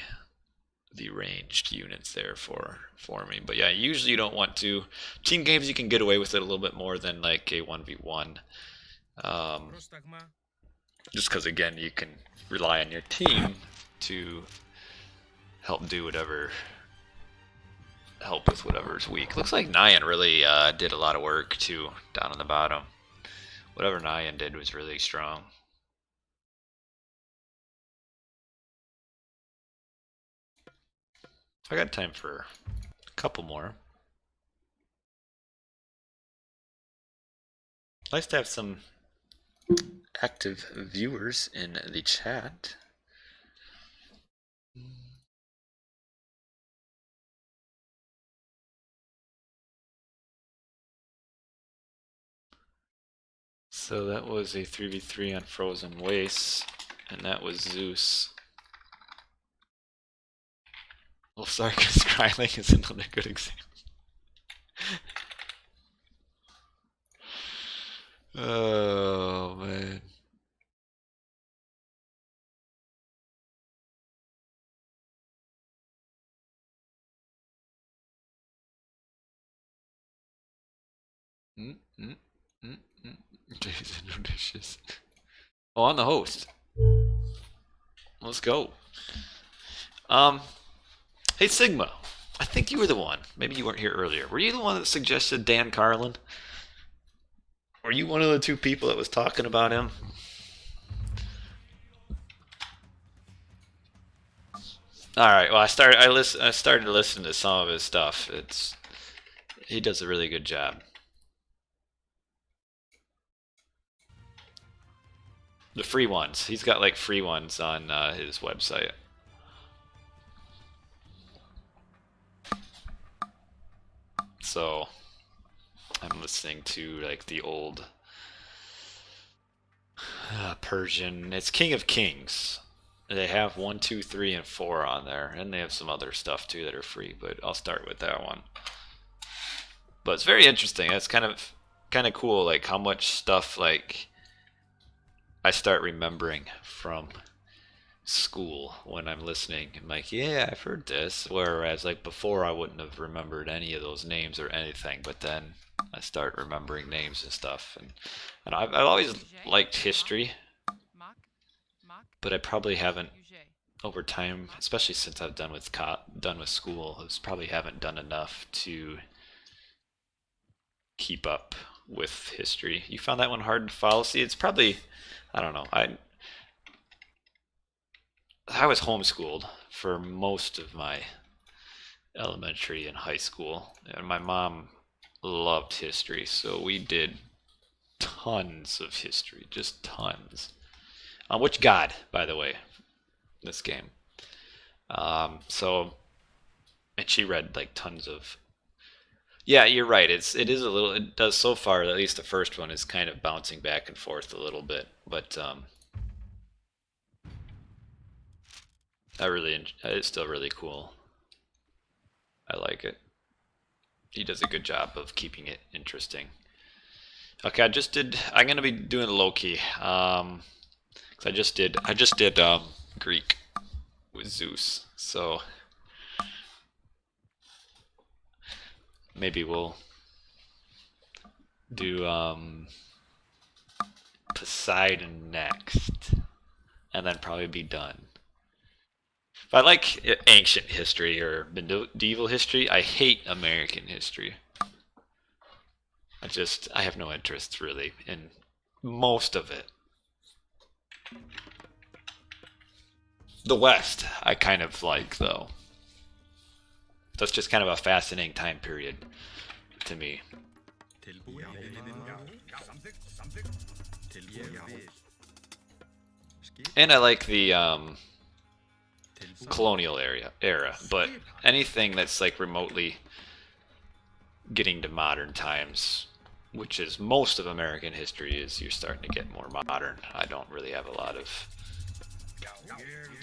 the ranged units there for me. But yeah, usually you don't want to. Team games, you can get away with it a little bit more than like a 1v1. Just because, again, you can rely on your team to help with whatever's weak. Looks like Nyan really did a lot of work too down on the bottom. Whatever Nyan did was really strong. I got time for a couple more. Nice to have some active viewers in the chat. So that was a 3v3 on Frozen Wastes, and that was Zeus. Well, Sarkis Skryling is another good example. Oh, man. Jason Odysseus. Oh, I'm the host. Let's go. Hey Sigma, I think you were the one. Maybe you weren't here earlier. Were you the one that suggested Dan Carlin? Were you one of the two people that was talking about him? All right. Well, I started to listen to some of his stuff. He does a really good job. The free ones. He's got like free ones on his website. So I'm listening to like the old Persian. It's King of Kings. They have 1, 2, 3, and 4 on there, and they have some other stuff too that are free. But I'll start with that one. But it's very interesting. It's kind of cool, like how much stuff like I start remembering from school when I'm listening. I'm like, yeah, I've heard this. Whereas like before I wouldn't have remembered any of those names or anything, but then I start remembering names and stuff. And I've always liked history, but I probably haven't over time, especially since I've done with school, I probably haven't done enough to keep up with history. You found that one hard to follow? See, it's probably, I don't know. I was homeschooled for most of my elementary and high school, and my mom loved history, so we did tons of history, just tons. Which god, by the way, this game. So, and she read like tons of. Yeah, you're right. It is a little. It does so far. At least the first one is kind of bouncing back and forth a little bit, but it's still really cool. I like it. He does a good job of keeping it interesting. Okay, I'm gonna be doing Loki. 'Cause I just did Greek with Zeus, so maybe we'll do Poseidon next, and then probably be done. If I like ancient history or medieval history, I hate American history. I have no interest really in most of it. The West, I kind of like though. That's just kind of a fascinating time period to me. And I like the colonial era, but anything that's like remotely getting to modern times, which is most of American history, is you're starting to get more modern. I don't really have a lot of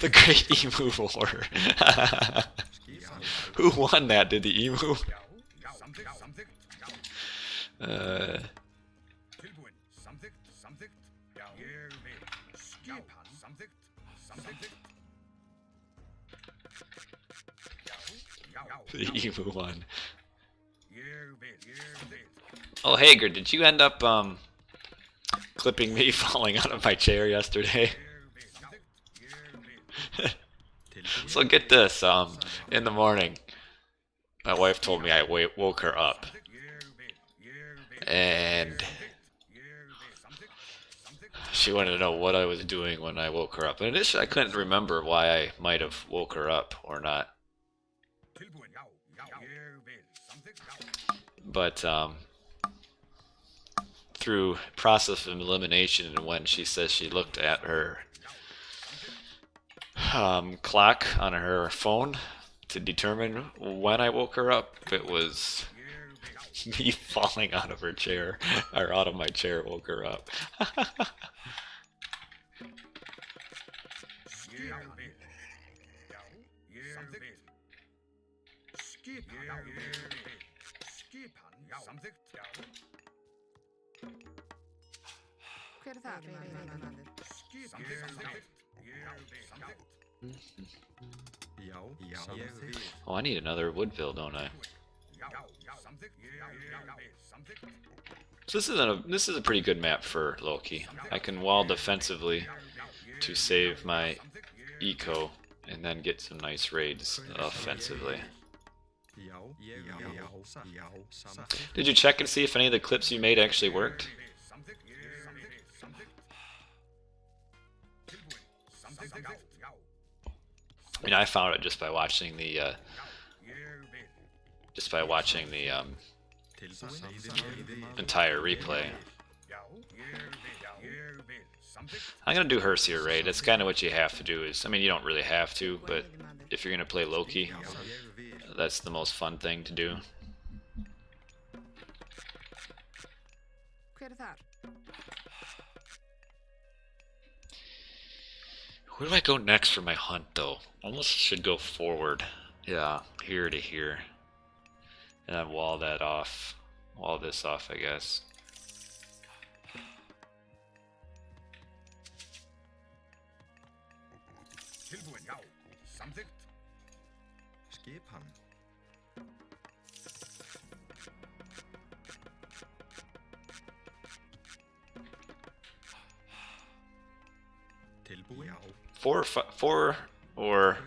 the Great Emu War. Who won that? Did the emu? The emu won. Oh, Hager, did you end up clipping me falling out of my chair yesterday? So get this, in the morning, my wife told me I woke her up, and she wanted to know what I was doing when I woke her up. And initially I couldn't remember why I might have woke her up or not. But through process of elimination, and when she says she looked at her clock on her phone to determine when I woke her up, it was me falling out of her chair, or out of my chair woke her up. Hver það, veiðimaður? Oh, I need another Woodville, don't I? So this is a pretty good map for Loki. I can wall defensively to save my eco, and then get some nice raids offensively. Did you check and see if any of the clips you made actually worked? I mean, I found it just by watching the entire replay. I'm gonna do Herseer raid. That's kind of what you have to do. I mean, you don't really have to, but if you're gonna play Loki, that's the most fun thing to do. Hver það? Where do I go next for my hunt, though? Almost should go forward. Yeah, here to here. And then wall that off. Wall this off, I guess. Four or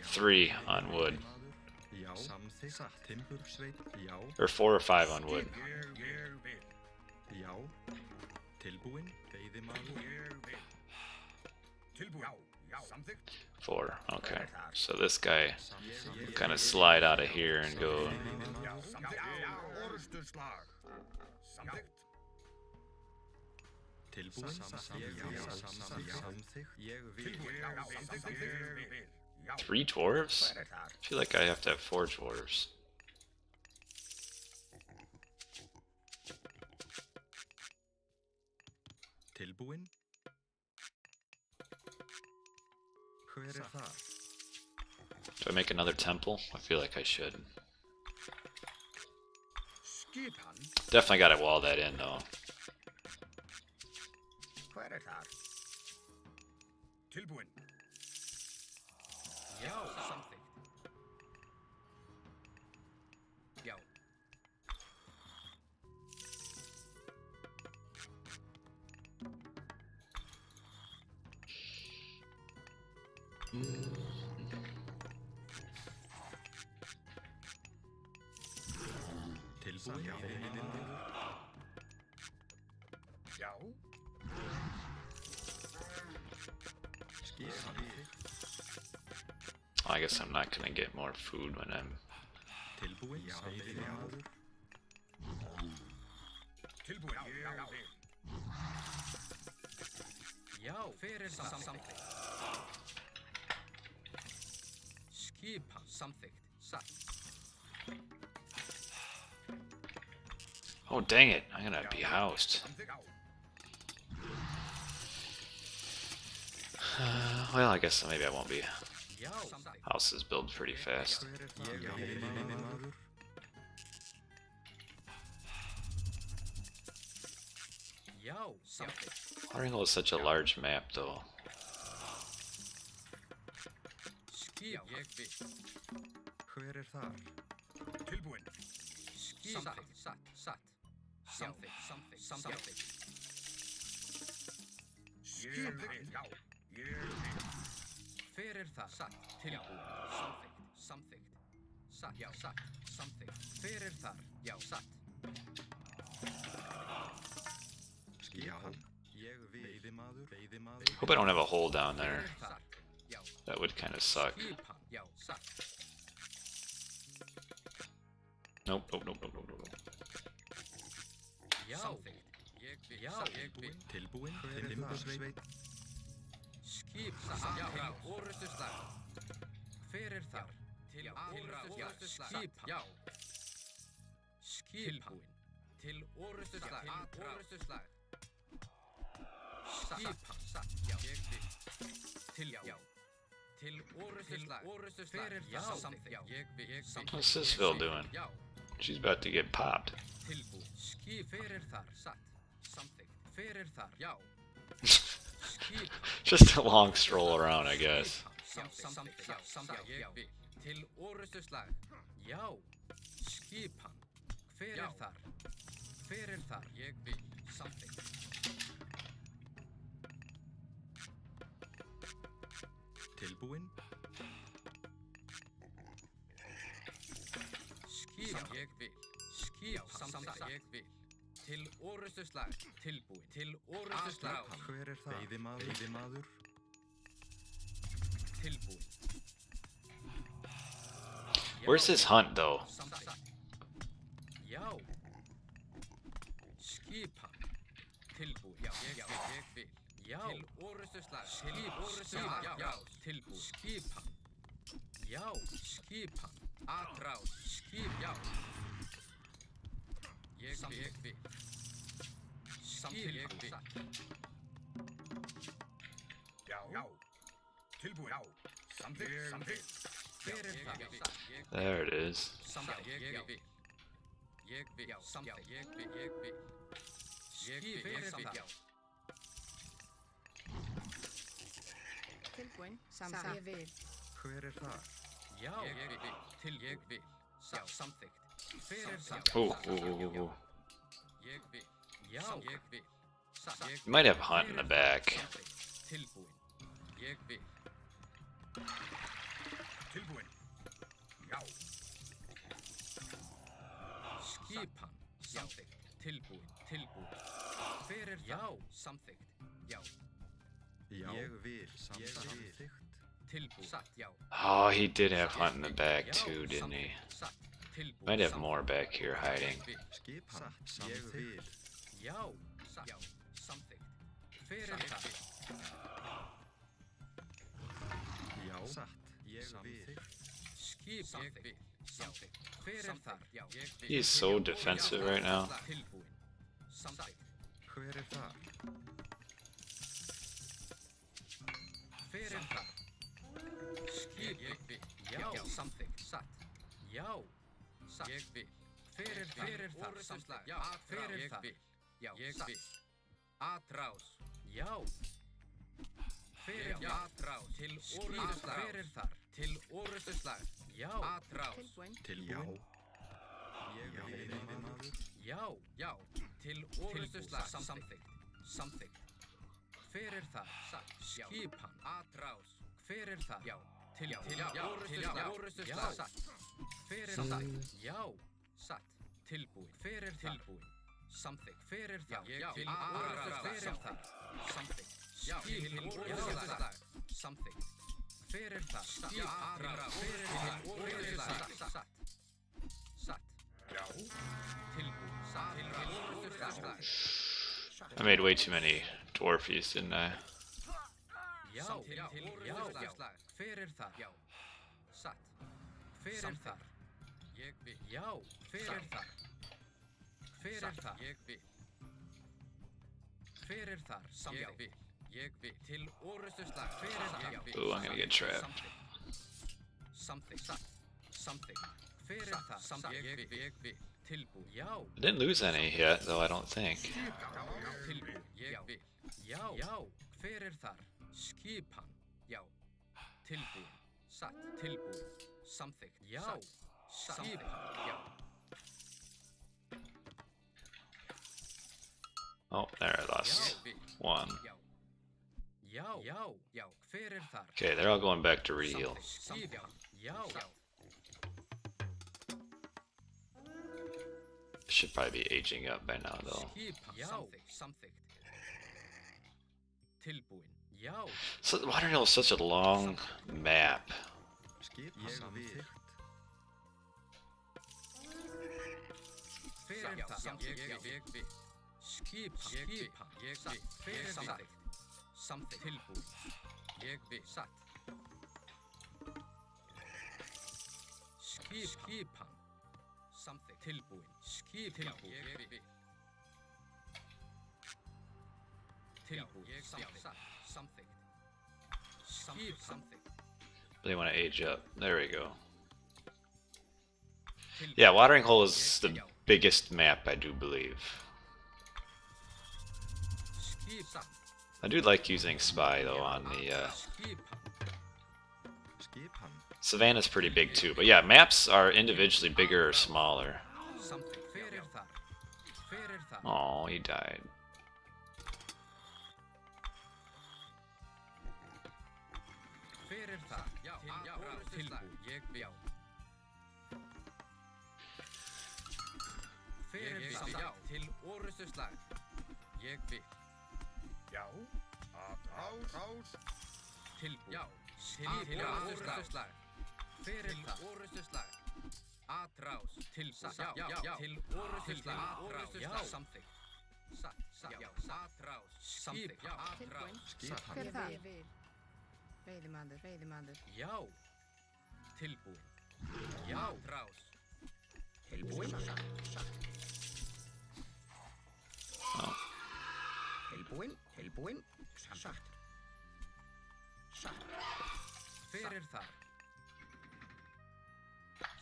3 on wood. Or 4 or 5 on wood. 4. Okay. So this guy will kind of slide out of here and go Orustuslag. Samþykkt. Tilbúin. Ég vil. Já. 3 dwarves? Hver þar? I feel like I have to have 4 dwarves. Tilbúin. Hver þar? Do I make another temple? I feel like I should. Skipan. Definitely gotta wall that in though. Hver þar? Tilbúin. Já, samþykkt. Já. Tilbúin. Já. I guess I'm not gonna get more food when I'm... Tilbúin. Veiðimaður. Tilbúin. Já. Já, fyrir samþykkt. Skipan samþykkt. Satt. Oh dang it, I'm gonna be housed. Well, I guess maybe I won't be. Já, samþykkt. Houses build pretty fast. Ég veiðimaður. Já, samþykkt. Waterhingle is such a large map though. Skip, ég vil. Hver þar? Tilbúin. Samþykkt, satt. Samþykkt. Ég vil. Já. Ég vil. Fyrir það, satt. Tilbúin. Samþykkt. Satt, já, satt. Samþykkt. Fyrir þar, já, satt. Skipan. Ég vil. Veiðimaður. Hope I don't have a hole down there. Fyrir þar, já. That would kind of suck. Skipan, já, satt. Nope. Já, samþykkt. Ég vil. Tilbúin. Limbusveit. Skip, satt, já, orustuslag. Fyrir þar, til orustuslag. Skipan, já. Skipan. Til orustuslag. Skipan, satt, já. Ég vil. Til orustuslag. Fyrir þar, samþykkt. Ég vil. What's Sisville doing? Já. She's about to get popped. Tilbúin. Skip, fyrir þar, satt. Samþykkt. Fyrir þar, já. Just a long stroll around, I guess. Samþykkt, ég vil. Til orustuslag. Já. Skipan. Fyrir þar. Ég vil. Samþykkt. Tilbúin. Skip, ég vil. Samþykkt, ég vil. Til orustuslag. Tilbúin. Til orustuslag. Hver þar? Veiðimaður. Tilbúin. Where's this hunt though? Já. Skipan. Tilbúin. Já, ég vil. Já. Til orustuslag. Já. Tilbúin. Skipan. Já. Skipan. Atrás. Já. Ég vil. Skipan. Já. Tilbúin. Já. Samþykkt. Fyrir það. There it is. Samþykkt, ég vil. Ég vil. Samþykkt, ég vil. Fyrir það. Tilbúin. Samþykkt. Ég vil. Hver þar? Já, ég vil. Til ég vil. Já, samþykkt. Fyrir það. Ooh. Ég vil. Já, ég vil. You might have hunt in the back. Tilbúin. Ég vil. Tilbúin. Já. Skipan. Samþykkt. Tilbúin. Fyrir það. Já, samþykkt. Já. Ég vil. Samþykkt. Tilbúin. Satt, já. Oh, he did have hunt in the back too, didn't he? Satt. Tilbúin. Might have more back here hiding. Skipan. Ég vil. Já, satt. Já, samþykkt. Hver er það? Já. Satt. Ég vil. Skip. Samþykkt. Samþykkt. Hver er það? Já, ég vil. He's so defensive right now. Tilbúin. Samþykkt. Hver er það? Hver er það? Skip. Ég vil. Já, samþykkt. Satt. Já, satt. Ég vil. Hver er það? Samþykkt. Já, hver er það? Já, ég vil. Atrás. Já. Hver er það? Atrás. Til orrustuslag. Hver er það? Til orrustuslag. Já. Atrás. Tilbúin. Tilbúin. Ég vil. Veiðimaður. Já, já. Til orrustuslag. Samþykkt. Samþykkt. Hver er það? Satt. Skipan. Atrás. Hver er það? Já. Til orrustuslag. Satt. Hver er það? Já. Satt. Tilbúin. Hver er tilbúin? Samþykkt. Hver er það? Já. Til orrustuslag. Hver er það? Samþykkt. Já. Til orrustuslag. Samþykkt. Hver er það? Já. Atrás. Hver er það? Orrustuslag. Satt. Satt. Já. Tilbúin. Satt. Til orrustuslag. I made way too many dwarfies, didn't I? Já, til orrustuslag. Hver er það? Já. Satt. Hver er það? Ég vil. Já, hver er það? Hver er það? Ég vil. Hver er það? Ég vil. Ég vil. Til orrustuslag. Hver er það? Ooh, I'm gonna get trapped. Samþykkt. Satt. Samþykkt. Hver er það? Samþykkt. Ég vil. Tilbúin. Já. I didn't lose any yet, though, I don't think. Tilbúin. Ég vil. Já. Já. Hver er þar? Skipan. Já. Tilbúin. Satt. Tilbúin. Samþykkt. Já. Skipan. Já. Oh, there, I lost one. Já. Já. Já. Já. Hver er þar? Okay, they're all going back to reheal. Skipan. Já. Já. Should probably be aging up by now, though. Skipan. Já. Samþykkt. Tilbúin. Já. So, Waterhill is such a long map. Skipan. Ég vil. Hver er það? Ég vil. Skipan. Ég vil. Hver er það? Samþykkt. Tilbúin. Ég vil. Satt. Skipan. Samþykkt. Tilbúin. Tilbúin. Ég vil. Tilbúin. Samþykkt. Samþykkt. They want to age up. There we go. Yeah, Watering Hole is the biggest map, I do believe. I do like using Spy, though, on the... Skipan. Savannah's pretty big, too. But yeah, maps are individually bigger or smaller. Oh, he died. Til orrustuslag. Ég vil. Já. Atrás. Tilbúin. Já. Til orrustuslag. Hver er það? Orrustuslag. Atrás. Tilbúin. Já. Til orrustuslag. Já. Samþykkt. Satt. Já. Atrás. Samþykkt. Já. Atrás. Skipan. Hver er það? Ég vil. Veiðimaður. Veiðimaður. Já. Tilbúin. Já. Atrás. Tilbúin. Oh. Tilbúin. Satt. Hver er það?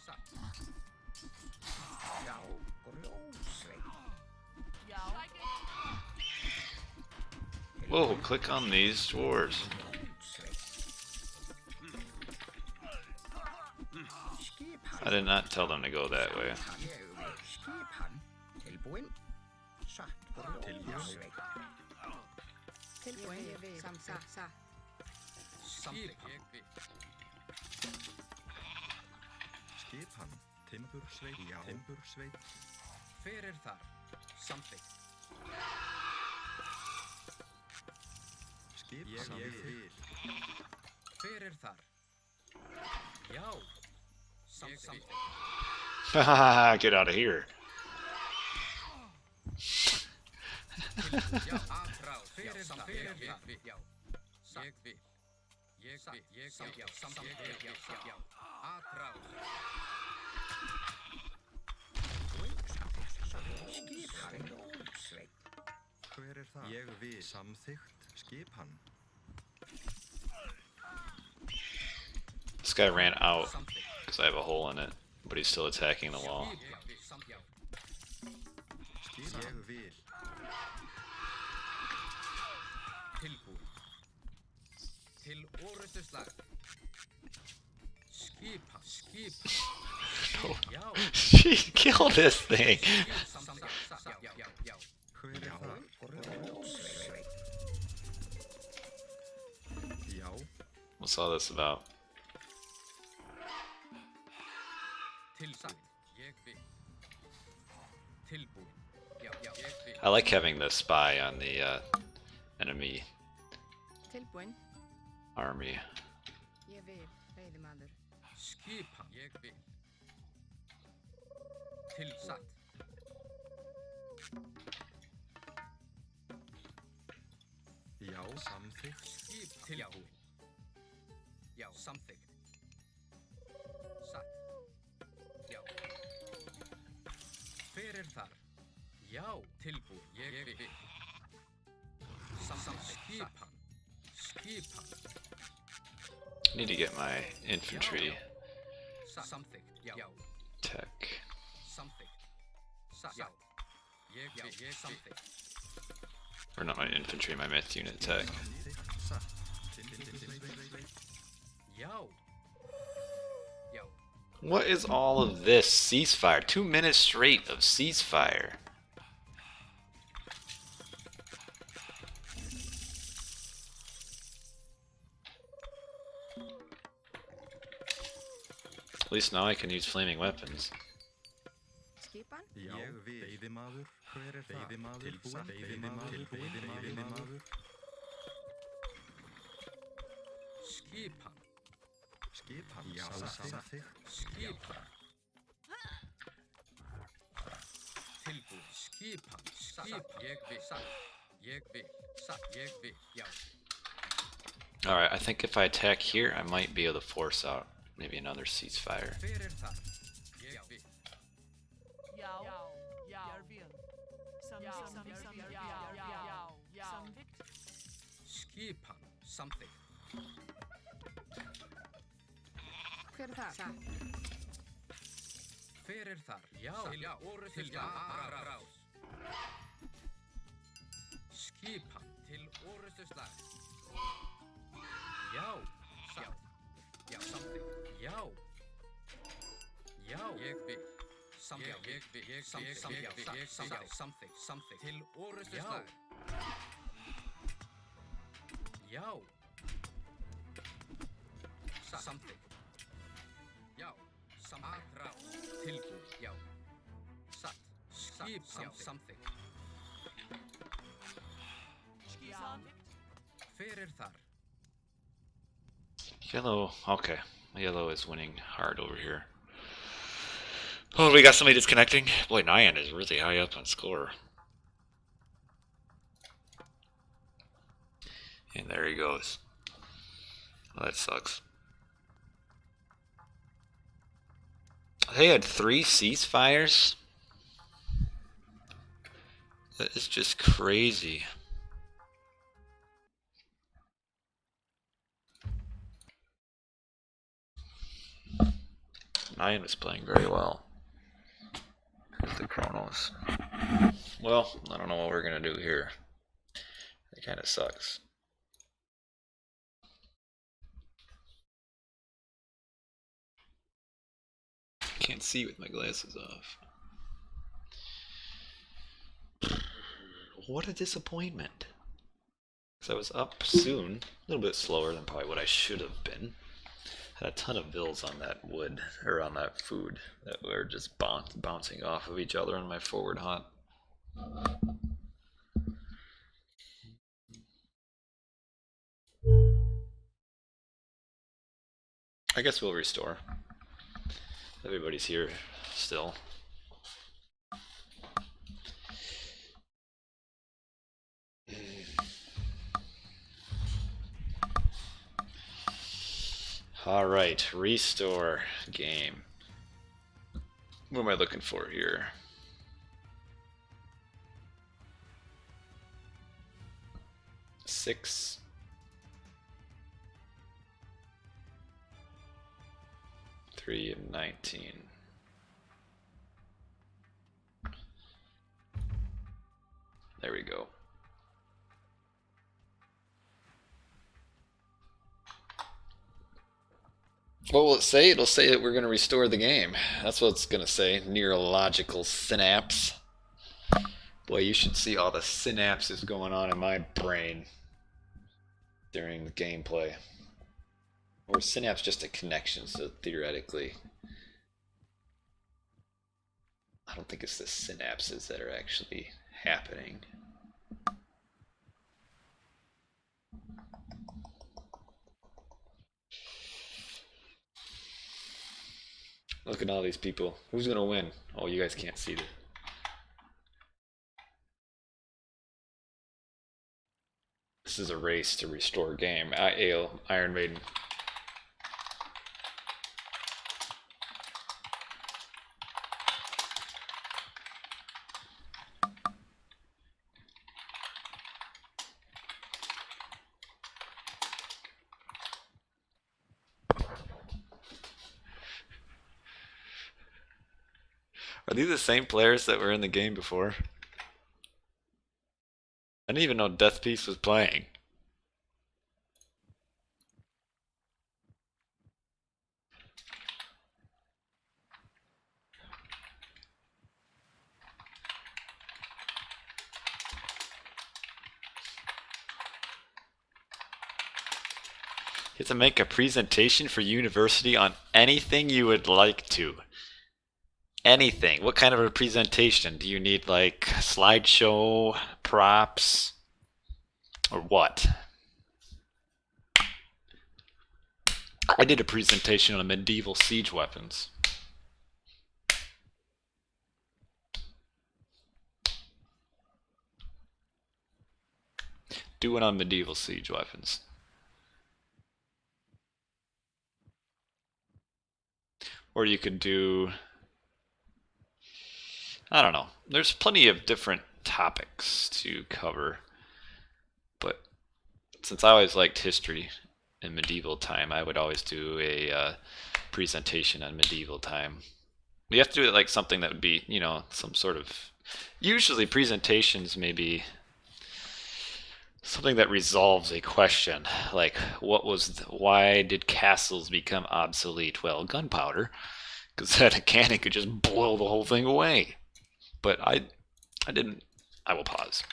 Satt. Já. Grjósveit. Já. Whoa, click on these dwarves. I did not tell them to go that way. Skipan. Tilbúin. Satt. Grjósveit. Tilbúin. Ég vil. Satt. Samþykkt. Skipan. Timbursveit. Já. Timbursveit. Hver er þar? Samþykkt. Skipan. Ég vil. Hver er þar? Já. Haha, get out of here. Hver er það? Ég vil samþykkt skipan. This guy ran out because I have a hole in it, but he's still attacking the wall. Ég vil. Tilbúin. Til orustuslag. Skipan. She killed this thing. Hver er það? Já. What's all this about? I like having the spy on the enemy Tilbúin. army. Ég vil, veiðimaður. Skipan. Ég vil. Tilsatt. Já, samþykkt. Skip tilbúin. Já, samþykkt. Satt. Já. Hver er þar? Já, tilbúin. Ég vil. Skipan. Skipan. I need to get my infantry Samþykkt. Já. tech. Samþykkt. Satt. Já. Ég samþykkt. Or not my infantry, my myth unit tech. Já. Já. What is all of this? Ceasefire. 2 minutes straight of ceasefire. At least now I can use flaming weapons. Skipan. Já, veiðimaður. Hver er það? Veiðimaður. Veiðimaður. Skipan. Skipan. Já, samþykkt. Skipan. Tilbúin. Skipan. Skipan. Ég vil. Satt. Ég vil. Satt. Ég vil. Já. Alright, I think if I attack here, I might be able to force out maybe another ceasefire. Hver er það? Ég vil. Já. Ég vil. Samþykkt. Skipan. Samþykkt. Hver er það? Satt. Hver er þar? Já. Til orrustuslag. Skipan. Til orrustuslag. Já. Satt. Já. Samþykkt. Já. Já. Ég vil. Samþykkt. Ég vil. Samþykkt. Samþykkt. Til orrustuslag. Já. Samþykkt. Já. Samþykkt. Tilbúin. Já. Satt. Skip. Samþykkt. Hver er þar? Yellow, okay. Yellow is winning hard over here. Oh, we got somebody disconnecting? Boy, Nyan is really high up on score. And there he goes. Well, that sucks. They had 3 ceasefires? That is just crazy. Nyan was playing very well with the Kronos. Well, I don't know what we're going to do here. It kind of sucks. Can't see with my glasses off. What a disappointment. Because I was up soon, a little bit slower than probably what I should have been. Had a ton of bills on that wood, or on that food, that were just bouncing off of each other on my forward hunt. I guess we'll restore. Everybody's here still. Alright, restore game. What am I looking for here? Six. Three and 19. There we go. What will it say? It'll say that we're going to restore the game. That's what it's going to say. Neurological synapse. Boy, you should see all the synapses going on in my brain during the gameplay. Or synapse just a connection, so theoretically I don't think it's the synapses that are actually happening. Look at all these people. Who's gonna win? Oh, you guys can't see it. This is a race to restore game. Iron Maiden. Are these the same players that were in the game before? I didn't even know Death Piece was playing. You have to make a presentation for university on anything you would like to. Anything. What kind of a presentation? Do you need like slideshow, props, or what? I did a presentation on medieval siege weapons. Do it on medieval siege weapons. Or you could do, I don't know. There's plenty of different topics to cover. But since I always liked history in medieval time, I would always do a presentation on medieval time. You have to do it like something that would be, you know, some sort of... Usually presentations may be something that resolves a question. Like, why did castles become obsolete? Well, gunpowder. Because that a cannon could just blow the whole thing away. But I didn't. I will pause.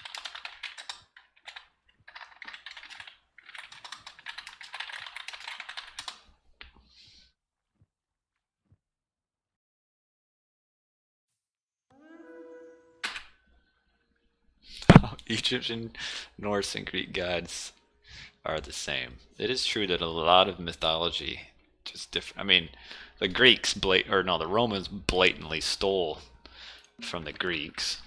Egyptian, Norse, and Greek gods are the same. It is true that a lot of mythology just different. I mean, the Greeks the Romans blatantly stole from the Greeks,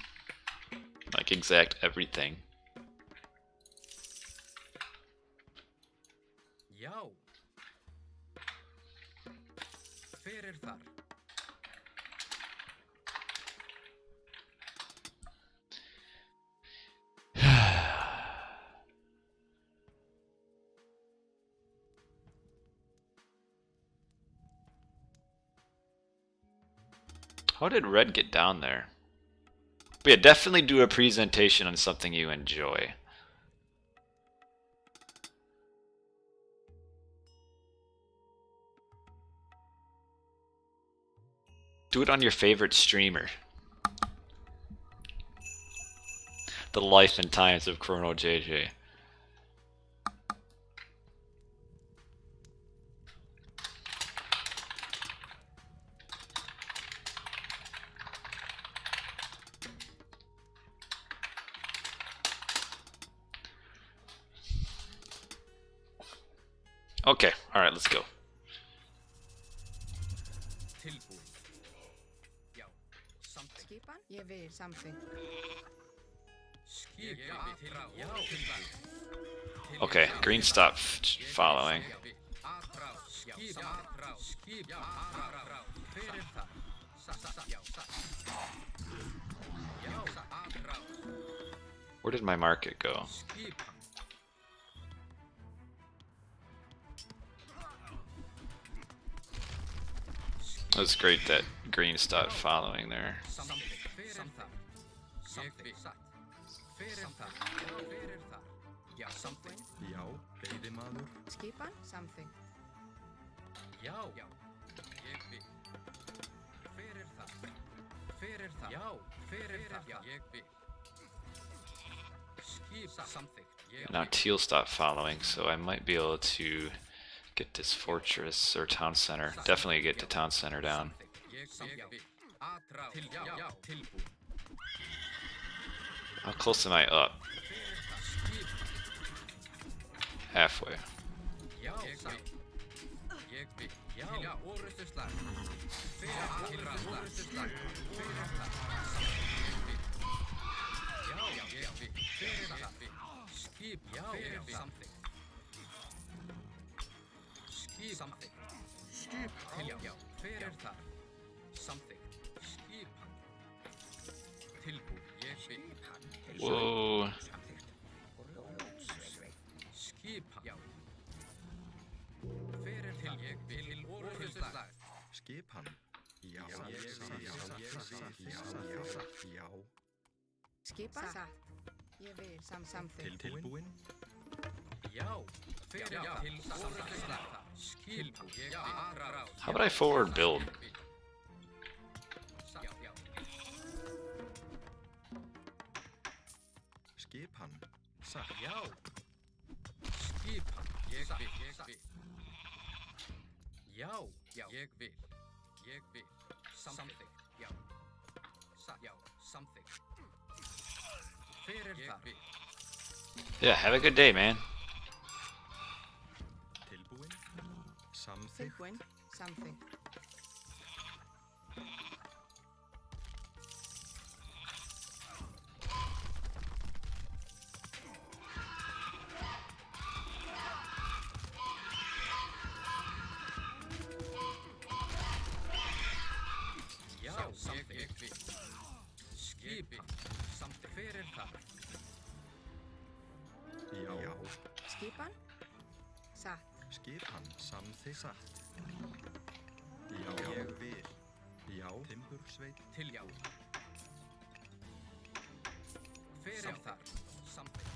like exact everything. Já. Hver þar? How did Red get down there? But yeah, definitely do a presentation on something you enjoy. Do it on your favorite streamer. The life and times of Chrono JJ. Okay, alright, let's go. Tilbúin. Ég vil something. Okay, green stop following. Where did my market go? That's great that green stopped following there. Já, veiðimaður. Skipan, something. Já, ég vil. Hver það? Hver það? Já, hver það? Ég vil. Skip something. Now teal stopped following, so I might be able to get this fortress or town center. Definitely get the town center down. How close am I up? Halfway. Whoa. Skipan. Já, já. Skipan, satt. Ég vil something. Tilbúin. How would I forward build? Skipan. Satt. Skipan. Ég vil. Já, ég vil. Ég vil. Something. Já. Já, something. Hver það? Yeah, have a good day, man. Tilbúin. Samþykkt. Tilbúin, something. Skipan. Something. Hver það? Já. Skipan, satt. Skipan. Samþykkt. Satt. Já, ég vil. Já. Timbursveit. Til já. Hver það? Something.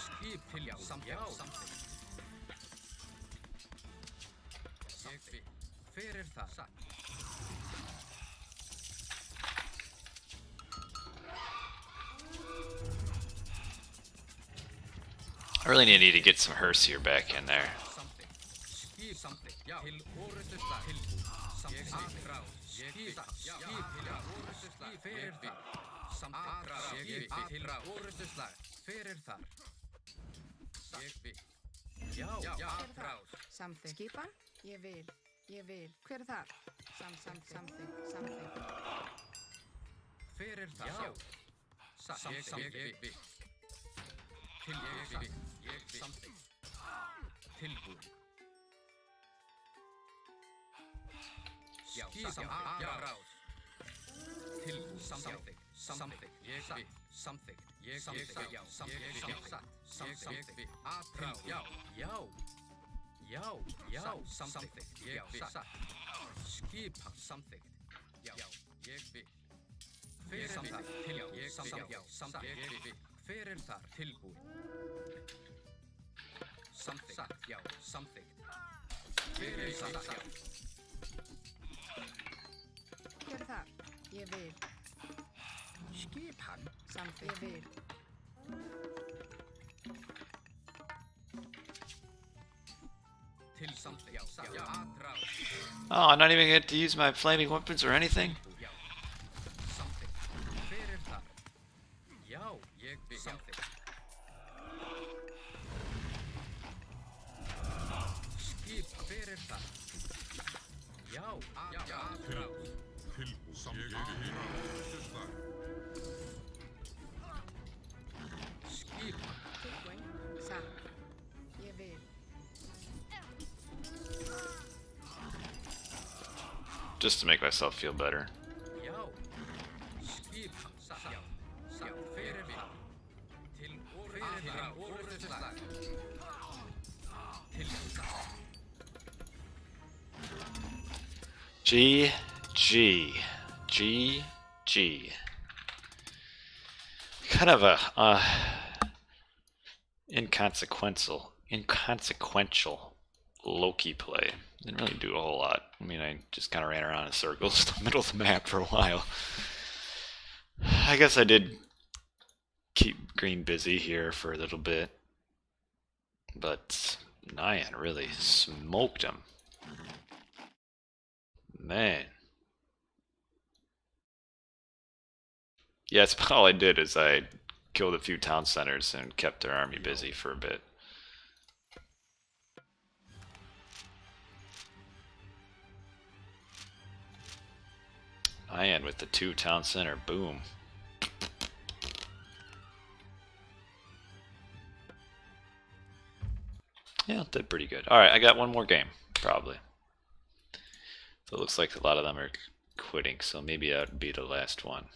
Skip til já. Something. Ég vil. Hver það? Satt. I really need to get some Herseer back in there. Something. Skip something. Já. Til orrustuslag. Tilbú. Something. Atrás. Skip. Já. Til orrustuslag. Hver það? Something. Atrás. Skip. Til orrustuslag. Hver það? Ég vil. Já. Atrás. Something. Skipan, ég vil. Ég vil. Hver er þar? Something. Hver það? Já. Something. Ég vil. Til ég vil. Something. Tilbúin. Já. Atrás. Tilbúin. Something. Ég vil. Something. Ég vil. Já. Something. Atrás. Já. Something. Ég vil. Skipan. Something. Já. Ég vil. Hver það? Til ég something. Ég vil. Hver þar? Tilbúin. Something. Já. Something. Hver það? Já. Hver er þar? Ég vil. Skipan. Something. Ég vil. Til something. Já. Atrás. Oh, I'm not even get to use my flaming weapons or anything. Já. Something. Hver þar? Já. Ég vil. Something. Tilbúin. Satt. Ég vil. Just to make myself feel better. G, G, G, G. Kind of a inconsequential Loki play. Didn't really do a whole lot. I mean, I just kind of ran around in circles in the middle of the map for a while. I guess I did keep Green busy here for a little bit, but Nyan really smoked him. Man. Yeah, that's about all I did is I killed a few town centers and kept their army busy for a bit. Nyan with the 2 town center, boom. Yeah, did pretty good. Alright, I got one more game, probably. So it looks like a lot of them are quitting, so maybe that would be the last one.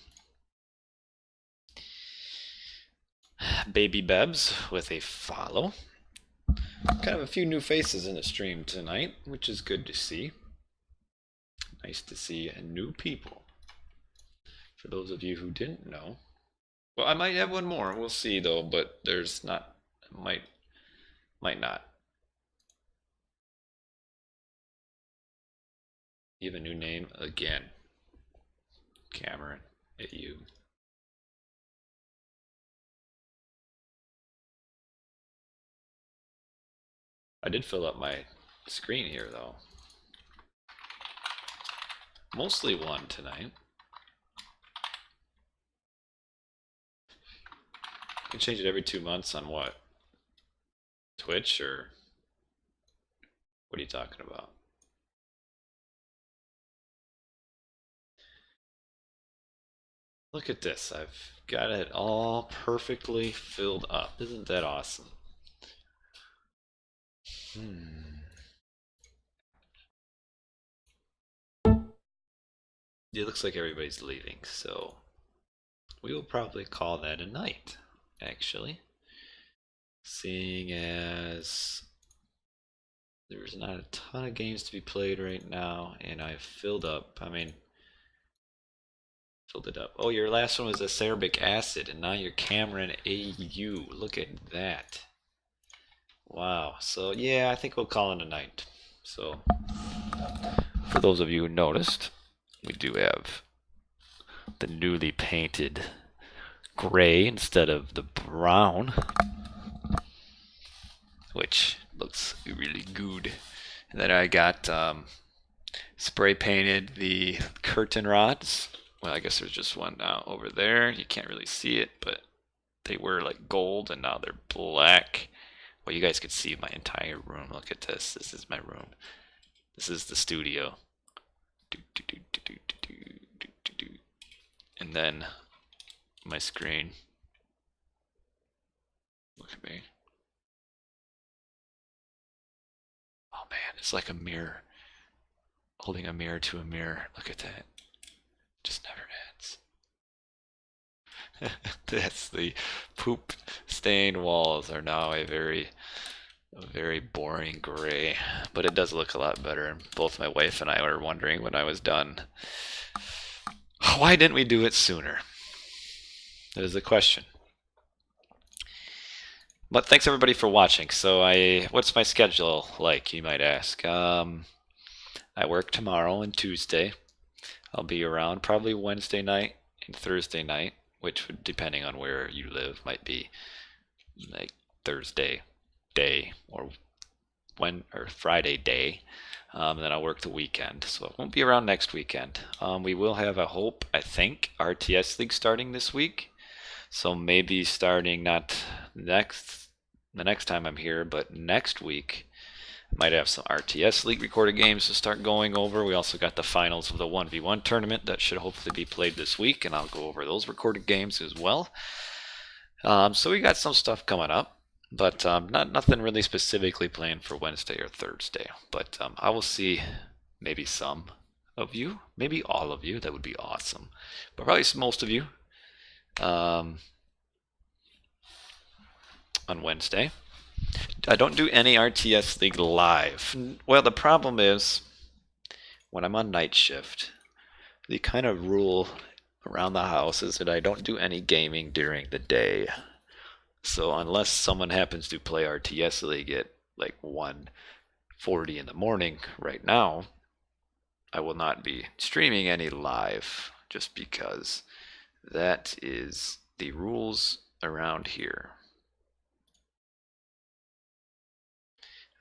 Baby Bebs with a follow. Kind of a few new faces in the stream tonight, which is good to see. Nice to see new people. For those of you who didn't know. Well, I might have one more. We'll see though, but there's not. Might not. You have a new name again. Cameron, at you. I did fill up my screen here though. Mostly 1 tonight. You can change it every 2 months on what? Twitch or what are you talking about? Look at this. I've got it all perfectly filled up. Isn't that awesome? It looks like everybody's leaving, so we will probably call that a night, actually. Seeing as there's not a ton of games to be played right now, and I've filled up, filled it up. Oh, your last one was acerbic acid, and now you're Cameron AU. Look at that. Wow. So, yeah, I think we'll call it a night. So, for those of you who noticed, we do have the newly painted gray instead of the brown, which looks really good. And then I got spray painted the curtain rods. Well, I guess there's just one now over there. You can't really see it, but they were like gold and now they're black. Well, you guys could see my entire room. Look at this. This is my room. This is the studio. And then my screen. Look at me. Oh man, it's like a mirror. Holding a mirror to a mirror. Look at that. Just never ends. That's the poop stained walls are now a very boring gray, but it does look a lot better. Both my wife and I were wondering when I was done, why didn't we do it sooner? That is the question. But thanks everybody for watching. So what's my schedule like, you might ask? I work tomorrow and Tuesday. I'll be around probably Wednesday night and Thursday night, which would, depending on where you live, might be like Thursday day or Friday day. And then I'll work the weekend, so it won't be around next weekend. We will have, I think, RTS League starting this week. So maybe starting not the next time I'm here, but next week, Might have some RTS League recorded games to start going over. We also got the finals of the 1v1 tournament that should hopefully be played this week, and I'll go over those recorded games as well. So we got some stuff coming up, but nothing really specifically planned for Wednesday or Thursday. But I will see maybe some of you, maybe all of you. That would be awesome. But probably most of you on Wednesday. I don't do any RTS League live. Well, the problem is when I'm on night shift, the kind of rule around the house is that I don't do any gaming during the day. So unless someone happens to play RTS League at like 1:40 in the morning right now, I will not be streaming any live, just because that is the rules around here.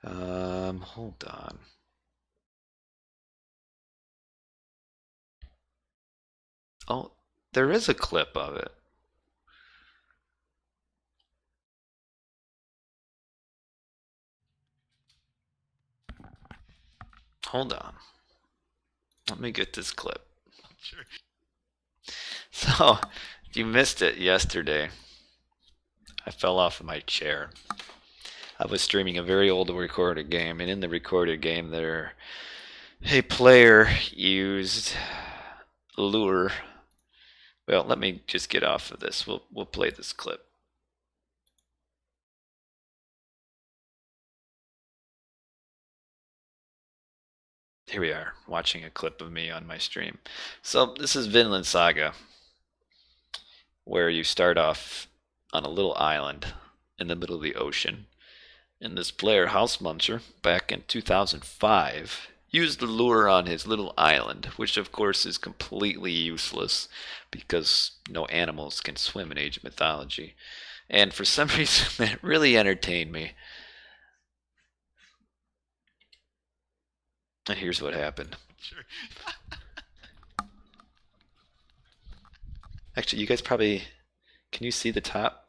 Hold on. Oh, there is a clip of it. Hold on. Let me get this clip. So, if you missed it yesterday, I fell off of my chair. I was streaming a very old recorded game, and in the recorded game there, a player used lure. Well, let me just get off of this. We'll play this clip. Here we are, watching a clip of me on my stream. So this is Vinland Saga, where you start off on a little island in the middle of the ocean. And this player, House Muncher, back in 2005, used the lure on his little island, which of course is completely useless because no animals can swim in Age of Mythology. And for some reason, that really entertained me. And here's what happened. Actually, you guys probably... Can you see the top?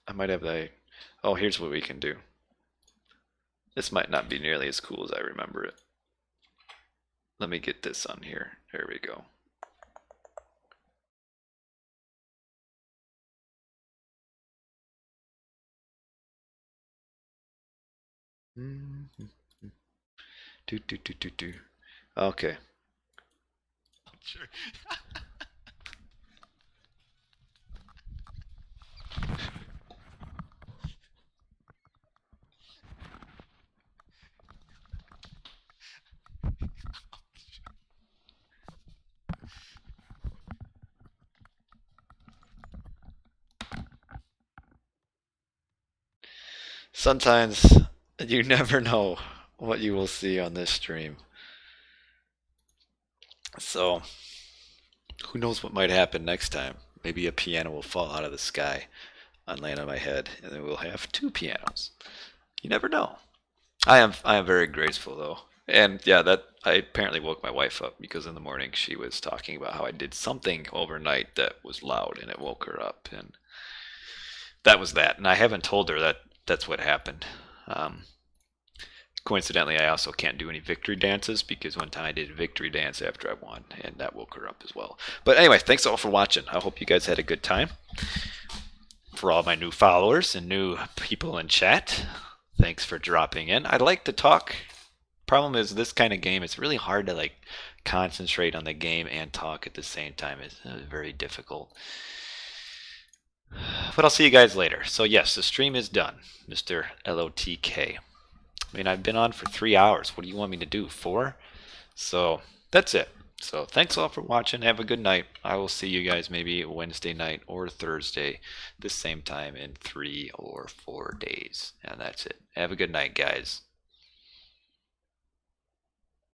I might have the... Oh, here's what we can do. This might not be nearly as cool as I remember it. Let me get this on here. There we go. Okay. Sometimes you never know what you will see on this stream. So, who knows what might happen next time? Maybe a piano will fall out of the sky and land on my head, and then we'll have two pianos. You never know. I am very grateful though. And yeah, that I apparently woke my wife up because in the morning she was talking about how I did something overnight that was loud and it woke her up, and that was that. And I haven't told her that that's what happened. Coincidentally, I also can't do any victory dances because one time I did a victory dance after I won, and that woke her up as well. But anyway, thanks all for watching. I hope you guys had a good time. For all my new followers and new people in chat, thanks for dropping in. I'd like to talk. Problem is, this kind of game, it's really hard to like concentrate on the game and talk at the same time. It's very difficult. But I'll see you guys later. So yes, the stream is done, Mr. LOTK. I mean, I've been on for 3 hours. What do you want me to do? 4? So that's it. So thanks all for watching. Have a good night. I will see you guys maybe Wednesday night or Thursday, the same time in 3 or 4 days. And that's it. Have a good night, guys.